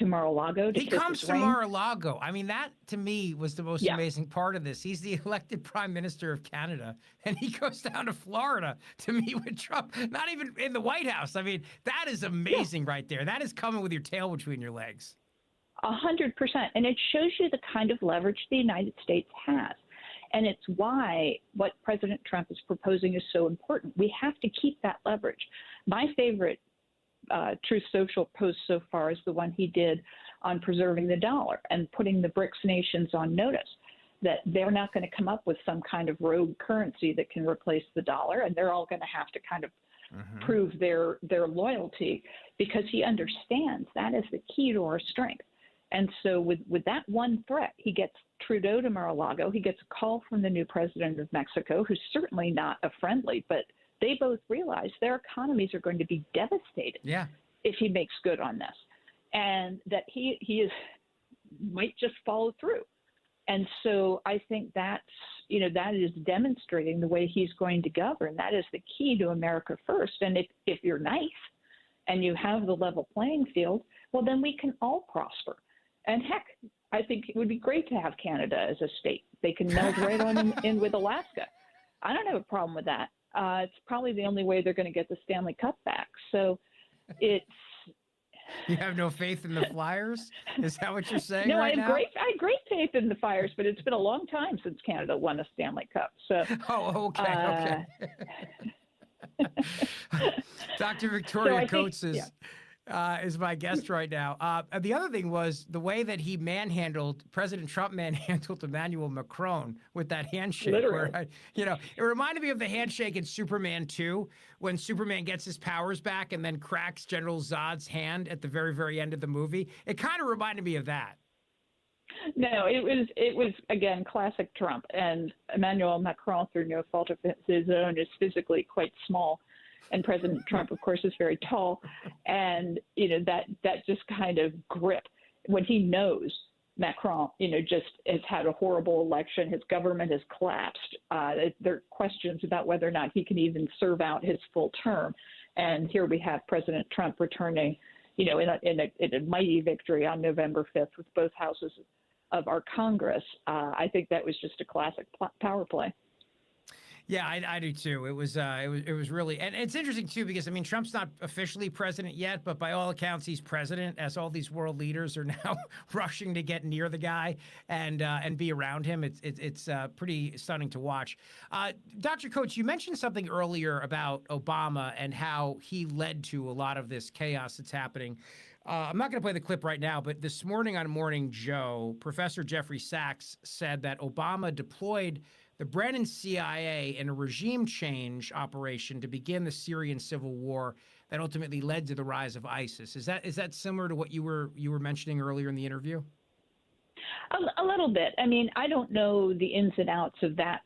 Mar-a-Lago. He comes to Mar-a-Lago. I mean, that to me was the most amazing part of this. He's the elected Prime Minister of Canada, and he goes down to Florida to meet with Trump, not even in the White House. I mean, that is amazing right there. That is coming with your tail between your legs. 100%. And it shows you the kind of leverage the United States has. And it's why what President Trump is proposing is so important. We have to keep that leverage. My favorite Truth Social post so far is the one he did on preserving the dollar and putting the BRICS nations on notice that they're not going to come up with some kind of rogue currency that can replace the dollar, and they're all going to have to kind of prove their loyalty, because he understands that is the key to our strength. And so with that one threat, he gets Trudeau to Mar-a-Lago. He gets a call from the new president of Mexico, who's certainly not a friendly, but they both realize their economies are going to be devastated if he makes good on this, and that he might just follow through. And so I think that is demonstrating the way he's going to govern. That is the key to America first. And if you're nice and you have the level playing field, well, then we can all prosper. And heck, I think it would be great to have Canada as a state. They can meld right on in with Alaska. I don't have a problem with that. It's probably the only way they're going to get the Stanley Cup back. So it's... You have no faith in the Flyers? Is that what you're saying No, right now? I have great faith in the Flyers, but it's been a long time since Canada won a Stanley Cup. So. Okay. Dr. Victoria Coates is my guest right now. The other thing was the way that President Trump manhandled Emmanuel Macron with that handshake. Literally. Where it reminded me of the handshake in Superman 2, when Superman gets his powers back and then cracks General Zod's hand at the very, very end of the movie. It kind of reminded me of that. No, it was again classic Trump, and Emmanuel Macron, through no fault of his own, is physically quite small, and President Trump, of course, is very tall, and that just kind of grip when he knows Macron, just has had a horrible election. His government has collapsed. There are questions about whether or not he can even serve out his full term, and here we have President Trump returning, in a mighty victory on November 5th with both houses of our Congress. I think that was just a classic power play. Yeah, I do too. It was really, and it's interesting too because Trump's not officially president yet, but by all accounts he's president. As all these world leaders are now rushing to get near the guy and be around him. It's pretty stunning to watch. Dr. Coates, you mentioned something earlier about Obama and how he led to a lot of this chaos that's happening. I'm not going to play the clip right now, but this morning on Morning Joe, Professor Jeffrey Sachs said that Obama deployed the Brennan CIA in a regime change operation to begin the Syrian civil war that ultimately led to the rise of ISIS. Is that similar to what you were mentioning earlier in the interview? A little bit. I don't know the ins and outs of that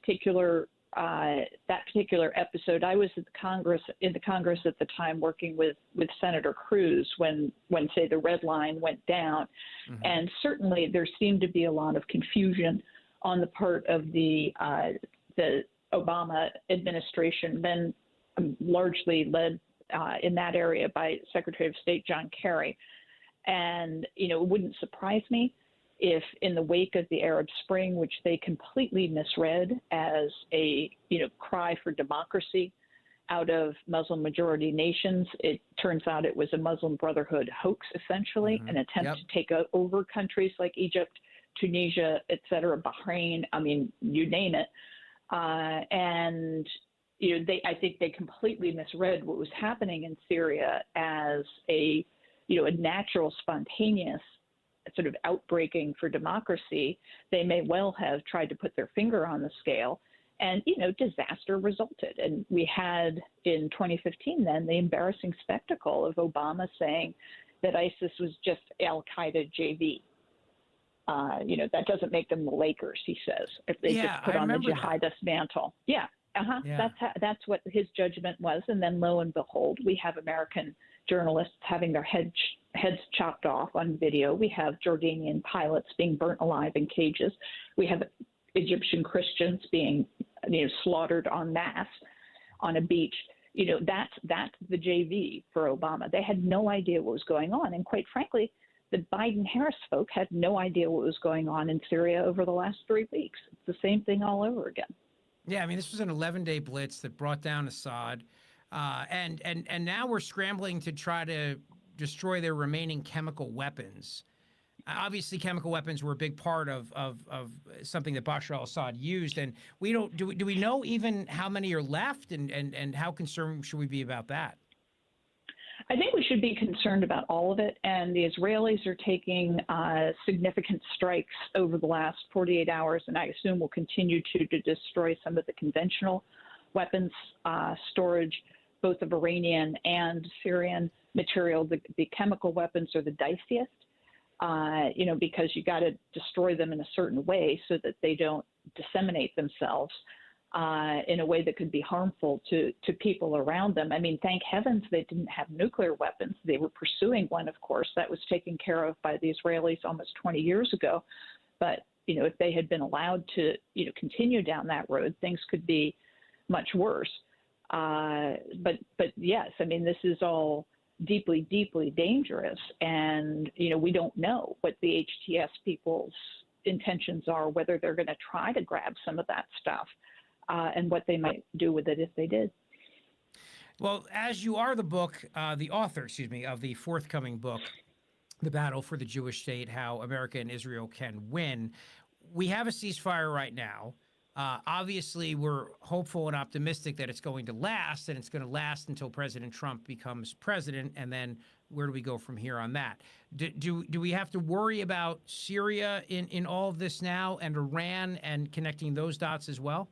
particular episode. I was in the Congress at the time working with Senator Cruz when say the red line went down, and certainly there seemed to be a lot of confusion on the part of the Obama administration, then largely led in that area by Secretary of State John Kerry. And, it wouldn't surprise me if in the wake of the Arab Spring, which they completely misread as a, cry for democracy out of Muslim majority nations, it turns out it was a Muslim Brotherhood hoax, essentially, an attempt to take over countries like Egypt, Tunisia, et cetera, Bahrain, you name it. And, I think they completely misread what was happening in Syria as a natural, spontaneous sort of outbreaking for democracy. They may well have tried to put their finger on the scale, and, disaster resulted. And we had in 2015 then the embarrassing spectacle of Obama saying that ISIS was just Al-Qaeda JV. That doesn't make them the Lakers, he says, if they just put on the jihadist mantle. Yeah. That's what his judgment was. And then lo and behold, we have American journalists having their heads chopped off on video. We have Jordanian pilots being burnt alive in cages. We have Egyptian Christians being, slaughtered en masse on a beach. That's the JV for Obama. They had no idea what was going on. And quite frankly, the Biden-Harris folk had no idea what was going on in Syria over the last 3 weeks. It's the same thing all over again. Yeah, this was an 11-day blitz that brought down Assad, and now we're scrambling to try to destroy their remaining chemical weapons. Obviously, chemical weapons were a big part of something that Bashar al-Assad used, and do we know even how many are left, and how concerned should we be about that? I think we should be concerned about all of it, and the Israelis are taking significant strikes over the last 48 hours, and I assume will continue to destroy some of the conventional weapons storage, both of Iranian and Syrian material. The chemical weapons are the diciest, because you got to destroy them in a certain way so that they don't disseminate themselves in a way that could be harmful to people around them. Thank heavens they didn't have nuclear weapons. They were pursuing one, of course. That was taken care of by the Israelis almost 20 years ago. But, if they had been allowed to, continue down that road, things could be much worse. But yes, this is all deeply, deeply dangerous. And, we don't know what the HTS people's intentions are, whether they're going to try to grab some of that stuff. And what they might do with it if they did. Well, as you are the author, of the forthcoming book, The Battle for the Jewish State, How America and Israel Can Win, we have a ceasefire right now. Obviously, we're hopeful and optimistic that it's going to last, and it's going to last until President Trump becomes president, and then where do we go from here on that? Do we have to worry about Syria in all of this now, and Iran, and connecting those dots as well?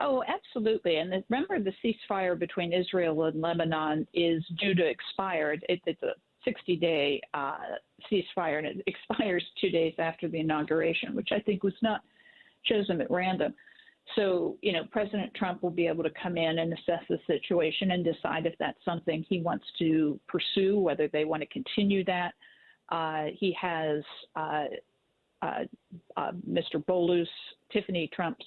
Oh, absolutely. And remember, the ceasefire between Israel and Lebanon is due to expire. It's a 60-day ceasefire, and it expires 2 days after the inauguration, which I think was not chosen at random. So, President Trump will be able to come in and assess the situation and decide if that's something he wants to pursue, whether they want to continue that. He has Mr. Bolus, Tiffany Trump's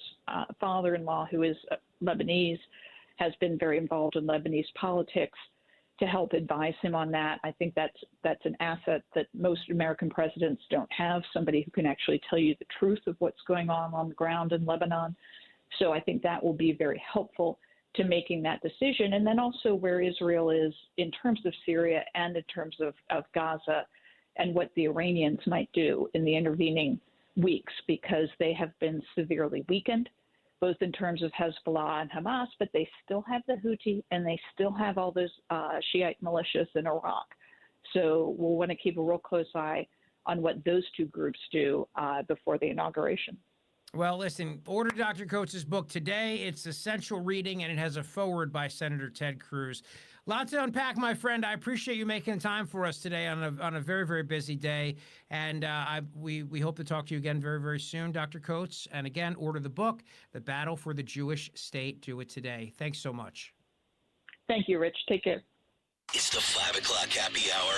father-in-law, who is Lebanese, has been very involved in Lebanese politics, to help advise him on that. I think that's an asset that most American presidents don't have, somebody who can actually tell you the truth of what's going on the ground in Lebanon. So I think that will be very helpful to making that decision. And then also where Israel is in terms of Syria and in terms of Gaza, and what the Iranians might do in the intervening weeks, because they have been severely weakened, both in terms of Hezbollah and Hamas, but they still have the Houthi and they still have all those Shiite militias in Iraq. So we'll want to keep a real close eye on what those two groups do before the inauguration. Well, listen, order Dr. Coates' book today. It's essential reading, and it has a foreword by Senator Ted Cruz. Lots to unpack, my friend. I appreciate you making time for us today on a very, very busy day. And we hope to talk to you again very, very soon, Dr. Coates. And again, order the book, The Battle for the Jewish State. Do it today. Thanks so much. Thank you, Rich. Take care. It's the 5 o'clock happy hour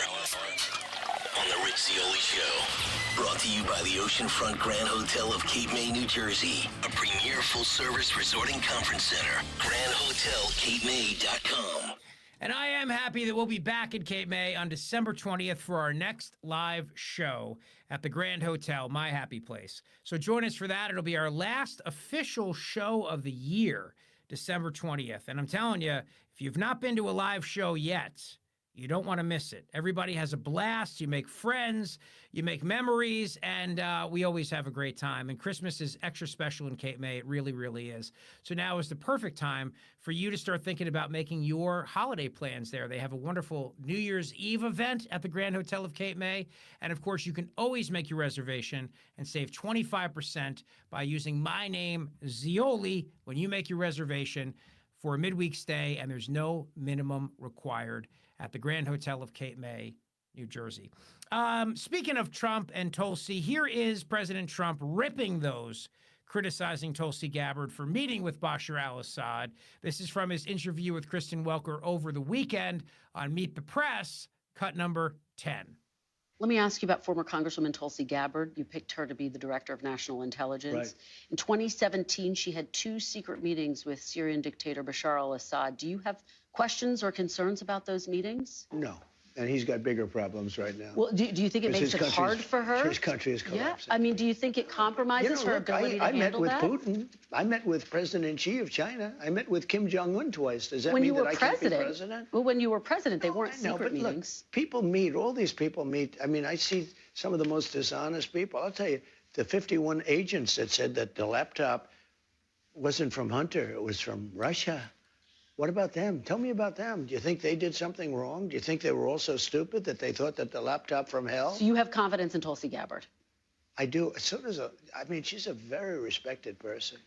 on the Rich Zeoil Show. Brought to you by the Oceanfront Grand Hotel of Cape May, New Jersey. A premier full-service resort and conference center. GrandHotelCapeMay.com. And I am happy that we'll be back in Cape May on December 20th for our next live show at the Grand Hotel, my happy place. So join us for that. It'll be our last official show of the year, December 20th. And I'm telling you, if you've not been to a live show yet, you don't want to miss it. Everybody has a blast. You make friends, you make memories, and we always have a great time. And Christmas is extra special in Cape May. It really, really is. So now is the perfect time for you to start thinking about making your holiday plans there. They have a wonderful New Year's Eve event at the Grand Hotel of Cape May. And of course, you can always make your reservation and save 25% by using my name, Zeoli, when you make your reservation for a midweek stay, and there's no minimum required at the Grand Hotel of Cape May, New Jersey. Speaking of Trump and Tulsi, here is President Trump ripping those criticizing Tulsi Gabbard for meeting with Bashar al-Assad. This is from his interview with Kristen Welker over the weekend on Meet the Press, cut number 10. Let me ask you about former Congresswoman Tulsi Gabbard. You picked her to be the director of national intelligence. Right. In 2017, she had 2 secret meetings with Syrian dictator Bashar al-Assad. Do you have questions or concerns about those meetings? No. And he's got bigger problems right now. Well, do you think it makes it hard for her? His country is collapsing. Yeah. I mean, do you think it compromises her ability to handle that? I met with Putin. I met with President Xi of China. I met with Kim Jong-un twice. Does that mean that I can't be president? Well, when you were president, they weren't secret meetings. Look, people meet. All these people meet. I mean, I see some of the most dishonest people. I'll tell you, the 51 agents that said that the laptop wasn't from Hunter, it was from Russia. What about them? Tell me about them. Do you think they did something wrong? Do you think they were all so stupid that they thought that the laptop from hell? So you have confidence in Tulsi Gabbard? I do. So does I mean, she's a very respected person.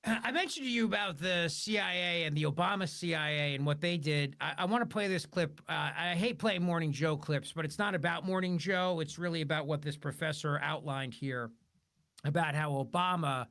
I mentioned to you about the CIA and the Obama CIA and what they did. I want to play this clip. I hate playing Morning Joe clips, but it's not about Morning Joe. It's really about what this professor outlined here about how Obama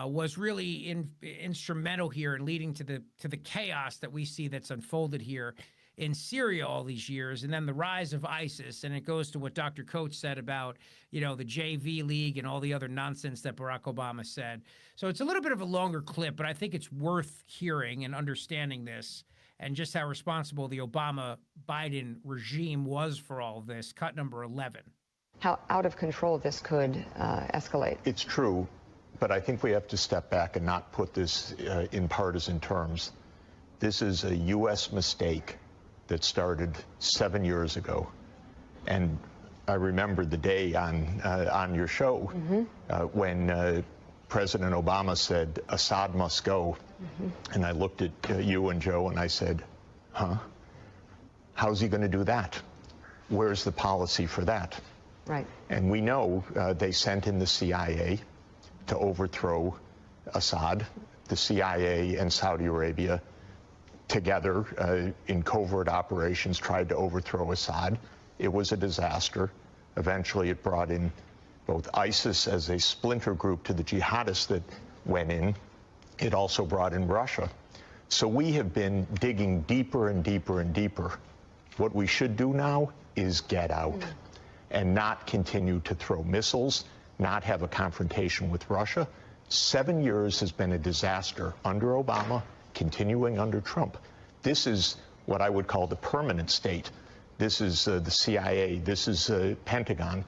was really instrumental here in leading to the chaos that we see that's unfolded here in Syria all these years, and then the rise of ISIS. And it goes to what Dr. Coates said about, the JV League and all the other nonsense that Barack Obama said. So it's a little bit of a longer clip, but I think it's worth hearing and understanding this and just how responsible the Obama-Biden regime was for all of this. Cut number 11. How out of control this could escalate. It's true, but I think we have to step back and not put this in partisan terms. This is a U.S. mistake that started 7 years ago. And I remember the day on your show when President Obama said, Assad must go. And I looked at you and Joe and I said, how's he going to do that? Where's the policy for that? Right. And we know they sent in the CIA to overthrow Assad. The CIA and Saudi Arabia together in covert operations tried to overthrow Assad. It was a disaster. Eventually, it brought in both ISIS as a splinter group to the jihadists that went in. It also brought in Russia. So we have been digging deeper and deeper and deeper. What we should do now is get out and not continue to throw missiles, not have a confrontation with Russia. 7 years has been a disaster under Obama, continuing under Trump. This is what I would call the permanent state. This is the CIA, this is Pentagon,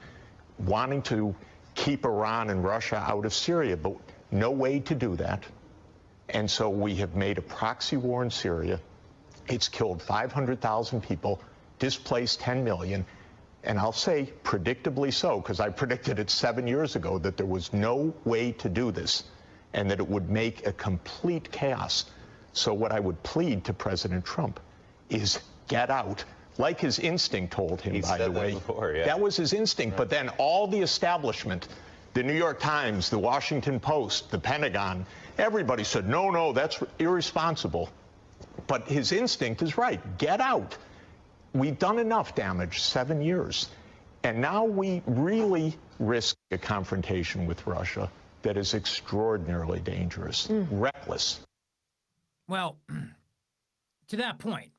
wanting to keep Iran and Russia out of Syria, but no way to do that. And so we have made a proxy war in Syria. It's killed 500,000 people, displaced 10 million, and I'll say predictably so, because I predicted it 7 years ago that there was no way to do this and that it would make a complete chaos. So what I would plead to President Trump is get out. Like his instinct told him, by the way. That was his instinct. But then all the establishment, the New York Times, the Washington Post, the Pentagon, everybody said, no, no, that's irresponsible. But his instinct is right. Get out. We've done enough damage, 7 years. And now we really risk a confrontation with Russia that is extraordinarily dangerous, reckless. Well, to that point,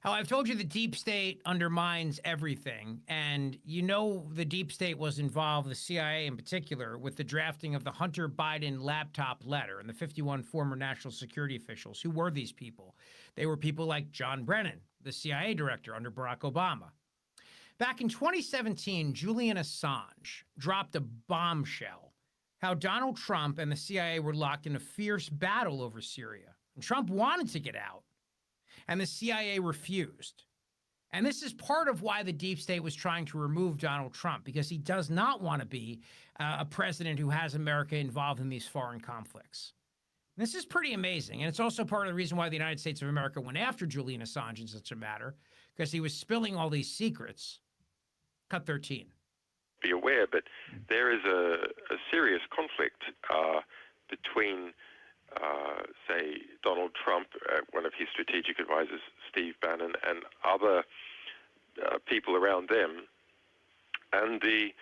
how I've told you the deep state undermines everything, and you know the deep state was involved, the CIA in particular, with the drafting of the Hunter Biden laptop letter and the 51 former national security officials. Who were these people? They were people like John Brennan, the CIA director under Barack Obama. Back in 2017, Julian Assange dropped a bombshell, how Donald Trump and the CIA were locked in a fierce battle over Syria. And Trump wanted to get out, and the CIA refused. And this is part of why the deep state was trying to remove Donald Trump, because he does not want to be a president who has America involved in these foreign conflicts. And this is pretty amazing. And it's also part of the reason why the United States of America went after Julian Assange in such a matter, because he was spilling all these secrets. Cut 13. Be aware, but there is a serious conflict between say, Donald Trump, one of his strategic advisors, Steve Bannon, and other people around them, and the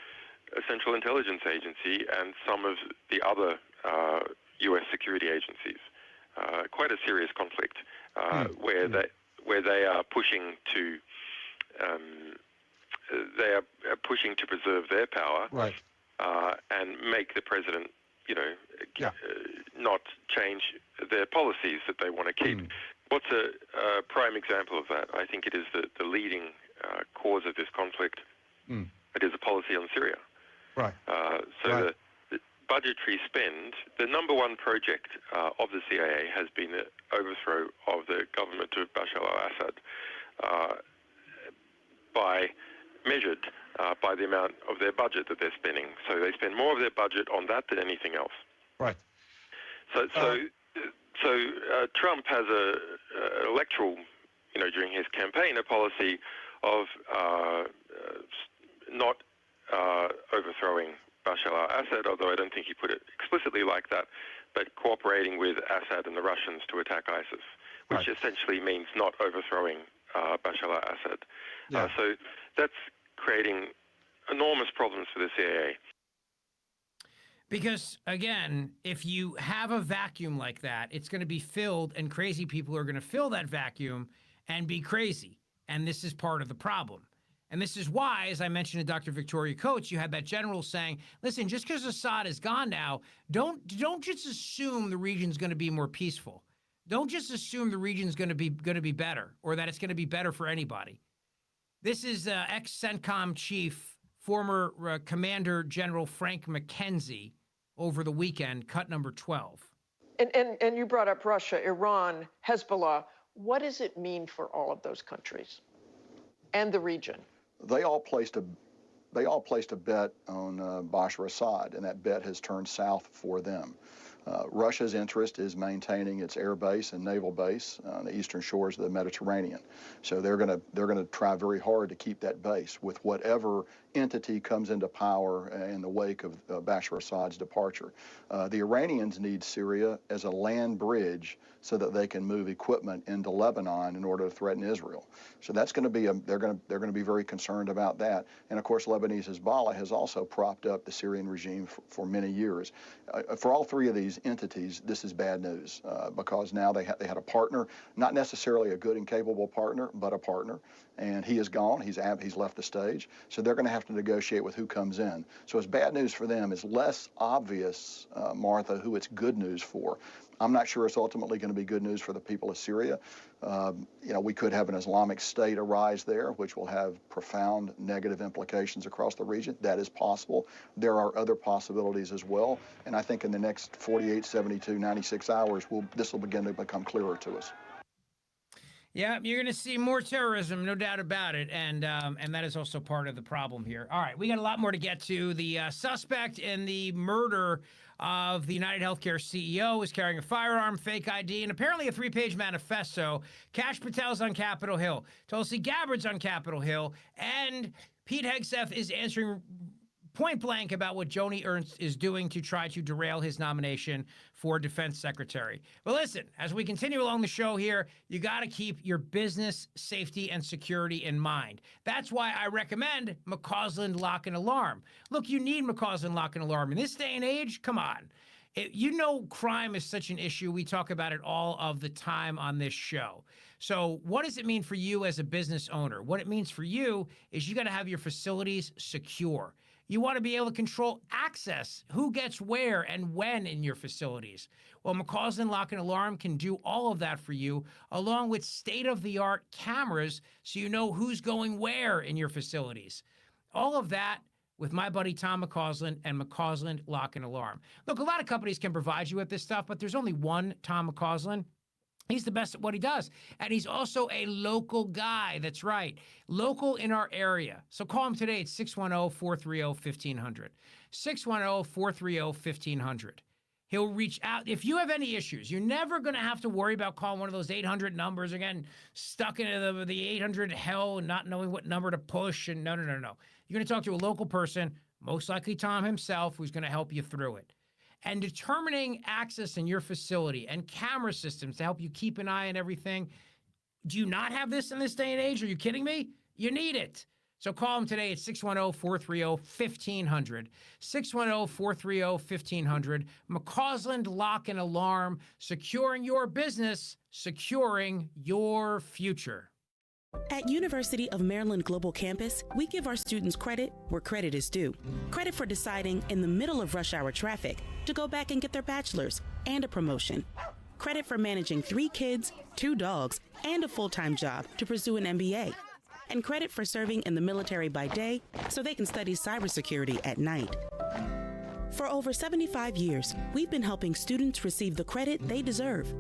Central Intelligence Agency and some of the other U.S. security agencies. Quite a serious conflict where they are pushing to preserve their power, right, and make the president, not change their policies that they want to keep. What's a prime example of that? I think it is the leading cause of this conflict. It is a policy on Syria. Right. The budgetary spend, the number one project of the CIA has been the overthrow of the government of Bashar al-Assad, measured by the amount of their budget that they're spending. So they spend more of their budget on that than anything else. Right. So Trump has a electoral, during his campaign, a policy of not overthrowing Bashar al-Assad, although I don't think he put it explicitly like that, but cooperating with Assad and the Russians to attack ISIS, which essentially means not overthrowing Bashar al-Assad. So that's creating enormous problems for the CIA. Because, again, if you have a vacuum like that, it's going to be filled, and crazy people are going to fill that vacuum and be crazy. And this is part of the problem. And this is why, as I mentioned to Dr. Victoria Coates, you had that general saying, listen, just because Assad is gone now, don't just assume the region's going to be more peaceful. Don't just assume the region's going to be better, or that it's going to be better for anybody. This is ex-CENTCOM chief, former Commander General Frank McKenzie over the weekend, cut number 12. And you brought up Russia, Iran, Hezbollah. What does it mean for all of those countries and the region? They all placed a bet on Bashar Assad, and that bet has turned south for them. Russia's interest is maintaining its air base and naval base on the eastern shores of the Mediterranean. So they're going to try very hard to keep that base with whatever entity comes into power in the wake of Bashar Assad's departure. The Iranians need Syria as a land bridge so that they can move equipment into Lebanon in order to threaten Israel. So that's going to be they're going to be very concerned about that. And of course, Lebanese Hezbollah has also propped up the Syrian regime for many years. For all three of these entities, this is bad news because now they had a partner, not necessarily a good and capable partner, but a partner. And he is gone. He's left the stage. So they're going to have to negotiate with who comes in. So it's bad news for them. It's less obvious, Martha, who it's good news for. I'm not sure it's ultimately going to be good news for the people of Syria. We could have an Islamic State arise there, which will have profound negative implications across the region. That is possible. There are other possibilities as well. And I think in the next 48, 72, 96 hours, this will begin to become clearer to us. Yeah, you're going to see more terrorism, no doubt about it, and that is also part of the problem here. All right, we got a lot more to get to. The suspect in the murder of the United Healthcare CEO is carrying a firearm, fake ID, and apparently a 3-page manifesto. Kash Patel's on Capitol Hill. Tulsi Gabbard's on Capitol Hill. And Pete Hegseth is answering point blank about what Joni Ernst is doing to try to derail his nomination for defense secretary. But listen, as we continue along the show here, you got to keep your business safety and security in mind. That's why I recommend McCausland Lock and Alarm. Look, you need McCausland Lock and Alarm. In this day and age, come on. Crime is such an issue. We talk about it all of the time on this show. So what does it mean for you as a business owner? What it means for you is you got to have your facilities secure. You want to be able to control access, who gets where and when in your facilities. Well, McCausland Lock and Alarm can do all of that for you, along with state-of-the-art cameras so you know who's going where in your facilities. All of that with my buddy Tom McCausland and McCausland Lock and Alarm. Look, a lot of companies can provide you with this stuff, but there's only one Tom McCausland. He's the best at what he does. And he's also a local guy. That's right. Local in our area. So call him today at 610-430-1500. 610-430-1500. He'll reach out. If you have any issues, you're never going to have to worry about calling one of those 800 numbers again, stuck into the 800 hell and not knowing what number to push. And no. You're going to talk to a local person, most likely Tom himself, who's going to help you through it. And determining access in your facility and camera systems to help you keep an eye on everything. Do you not have this in this day and age? Are you kidding me? You need it. So call them today at 610-430-1500. 610-430-1500. McCausland Lock and Alarm. Securing your business, securing your future. At University of Maryland Global Campus, we give our students credit where credit is due. Credit for deciding in the middle of rush hour traffic to go back and get their bachelor's and a promotion. Credit for managing 3 kids, 2 dogs, and a full-time job to pursue an MBA. And credit for serving in the military by day so they can study cybersecurity at night. For over 75 years, we've been helping students receive the credit they deserve.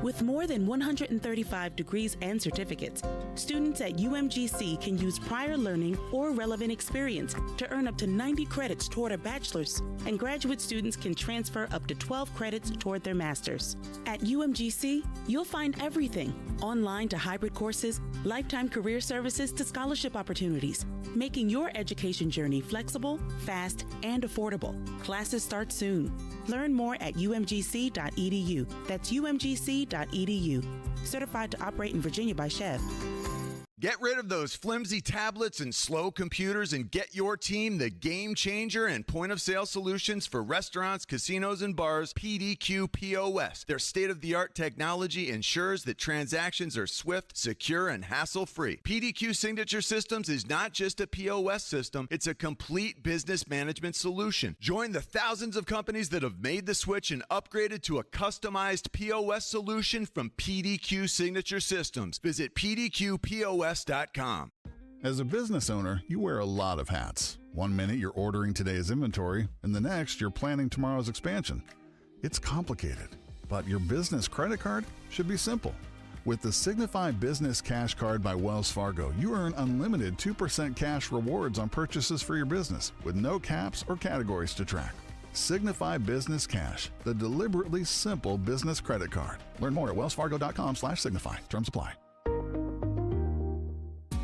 With more than 135 degrees and certificates, students at UMGC can use prior learning or relevant experience to earn up to 90 credits toward a bachelor's, and graduate students can transfer up to 12 credits toward their master's. At UMGC, you'll find everything, online to hybrid courses, lifetime career services to scholarship opportunities, making your education journey flexible, fast, and affordable. Classes start soon. Learn more at umgc.edu. That's umgc.edu. Certified to operate in Virginia by Chev. Get rid of those flimsy tablets and slow computers and get your team the game changer and point-of-sale solutions for restaurants, casinos, and bars, PDQ POS. Their state-of-the-art technology ensures that transactions are swift, secure, and hassle-free. PDQ Signature Systems is not just a POS system, it's a complete business management solution. Join the thousands of companies that have made the switch and upgraded to a customized POS solution from PDQ Signature Systems. Visit PDQPOS.com. As a business owner, you wear a lot of hats. One minute you're ordering today's inventory, and the next you're planning tomorrow's expansion. It's complicated, but your business credit card should be simple. With the Signify Business Cash Card by Wells Fargo, you earn unlimited 2% cash rewards on purchases for your business with no caps or categories to track. Signify Business Cash, the deliberately simple business credit card. Learn more at wellsfargo.com/signify. Terms apply.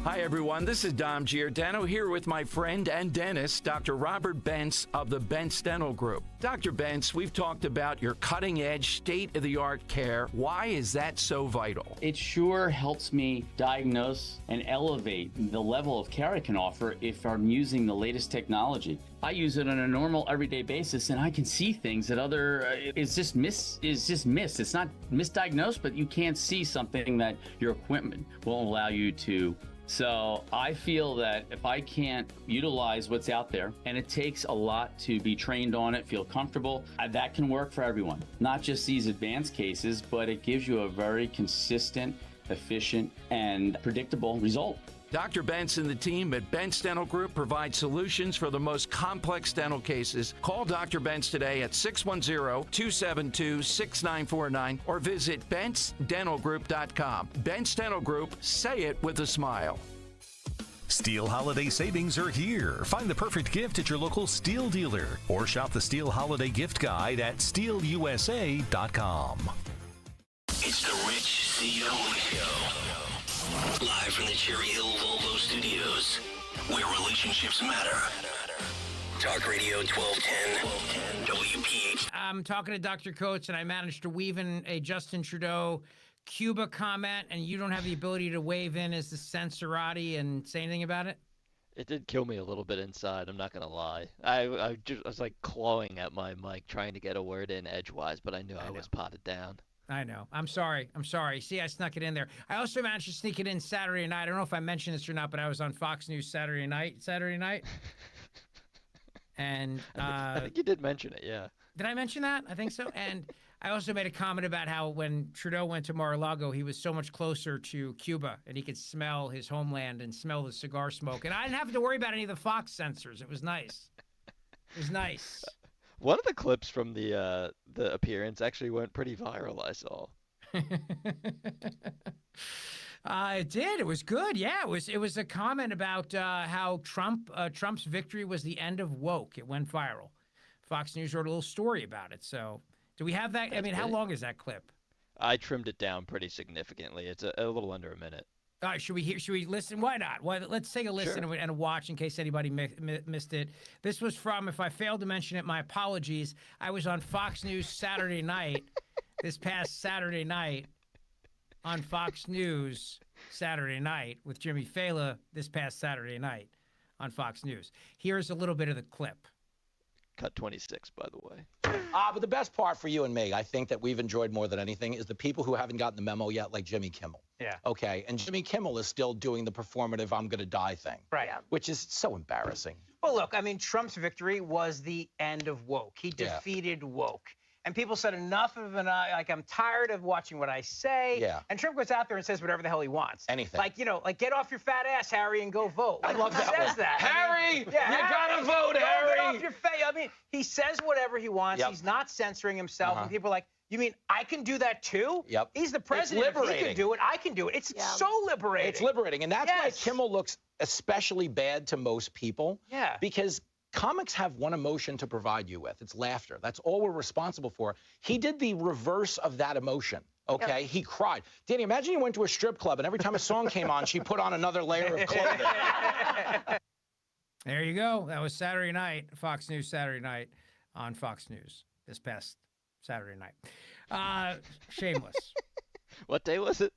Hi, everyone. This is Dom Giordano here with my friend and dentist, Dr. Robert Bentz of the Bentz Dental Group. Dr. Bentz, we've talked about your cutting-edge, state-of-the-art care. Why is that so vital? It sure helps me diagnose and elevate the level of care I can offer if I'm using the latest technology. I use it on a normal, everyday basis, and I can see things that it's just missed. It's not misdiagnosed, but you can't see something that your equipment won't allow you to. So I feel that if I can't utilize what's out there, and it takes a lot to be trained on it, feel comfortable, that can work for everyone. Not just these advanced cases, but it gives you a very consistent, efficient, and predictable result. Dr. Bentz and the team at Bentz Dental Group provide solutions for the most complex dental cases. Call Dr. Bentz today at 610-272-6949 or visit BentzDentalGroup.com. Bentz Dental Group, say it with a smile. Steel holiday savings are here. Find the perfect gift at your local Steel dealer or shop the Steel Holiday Gift Guide at SteelUSA.com. It's the Rich Zeoil Show. Live from the Cherry Hill Volvo Studios, where relationships matter. Talk Radio 1210, WPHT. I'm talking to Dr. Coates, and I managed to weave in a Justin Trudeau Cuba comment, and you don't have the ability to wave in as the censorati and say anything about it? It did kill me a little bit inside, I'm not going to lie. I was like clawing at my mic trying to get a word in edgewise, but I knew I was potted down. I know. I'm sorry. See, I snuck it in there. I also managed to sneak it in Saturday night. I don't know if I mentioned this or not, but I was on Fox News Saturday night. And I think you did mention it, yeah. Did I mention that? I think so. And I also made a comment about how when Trudeau went to Mar-a-Lago, he was so much closer to Cuba, and he could smell his homeland and smell the cigar smoke. And I didn't have to worry about any of the Fox censors. It was nice. It was nice. One of the clips from the appearance actually went pretty viral, I saw. It did. It was good. Yeah, it was a comment about how Trump's victory was the end of woke. It went viral. Fox News wrote a little story about it. So, do we have that? I mean, how long is that clip? I trimmed it down pretty significantly. It's a little under a minute. All right, should we listen? Why not? Let's take a listen and a watch in case anybody missed it. This was from, if I failed to mention it, my apologies. I was on Fox News Saturday night, this past Saturday night, on Fox News Saturday night with Jimmy Fallon this past Saturday night on Fox News. Here's a little bit of the clip. Cut 26, by the way. But the best part for you and me, I think that we've enjoyed more than anything, is the people who haven't gotten the memo yet, like Jimmy Kimmel. Yeah. Okay, and Jimmy Kimmel is still doing the performative I'm going to die thing. Right. Which is so embarrassing. Well, look, I mean, Trump's victory was the end of woke. He defeated woke. And people said enough of I'm tired of watching what I say. Yeah. And Trump goes out there and says whatever the hell he wants. Anything. Like, get off your fat ass, Harry, and go vote. I love that He says one. that. Harry, you gotta vote, Harry. Get off your face. I mean, he says whatever he wants. He's not censoring himself. And people are like, you mean I can do that too? Yep. He's the president. It's liberating. If he can do it, I can do it. It's so liberating. It's liberating. And that's why Kimmel looks especially bad to most people. Yeah. Because comics have one emotion to provide you with. It's laughter. That's all we're responsible for. He did the reverse of that emotion. Okay, He cried. Danny, imagine you went to a strip club and every time a song came on, she put on another layer of clothing. There you go. That was Saturday night, Fox News Saturday night on Fox News this past Saturday night. Shameless. What day was it?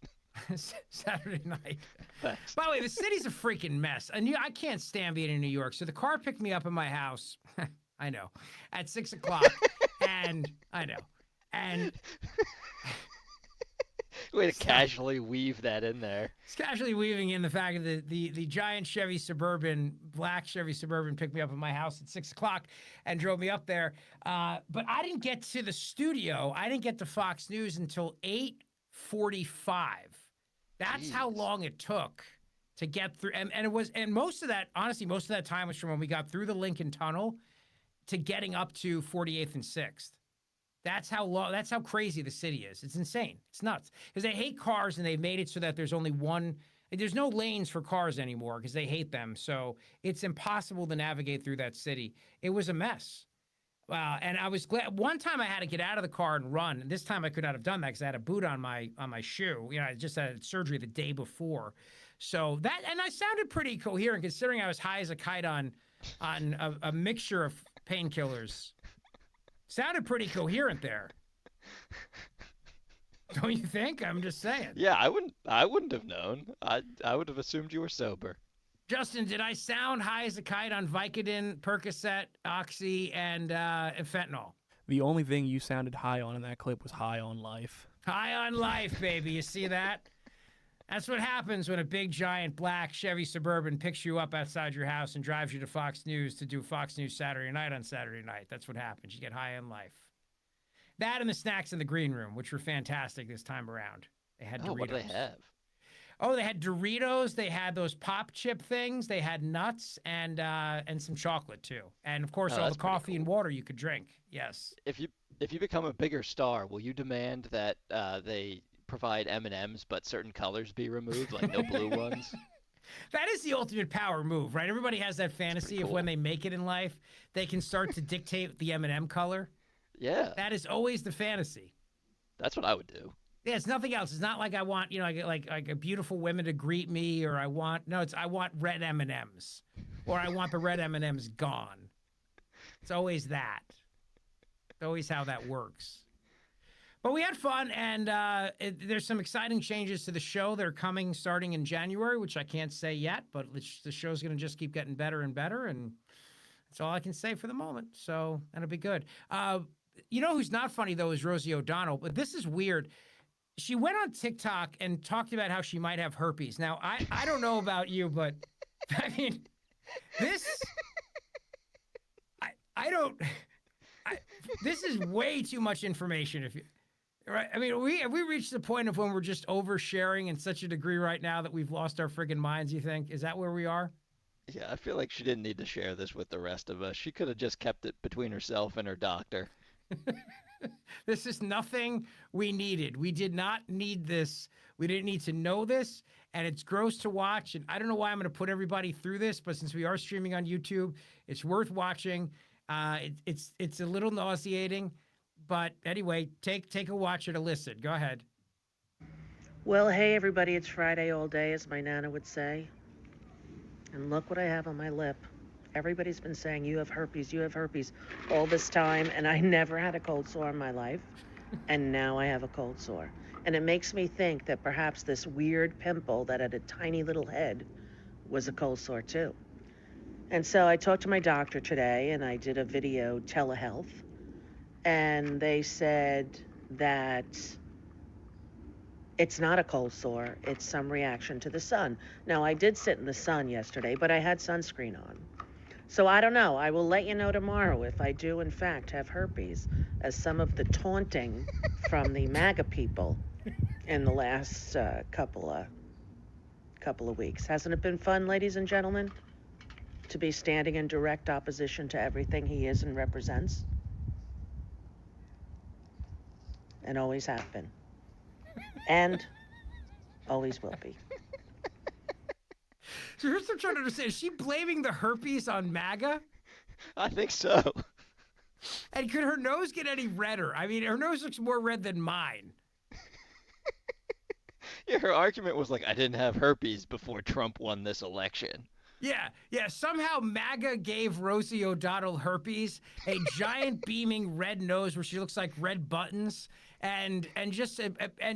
Saturday night. Thanks. By the way, the city's a freaking mess. And I can't stand being in New York. So the car picked me up in my house. I know. At 6 o'clock. And I know. And way to casually weave that in there. It's casually weaving in the fact that the giant Chevy Suburban, black Chevy Suburban, picked me up at my house at 6 o'clock and drove me up there. But I didn't get to the studio. I didn't get to Fox News until 8:45. That's how long it took to get through. And most of that time was from when we got through the Lincoln Tunnel to getting up to 48th and 6th. That's how crazy the city is. It's insane. It's nuts. Because they hate cars and they've made it so that there's only one. There's no lanes for cars anymore because they hate them. So it's impossible to navigate through that city. It was a mess. Wow, and I was glad. One time I had to get out of the car and run. And this time I could not have done that because I had a boot on my shoe. You know, I just had surgery the day before, so that, and I sounded pretty coherent considering I was high as a kite on a mixture of painkillers. Sounded pretty coherent there. Don't you think? I'm just saying. Yeah, I wouldn't have known. I would have assumed you were sober. Justin, did I sound high as a kite on Vicodin, Percocet, Oxy, and fentanyl? The only thing you sounded high on in that clip was high on life. High on life, baby. You see that? That's what happens when a big, giant, black Chevy Suburban picks you up outside your house and drives you to Fox News to do Fox News Saturday Night on Saturday night. That's what happens. You get high on life. That and the snacks in the green room, which were fantastic this time around. They had Doritos. What do they have? Oh, they had Doritos. They had those pop chip things. They had nuts and some chocolate too, and of course all the coffee and water you could drink. Yes. If you become a bigger star, will you demand that they provide M&Ms but certain colors be removed, like no blue ones? That is the ultimate power move, right? Everybody has that fantasy of when they make it in life, they can start to dictate the M&M color. Yeah. That is always the fantasy. That's what I would do. Yeah, it's nothing else. It's not like I want, like a beautiful women to greet me, or I want red M&Ms, or I want the red M&Ms gone. It's always that. It's always how that works. But we had fun, and there's some exciting changes to the show that are coming starting in January, which I can't say yet, but the show's going to just keep getting better and better, and that's all I can say for the moment. So that'll be good. You know who's not funny, though, is Rosie O'Donnell, but this is weird. She went on TikTok and talked about how she might have herpes. Now, I don't know about you, but I mean, this is way too much information. Right? I mean, have we reached the point of when we're just oversharing in such a degree right now that we've lost our friggin' minds, you think? Is that where we are? Yeah, I feel like she didn't need to share this with the rest of us. She could have just kept it between herself and her doctor. This is nothing we needed. We did not need this. We didn't need to know this, and it's gross to watch. And I don't know why I'm going to put everybody through this, but since we are streaming on YouTube, it's worth watching. It's a little nauseating, but anyway, take a watch or a listen. Go ahead. Well, hey everybody, it's Friday all day, as my Nana would say. And look what I have on my lip. Everybody's been saying, you have herpes all this time, and I never had a cold sore in my life, and now I have a cold sore. And it makes me think that perhaps this weird pimple that had a tiny little head was a cold sore too. And so I talked to my doctor today, and I did a video telehealth, and they said that it's not a cold sore, it's some reaction to the sun. Now, I did sit in the sun yesterday, but I had sunscreen on. So I don't know. I will let you know tomorrow if I do, in fact, have herpes, as some of the taunting from the MAGA people in the last couple of weeks. Hasn't it been fun, ladies and gentlemen, to be standing in direct opposition to everything he is and represents? And always have been. And always will be. So here's what I'm trying to understand. Is she blaming the herpes on MAGA? I think so. And could her nose get any redder? I mean, her nose looks more red than mine. Yeah, her argument was like, I didn't have herpes before Trump won this election. Yeah. Somehow MAGA gave Rosie O'Donnell herpes, a giant beaming red nose where she looks like red buttons, and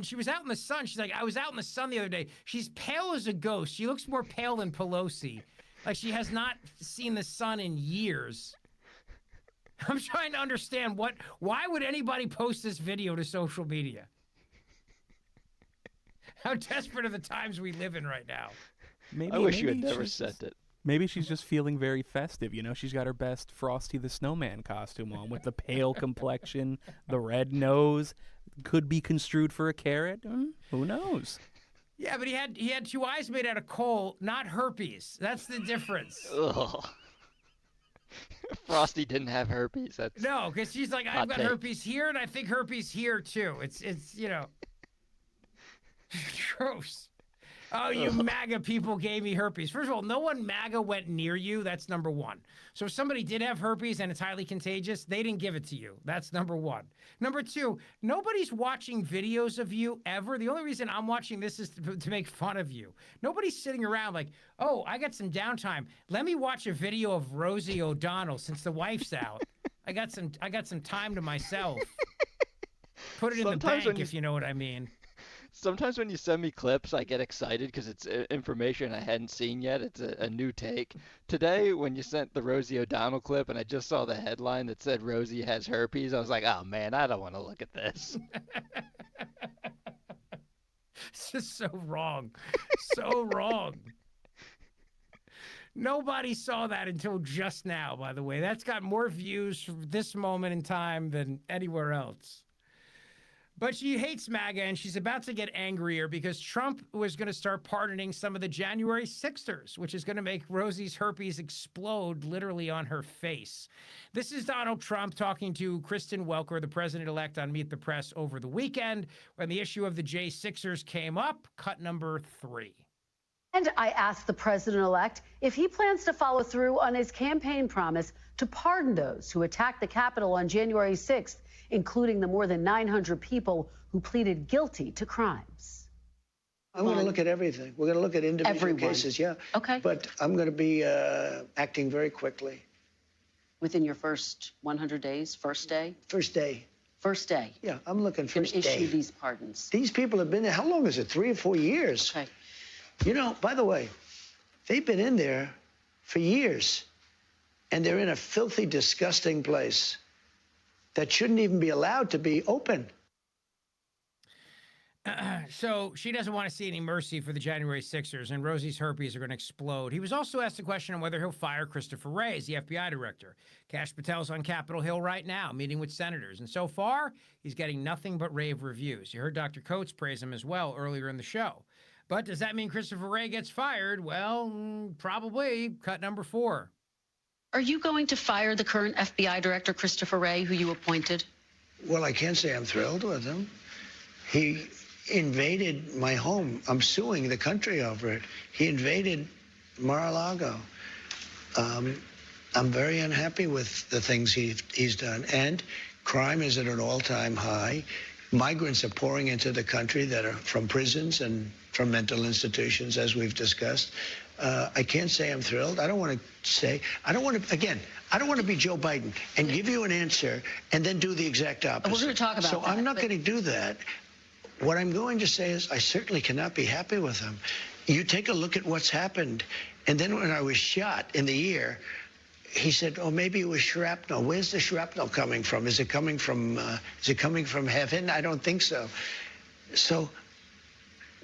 she was out in the sun. She's like, I was out in the sun the other day. She's pale as a ghost. She looks more pale than Pelosi. Like she has not seen the sun in years. I'm trying to understand why would anybody post this video to social media? How desperate are the times we live in right now? I wish you had never sent it. Maybe she's just feeling very festive, you know? She's got her best Frosty the Snowman costume on with the pale complexion, the red nose. Could be construed for a carrot. Who knows? Yeah, but he had two eyes made out of coal, not herpes. That's the difference. Ugh. Frosty didn't have herpes. No, because she's like, I've got herpes here, and I think herpes here, too. It's gross. Oh, you MAGA people gave me herpes. First of all, no one MAGA went near you. That's number one. So if somebody did have herpes and it's highly contagious, they didn't give it to you. That's number one. Number two, nobody's watching videos of you ever. The only reason I'm watching this is to make fun of you. Nobody's sitting around like, oh, I got some downtime. Let me watch a video of Rosie O'Donnell since the wife's out. I got some time to myself. Put it in the bank, if you know what I mean. Sometimes when you send me clips, I get excited because it's information I hadn't seen yet. It's a new take. Today, when you sent the Rosie O'Donnell clip and I just saw the headline that said Rosie has herpes, I was like, oh, man, I don't want to look at this. It's just so wrong. So wrong. Nobody saw that until just now, by the way. That's got more views from this moment in time than anywhere else. But she hates MAGA, and she's about to get angrier because Trump was going to start pardoning some of the January 6ers, which is going to make Rosie's herpes explode literally on her face. This is Donald Trump talking to Kristen Welker, the president-elect, on Meet the Press over the weekend when the issue of the J6ers came up, cut number 3. And I asked the president-elect if he plans to follow through on his campaign promise to pardon those who attacked the Capitol on January 6th, including the more than 900 people who pleaded guilty to crimes. I'm going to look at everything. We're going to look at individual cases, yeah. Okay. But I'm going to be acting very quickly. Within your first 100 days, first day? First day. First day. Yeah, I'm looking first day. Issue these pardons. These people have been there, how long is it, 3 or 4 years? Okay. You know, by the way, they've been in there for years, and they're in a filthy, disgusting place that shouldn't even be allowed to be open. So she doesn't want to see any mercy for the January 6ers, and Rosie's herpes are going to explode. He was also asked a question on whether he'll fire Christopher Wray as the FBI director. Kash Patel's on Capitol Hill right now, meeting with senators, and so far, he's getting nothing but rave reviews. You heard Dr. Coates praise him as well earlier in the show. But does that mean Christopher Wray gets fired? Well, probably. Cut number 4. Are you going to fire the current FBI director, Christopher Wray, who you appointed? Well, I can't say I'm thrilled with him. He invaded my home. I'm suing the country over it. He invaded Mar-a-Lago. I'm very unhappy with the things he's done. And crime is at an all-time high. Migrants are pouring into the country that are from prisons and from mental institutions, as we've discussed. I can't say I'm thrilled. I don't want to be Joe Biden and give you an answer and then do the exact opposite. We're going to talk about that. So I'm not going to do that. What I'm going to say is I certainly cannot be happy with him. You take a look at what's happened. And then when I was shot in the ear, he said, oh, maybe it was shrapnel. Where's the shrapnel coming from? Is it coming from heaven? I don't think so. So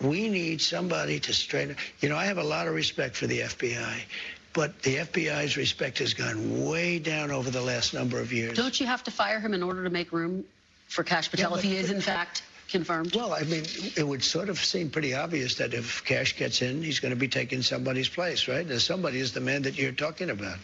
we need somebody to straighten. You know, I have a lot of respect for the FBI, but the FBI's respect has gone way down over the last number of years. Don't you have to fire him in order to make room for Kash Patel if he is, in fact, confirmed? Well, I mean, it would sort of seem pretty obvious that if Kash gets in, he's going to be taking somebody's place, right? And somebody is the man that you're talking about.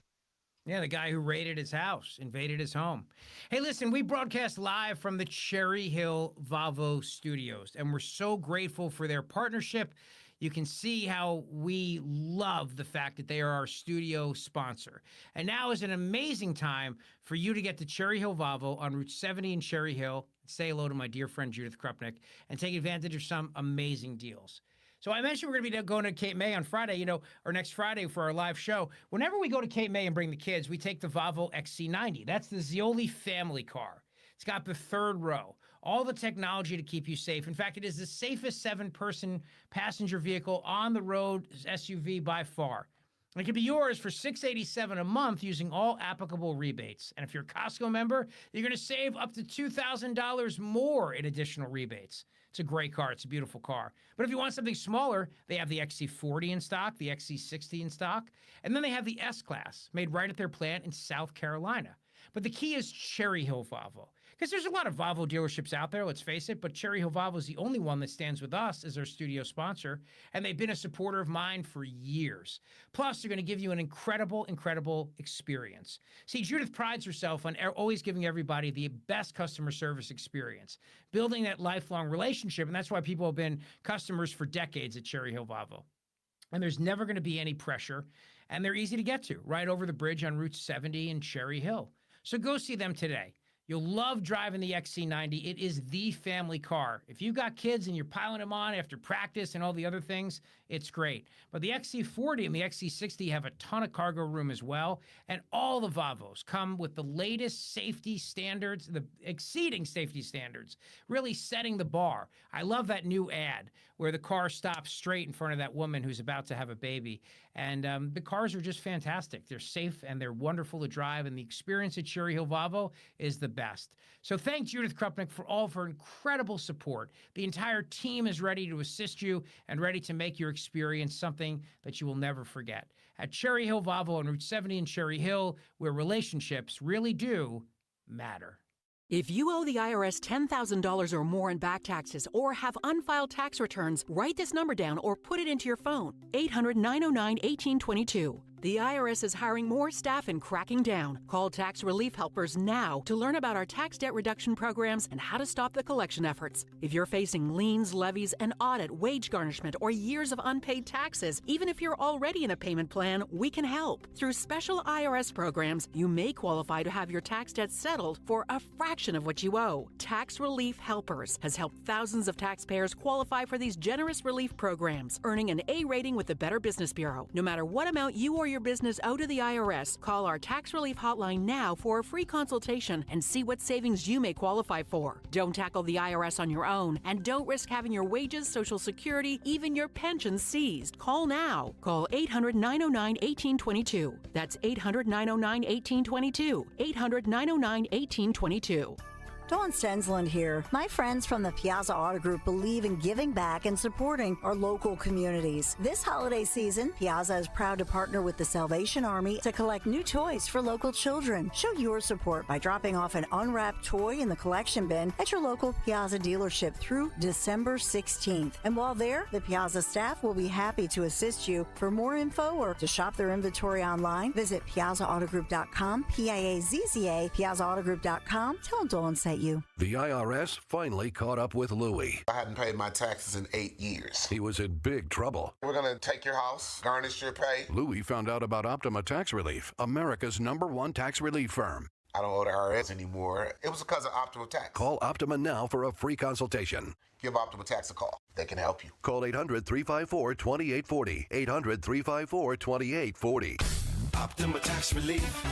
Yeah, the guy who raided his house, invaded his home. Hey, listen, we broadcast live from the Cherry Hill Volvo studios, and we're so grateful for their partnership. You can see how we love the fact that they are our studio sponsor. And now is an amazing time for you to get to Cherry Hill Volvo on Route 70 in Cherry Hill. Say hello to my dear friend Judith Krupnick and take advantage of some amazing deals. So I mentioned we're going to be going to Cape May on Friday, or next Friday for our live show. Whenever we go to Cape May and bring the kids, we take the Volvo XC90. That's the Zeoil family car. It's got the 3rd row, all the technology to keep you safe. In fact, it is the safest 7-person passenger vehicle on the road SUV by far. It can be yours for $687 a month using all applicable rebates. And if you're a Costco member, you're going to save up to $2,000 more in additional rebates. It's a great car. It's a beautiful car. But if you want something smaller, they have the XC40 in stock, the XC60 in stock, and then they have the S-Class made right at their plant in South Carolina. But the key is Cherry Hill Volvo. Because there's a lot of Volvo dealerships out there, let's face it, but Cherry Hill Volvo is the only one that stands with us as our studio sponsor, and they've been a supporter of mine for years. Plus, they're going to give you an incredible, incredible experience. See, Judith prides herself on always giving everybody the best customer service experience, building that lifelong relationship, and that's why people have been customers for decades at Cherry Hill Volvo. And there's never going to be any pressure, and they're easy to get to, right over the bridge on Route 70 in Cherry Hill. So go see them today. You'll love driving the XC90. It is the family car. If you've got kids and you're piling them on after practice and all the other things, it's great. But the XC40 and the XC60 have a ton of cargo room as well. And all the Volvos come with the latest safety standards, the exceeding safety standards, really setting the bar. I love that new ad where the car stops straight in front of that woman who's about to have a baby. And the cars are just fantastic. They're safe and they're wonderful to drive. And the experience at Cherry Hill Volvo is the best. So thank Judith Krupnick for all of her incredible support. The entire team is ready to assist you and ready to make your experience something that you will never forget. At Cherry Hill Volvo on Route 70 in Cherry Hill, where relationships really do matter. If you owe the IRS $10,000 or more in back taxes or have unfiled tax returns, write this number down or put it into your phone. 800-909-1822. The IRS is hiring more staff and cracking down. Call Tax Relief Helpers now to learn about our tax debt reduction programs and how to stop the collection efforts. If you're facing liens, levies, an audit, wage garnishment, or years of unpaid taxes, even if you're already in a payment plan, we can help. Through special IRS programs, you may qualify to have your tax debt settled for a fraction of what you owe. Tax Relief Helpers has helped thousands of taxpayers qualify for these generous relief programs, earning an A rating with the Better Business Bureau. No matter what amount you or your business owe to the IRS, call our tax relief hotline now for a free consultation and see what savings you may qualify for. Don't tackle the IRS on your own, and don't risk having your wages, Social Security, even your pension seized. Call now. Call 800-909-1822. That's 800-909-1822. 800-909-1822. Dawn Stensland here. My friends from the Piazza Auto Group believe in giving back and supporting our local communities. This holiday season, Piazza is proud to partner with the Salvation Army to collect new toys for local children. Show your support by dropping off an unwrapped toy in the collection bin at your local Piazza dealership through December 16th. And while there, the Piazza staff will be happy to assist you. For more info or to shop their inventory online, visit PiazzaAutogroup.com, Piazza, PiazzaAutogroup.com. Tell them Dawn sent you. The IRS finally caught up with Louie. I hadn't paid my taxes in 8 years. He was in big trouble. We're going to take your house, garnish your pay. Louie found out about Optima Tax Relief, America's #1 tax relief firm. I don't owe the IRS anymore. It was because of Optima Tax. Call Optima now for a free consultation. Give Optima Tax a call. They can help you. Call 800-354-2840. 800-354-2840. Optima Tax Relief.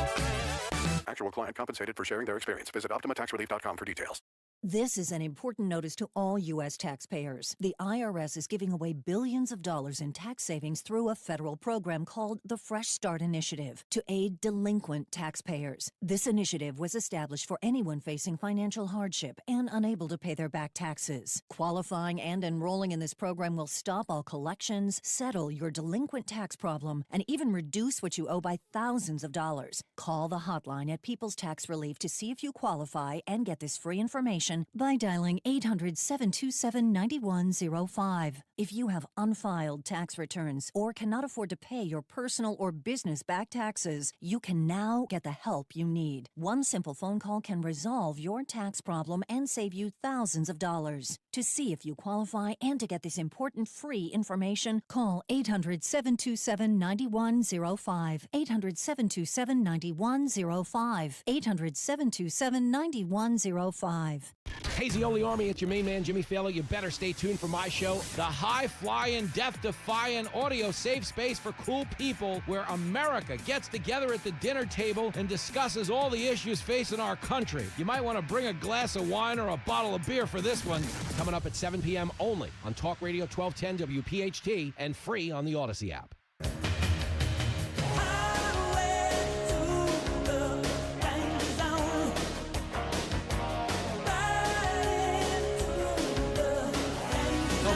Actual client compensated for sharing their experience. Visit OptimaTaxRelief.com for details. This is an important notice to all U.S. taxpayers. The IRS is giving away billions of dollars in tax savings through a federal program called the Fresh Start Initiative to aid delinquent taxpayers. This initiative was established for anyone facing financial hardship and unable to pay their back taxes. Qualifying and enrolling in this program will stop all collections, settle your delinquent tax problem, and even reduce what you owe by thousands of dollars. Call the hotline at People's Tax Relief to see if you qualify and get this free information by dialing 800-727-9105. If you have unfiled tax returns or cannot afford to pay your personal or business back taxes, you can now get the help you need. One simple phone call can resolve your tax problem and save you thousands of dollars. To see if you qualify and to get this important free information, call 800-727-9105. 800-727-9105. 800-727-9105. Hey, Zeoil Army, it's your main man, Jimmy Fallon. You better stay tuned for my show, the high-flying, death-defying audio safe space for cool people where America gets together at the dinner table and discusses all the issues facing our country. You might want to bring a glass of wine or a bottle of beer for this one. Coming up at 7 p.m. only on Talk Radio 1210 WPHT and free on the Odyssey app.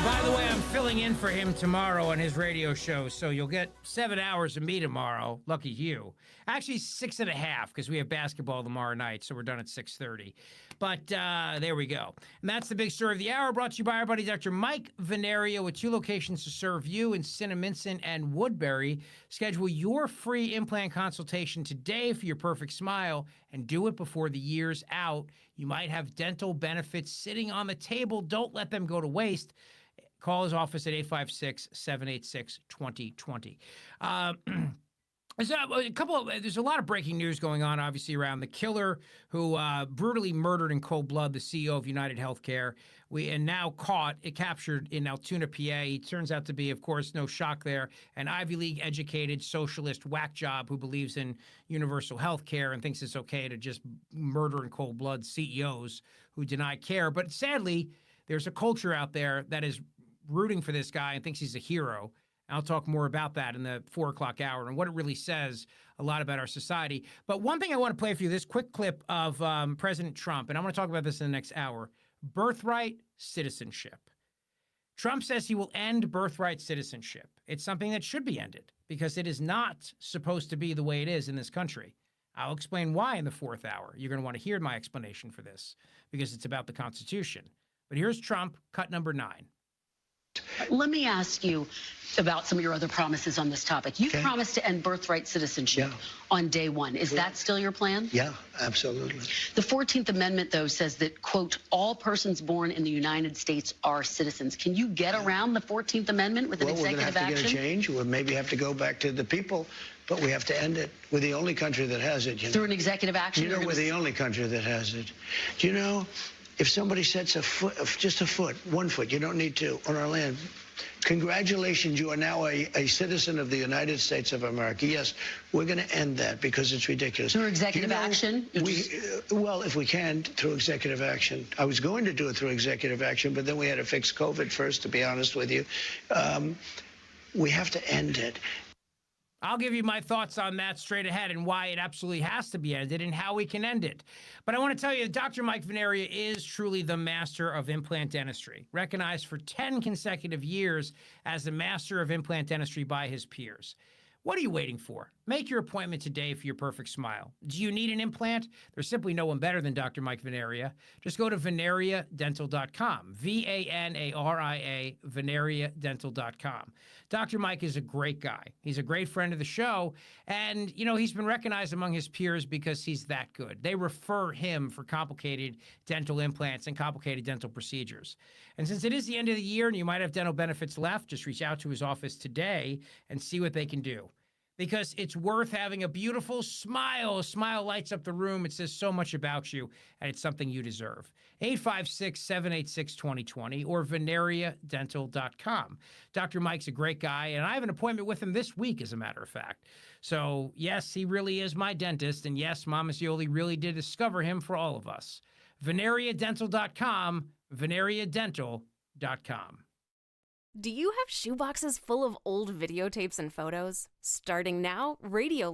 By the way, I'm filling filling in for him tomorrow on his radio show, so you'll get 7 hours of me tomorrow. Lucky you. Actually, 6.5, because we have basketball tomorrow night, so we're done at 6:30. But there we go. And that's the big story of the hour, brought to you by our buddy Dr. Mike Veneria, with 2 locations to serve you in Cinnaminson and Woodbury. Schedule your free implant consultation today for your perfect smile, and do it before the year's out. You might have dental benefits sitting on the table. Don't let them go to waste. Call his office at 856-786-2020. There's a lot of breaking news going on, obviously, around the killer who brutally murdered in cold blood the CEO of United Healthcare. And now captured in Altoona, PA. He turns out to be, of course, no shock there, an Ivy League educated socialist whack job who believes in universal health care and thinks it's okay to just murder in cold blood CEOs who deny care. But sadly, there's a culture out there that is rooting for this guy and thinks he's a hero. I'll talk more about that in the 4 o'clock hour and what it really says a lot about our society. But one thing I want to play for you, this quick clip of President Trump, and I'm going to talk about this in the next hour. Birthright citizenship. Trump says he will end birthright citizenship. It's something that should be ended because it is not supposed to be the way it is in this country. I'll explain why in the 4th hour. You're going to want to hear my explanation for this because it's about the Constitution. But here's Trump, cut number 9. Let me ask you about some of your other promises on this topic. You promised to end birthright citizenship on day 1. Is that still your plan? Yeah, absolutely. The 14th Amendment, though, says that, quote, all persons born in the United States are citizens. Can you get around the 14th Amendment with an executive action? We're going to have to get a change. We'll maybe have to go back to the people, but we have to end it. We're the only country that has it. Through an executive action? You know, we're the only country that has it. Do you know, if somebody sets a foot, just a foot, 1 foot, you don't need 2, on our land, congratulations, you are now a citizen of the United States of America. Yes, we're going to end that because it's ridiculous. Through executive action? Well, if we can, through executive action. I was going to do it through executive action, but then we had to fix COVID first, to be honest with you. We have to end it. I'll give you my thoughts on that straight ahead and why it absolutely has to be ended and how we can end it. But I want to tell you, Dr. Mike Veneria is truly the master of implant dentistry, recognized for 10 consecutive years as the master of implant dentistry by his peers. What are you waiting for? Make your appointment today for your perfect smile. Do you need an implant? There's simply no one better than Dr. Mike Veneria. Just go to veneriadental.com, V-A-N-A-R-I-A, veneriadental.com. Dr. Mike is a great guy. He's a great friend of the show, and, you know, he's been recognized among his peers because he's that good. They refer him for complicated dental implants and complicated dental procedures. And since it is the end of the year and you might have dental benefits left, just reach out to his office today and see what they can do. Because it's worth having a beautiful smile. A smile lights up the room. It says so much about you, and it's something you deserve. 856-786-2020 or veneriadental.com. Dr. Mike's a great guy, and I have an appointment with him this week, as a matter of fact. So, yes, he really is my dentist, and yes, Mama Zeoil really did discover him for all of us. veneriadental.com, veneriadental.com. Do you have shoeboxes full of old videotapes and photos? Starting now, Radio